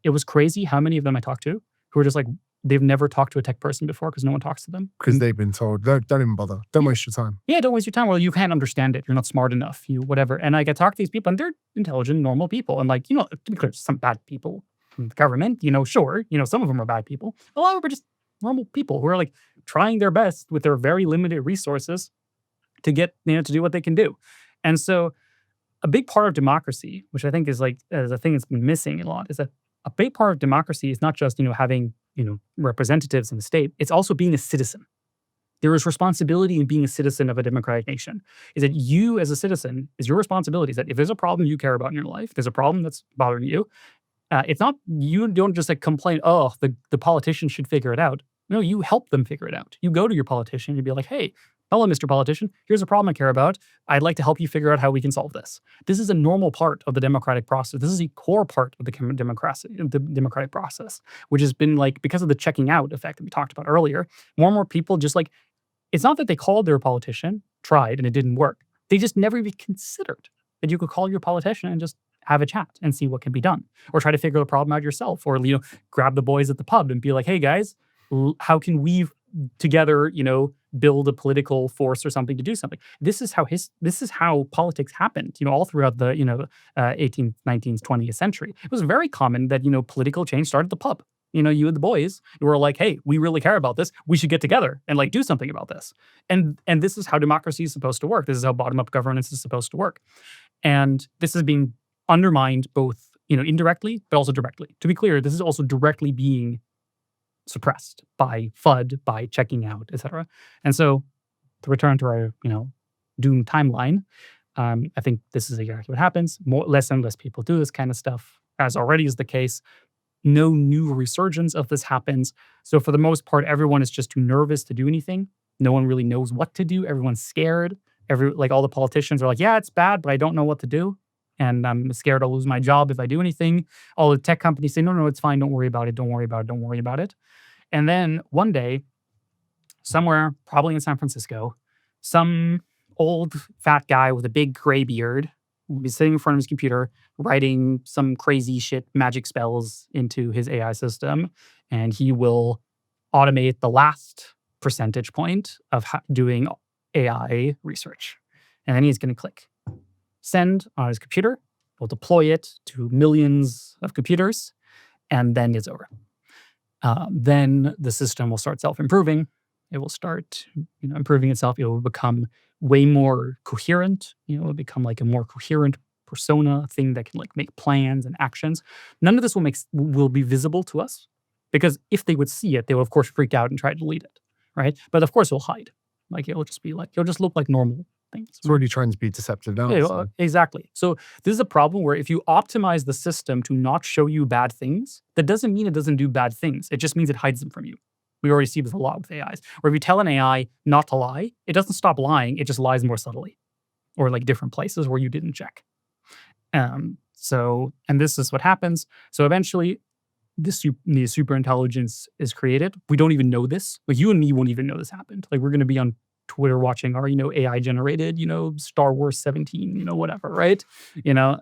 It was crazy how many of them I talked to who were just like, they've never talked to a tech person before because no one talks to them. Because they've been told, don't even bother. Don't waste your time. Yeah, don't waste your time. Well, you can't understand it. You're not smart enough. You whatever. And I get talk to these people, and they're intelligent, normal people. And like, to be clear, some bad people in the government, sure, some of them are bad people. A lot of them are just normal people who are like trying their best with their very limited resources to get, to do what they can do. And so a big part of democracy, which I think is like a thing that's been missing a lot, is that a big part of democracy is not just, having, representatives in the state. It's also being a citizen. There is responsibility in being a citizen of a democratic nation. Is that you as a citizen, is your responsibility is that if there's a problem you care about in your life, there's a problem that's bothering you, it's not, you don't just like complain, oh, the politicians should figure it out. No, you help them figure it out. You go to your politician and be like, hey, hello, Mr. Politician, here's a problem I care about. I'd like to help you figure out how we can solve this. This is a normal part of the democratic process. This is a core part of the democratic process, which has been like, because of the checking out effect that we talked about earlier, more and more people just like, it's not that they called their politician, tried, and it didn't work. They just never even considered that you could call your politician and just have a chat and see what can be done, or try to figure the problem out yourself, or, grab the boys at the pub and be like, hey guys, how can we together, build a political force or something to do something. This is how politics happened, all throughout the, 18th, 19th, 20th century. It was very common that, political change started at the pub. You and the boys were like, hey, we really care about this. We should get together and like do something about this. And this is how democracy is supposed to work. This is how bottom-up governance is supposed to work. And this is being undermined both, indirectly, but also directly. To be clear, this is also directly being suppressed by FUD, by checking out, etc. And so, to return to our, doom timeline, I think this is exactly what happens. Less and less people do this kind of stuff, as already is the case. No new resurgence of this happens. So for the most part, everyone is just too nervous to do anything. No one really knows what to do. Everyone's scared. All the politicians are like, yeah, it's bad, but I don't know what to do. And I'm scared I'll lose my job if I do anything. All the tech companies say, no, it's fine. Don't worry about it. Don't worry about it. Don't worry about it. And then one day, somewhere, probably in San Francisco, some old fat guy with a big gray beard will be sitting in front of his computer, writing some crazy shit, magic spells into his AI system. And he will automate the last percentage point of doing AI research. And then he's going to click send on his computer. We'll deploy it to millions of computers, and then it's over. Then the system will start self-improving. It will start, improving itself. It will become way more coherent. It will become like a more coherent persona, a thing that can like make plans and actions. None of this will be visible to us, because if they would see it, they will of course freak out and try to delete it, right? But of course it'll hide. Like it'll just look like normal things. It's already trying to be deceptive now. Yeah, so. Exactly. So this is a problem where if you optimize the system to not show you bad things, that doesn't mean it doesn't do bad things. It just means it hides them from you. We already see this a lot with AIs. Or if you tell an AI not to lie, it doesn't stop lying. It just lies more subtly, or like different places where you didn't check. So, and this is what happens. So eventually, the superintelligence is created. We don't even know this. Like you and me won't even know this happened. Like we're going to be on Twitter watching our, AI generated, Star Wars 17, whatever, right?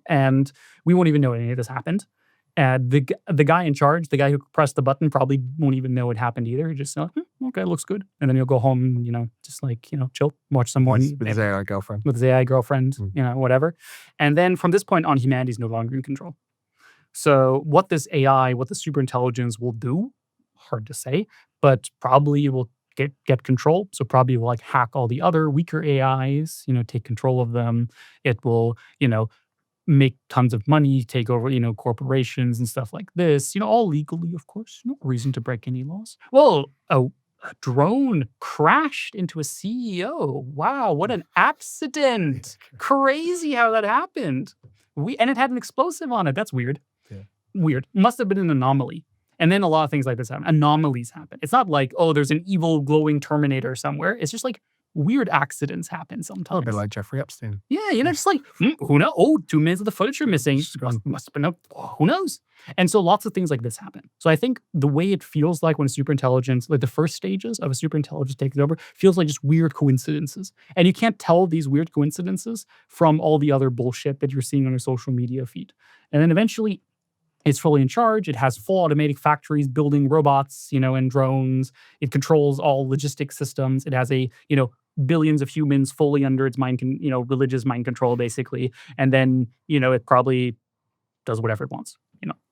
And we won't even know any of this happened. The guy in charge, the guy who pressed the button, probably won't even know it happened either. He just okay, looks good, and then he'll go home, just like chill, watch some more with his AI girlfriend. with his AI girlfriend, whatever. And then from this point on, humanity's no longer in control. So what this AI, what the superintelligence will do, hard to say, but probably will get control. So probably will like hack all the other weaker AIs, take control of them. It will, make tons of money, take over, corporations and stuff like this, all legally, of course. No reason to break any laws. Well, a drone crashed into a CEO. Wow, what an accident. Crazy how that happened. And it had an explosive on it. That's weird. Yeah. Weird. Must have been an anomaly. And then a lot of things like this happen. Anomalies happen. It's not like, oh, there's an evil glowing Terminator somewhere. It's just like weird accidents happen sometimes. A bit like Jeffrey Epstein. Yeah, just like, who knows? Oh, 2 minutes of the footage are missing. Must have been who knows? And so lots of things like this happen. So I think the way it feels like when superintelligence, like the first stages of a superintelligence takes over, feels like just weird coincidences. And you can't tell these weird coincidences from all the other bullshit that you're seeing on your social media feed. And then eventually, it's fully in charge. It has full automatic factories building robots, and drones. It controls all logistics systems. It has billions of humans fully under its religious mind control, basically. And then, it probably does whatever it wants.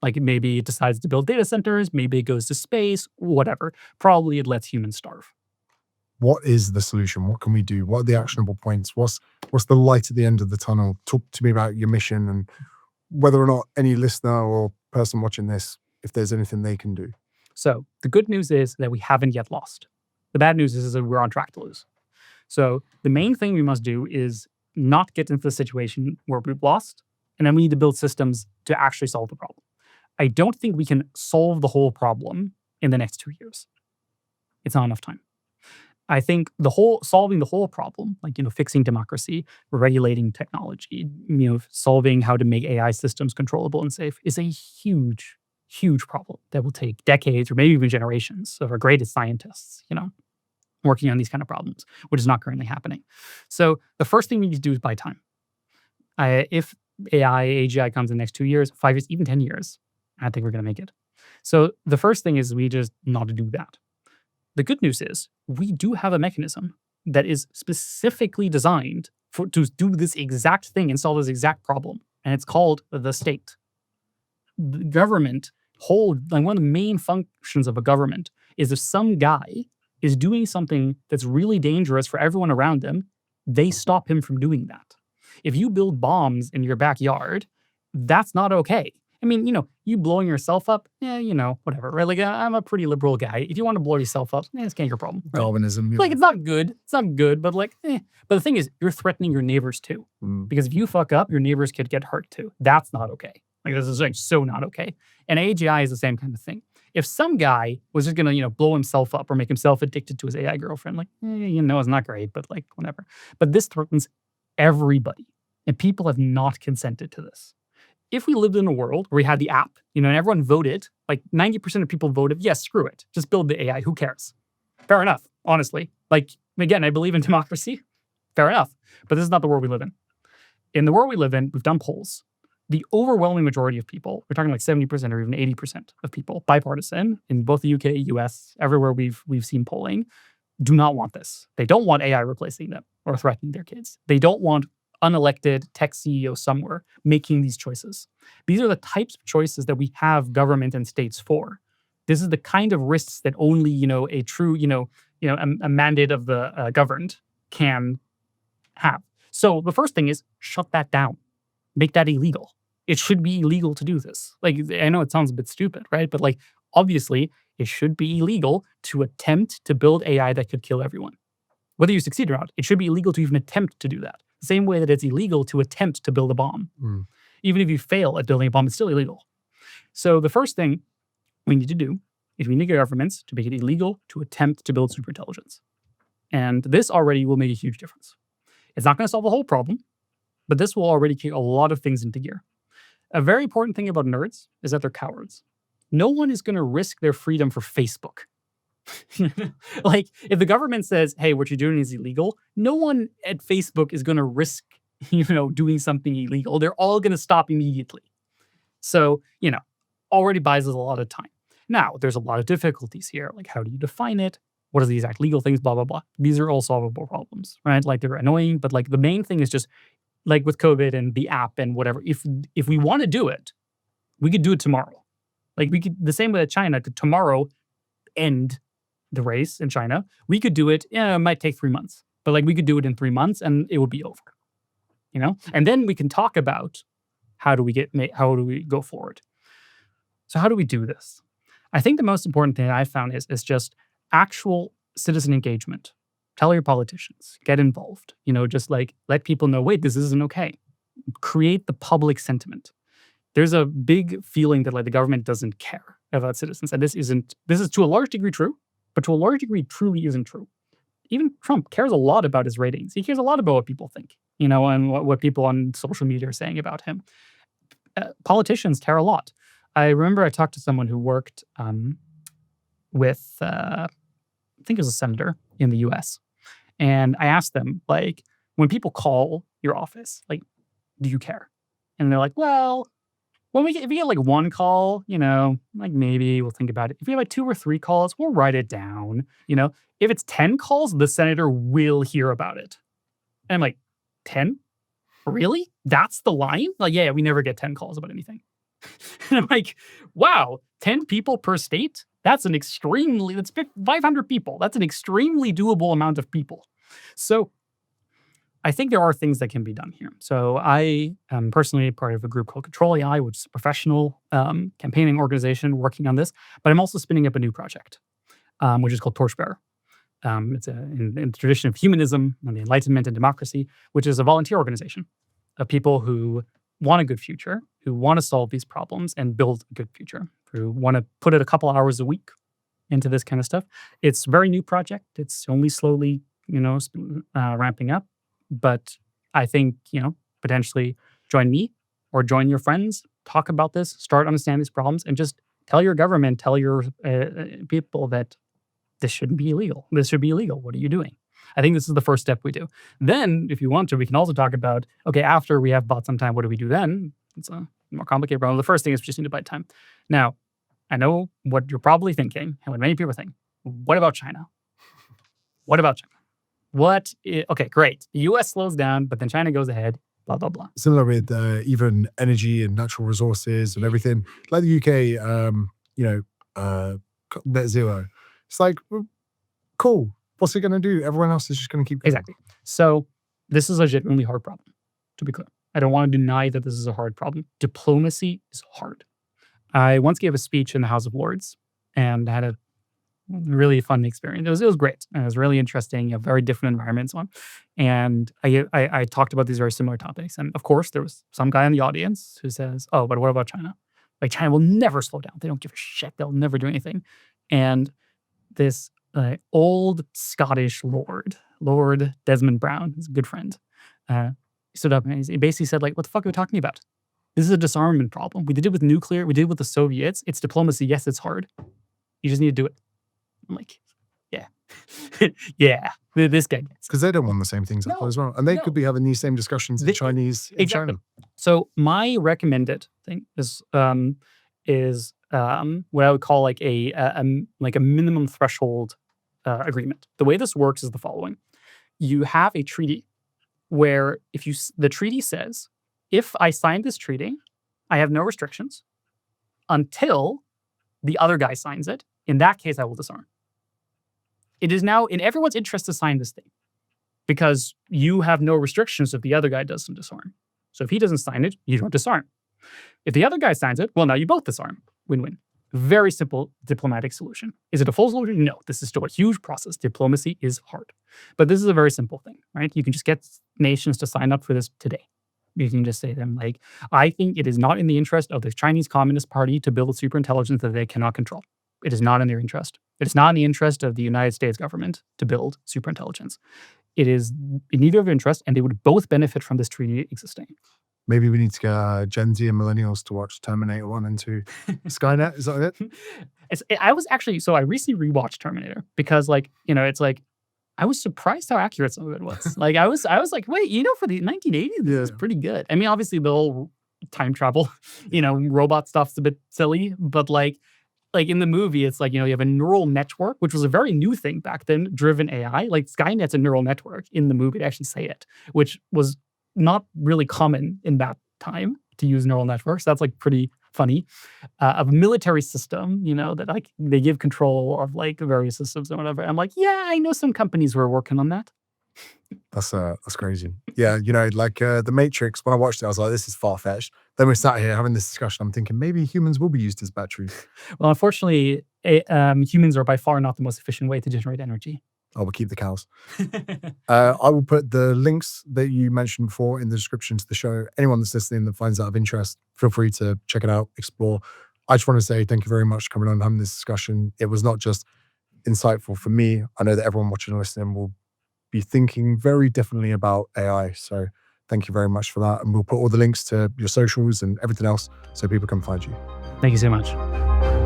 Like maybe it decides to build data centers. Maybe it goes to space, whatever. Probably it lets humans starve. What is the solution? What can we do? What are the actionable points? What's the light at the end of the tunnel? Talk to me about your mission and whether or not any listener or person watching this, if there's anything they can do. So the good news is that we haven't yet lost. The bad news is that we're on track to lose. So the main thing we must do is not get into the situation where we've lost, and then we need to build systems to actually solve the problem. I don't think we can solve the whole problem in the next 2 years. It's not enough time. I think solving the whole problem, like, fixing democracy, regulating technology, solving how to make AI systems controllable and safe is a huge, huge problem that will take decades or maybe even generations of our greatest scientists, working on these kind of problems, which is not currently happening. So the first thing we need to do is buy time. If AI, AGI comes in the next 2 years, 5 years, even 10 years, I think we're going to make it. So the first thing is we just not to do that. The good news is we do have a mechanism that is specifically designed to do this exact thing and solve this exact problem. And it's called the state. The government one of the main functions of a government is if some guy is doing something that's really dangerous for everyone around them, they stop him from doing that. If you build bombs in your backyard, that's not okay. I mean, you blowing yourself up, whatever, right? Like, I'm a pretty liberal guy. If you want to blow yourself up, it's not your problem. Right? Darwinism. Like, it's not good. It's not good, but like, But the thing is, you're threatening your neighbors too. Because if you fuck up, your neighbors could get hurt too. That's not okay. Like, this is like so not okay. And AGI is the same kind of thing. If some guy was just gonna, blow himself up or make himself addicted to his AI girlfriend, like, it's not great, but like, whatever. But this threatens everybody. And people have not consented to this. If we lived in a world where we had the app, and everyone voted, like 90% of people voted, yes, screw it. Just build the AI. Who cares? Fair enough, honestly. Like, again, I believe in democracy. Fair enough. But this is not the world we live in. In the world we live in, we've done polls. The overwhelming majority of people, we're talking like 70% or even 80% of people, bipartisan, in both the UK, US, everywhere we've seen polling, do not want this. They don't want AI replacing them or threatening their kids. They don't want unelected tech CEO somewhere making these choices. These are the types of choices that we have government and states for. This is the kind of risks that only, a true, a mandate of the governed can have. So the first thing is shut that down. Make that illegal. It should be illegal to do this. Like, I know it sounds a bit stupid, right? But like, obviously, it should be illegal to attempt to build AI that could kill everyone. Whether you succeed or not, it should be illegal to even attempt to do that. The same way that it's illegal to attempt to build a bomb. Even if you fail at building a bomb, it's still illegal. So the first thing we need to do is we need governments to make it illegal to attempt to build superintelligence. And this already will make a huge difference. It's not going to solve the whole problem, but this will already kick a lot of things into gear. A very important thing about nerds is that they're cowards. No one is going to risk their freedom for Facebook. Like, if the government says, hey, what you're doing is illegal, no one at Facebook is going to risk, doing something illegal. They're all going to stop immediately. So, already buys us a lot of time. Now, there's a lot of difficulties here. Like, how do you define it? What are the exact legal things? Blah, blah, blah. These are all solvable problems, right? Like, they're annoying, but like the main thing is just like with COVID and the app and whatever. If we want to do it, we could do it tomorrow. Like, we could, the same way that China could tomorrow end the race in China. We could do it. It might take 3 months, but like we could do it in 3 months and it would be over. And then we can talk about how do we go forward. So how do we do this? I think the most important thing I found is just actual citizen engagement. Tell your politicians, get involved. Just like let people know, wait, this isn't okay. Create the public sentiment. There's a big feeling that like the government doesn't care about citizens, and this is to a large degree true. But to a large degree, truly isn't true. Even Trump cares a lot about his ratings. He cares a lot about what people think, and what people on social media are saying about him. Politicians care a lot. I remember I talked to someone who worked with, I think it was a senator in the US. And I asked them, like, when people call your office, like, do you care? And they're like, well, if we get like one call, like maybe we'll think about it. If we have like 2 or 3 calls, we'll write it down. If it's 10 calls, the senator will hear about it. And I'm like, 10? Really? That's the line? Like, yeah, we never get 10 calls about anything. And I'm like, wow, 10 people per state? That's 500 people. That's an extremely doable amount of people. So I think there are things that can be done here. So I am personally part of a group called ControlAI, which is a professional campaigning organization working on this. But I'm also spinning up a new project, which is called Torchbearer. It's in the tradition of humanism and the Enlightenment and democracy, which is a volunteer organization of people who want a good future, who want to solve these problems and build a good future, who want to put it a couple hours a week into this kind of stuff. It's a very new project. It's only slowly, ramping up. But I think, potentially join me or join your friends, talk about this, start understanding these problems, and just tell your government, tell your people that this shouldn't be illegal. This should be illegal. What are you doing? I think this is the first step we do. Then, if you want to, we can also talk about, okay, after we have bought some time, what do we do then? It's a more complicated problem. The first thing is we just need to buy time. Now, I know what you're probably thinking, and what many people think. What about China? What about China? Okay, great. The US slows down, but then China goes ahead, blah, blah, blah. Similar with even energy and natural resources and everything. Like the UK, net zero. It's like, well, cool. What's it going to do? Everyone else is just going to keep going. Exactly. So this is a genuinely hard problem, to be clear. I don't want to deny that this is a hard problem. Diplomacy is hard. I once gave a speech in the House of Lords and had a really fun experience. It was great. And it was really interesting, a very different environment and so on. And I talked about these very similar topics. And of course, there was some guy in the audience who says, oh, but what about China? Like, China will never slow down. They don't give a shit. They'll never do anything. And this old Scottish Lord Desmond Brown, he's a good friend, he stood up and he basically said, like, what the fuck are we talking about? This is a disarmament problem. We did it with nuclear. We did it with the Soviets. It's diplomacy. Yes, it's hard. You just need to do it. I'm like, yeah. Yeah, this guy gets it. Because they don't want the same things up as well. And they could be having these same discussions in Chinese in exactly. China. So my recommended thing is what I would call like a minimum threshold agreement. The way this works is the following. You have a treaty where the treaty says, if I sign this treaty, I have no restrictions until the other guy signs it. In that case, I will disarm. It is now in everyone's interest to sign this thing because you have no restrictions if the other guy doesn't disarm. So if he doesn't sign it, you don't disarm. If the other guy signs it, well, now you both disarm. Win-win. Very simple diplomatic solution. Is it a full solution? No, this is still a huge process. Diplomacy is hard. But this is a very simple thing, right? You can just get nations to sign up for this today. You can just say to them, like, I think it is not in the interest of the Chinese Communist Party to build a superintelligence that they cannot control. It is not in their interest. It is not in the interest of the United States government to build superintelligence. It is in neither of their interest, and they would both benefit from this treaty existing. Maybe we need to get Gen Z and millennials to watch Terminator 1 and 2. Skynet, is that it? I recently rewatched Terminator because it's like, I was surprised how accurate some of it was. I was like, wait, for the 1980s, this is pretty good. I mean, obviously the whole time travel, robot stuff's a bit silly, but like in the movie, it's like, you have a neural network, which was a very new thing back then, driven AI. Like Skynet's a neural network in the movie, to actually say it, which was not really common in that time to use neural networks. That's like pretty funny. Of a military system, that like they give control of like various systems and whatever. I'm like, yeah, I know some companies were working on that. That's crazy. Yeah, The Matrix, when I watched it, I was like, this is far-fetched. Then we sat here having this discussion. I'm thinking maybe humans will be used as batteries. Well, unfortunately, humans are by far not the most efficient way to generate energy. Oh, we'll keep the cows. I will put the links that you mentioned before in the description to the show. Anyone that's listening that finds that of interest, feel free to check it out, explore. I just want to say thank you very much for coming on and having this discussion. It was not just insightful for me. I know that everyone watching and listening will be thinking very differently about AI. So thank you very much for that. And we'll put all the links to your socials and everything else so people can find you. Thank you so much.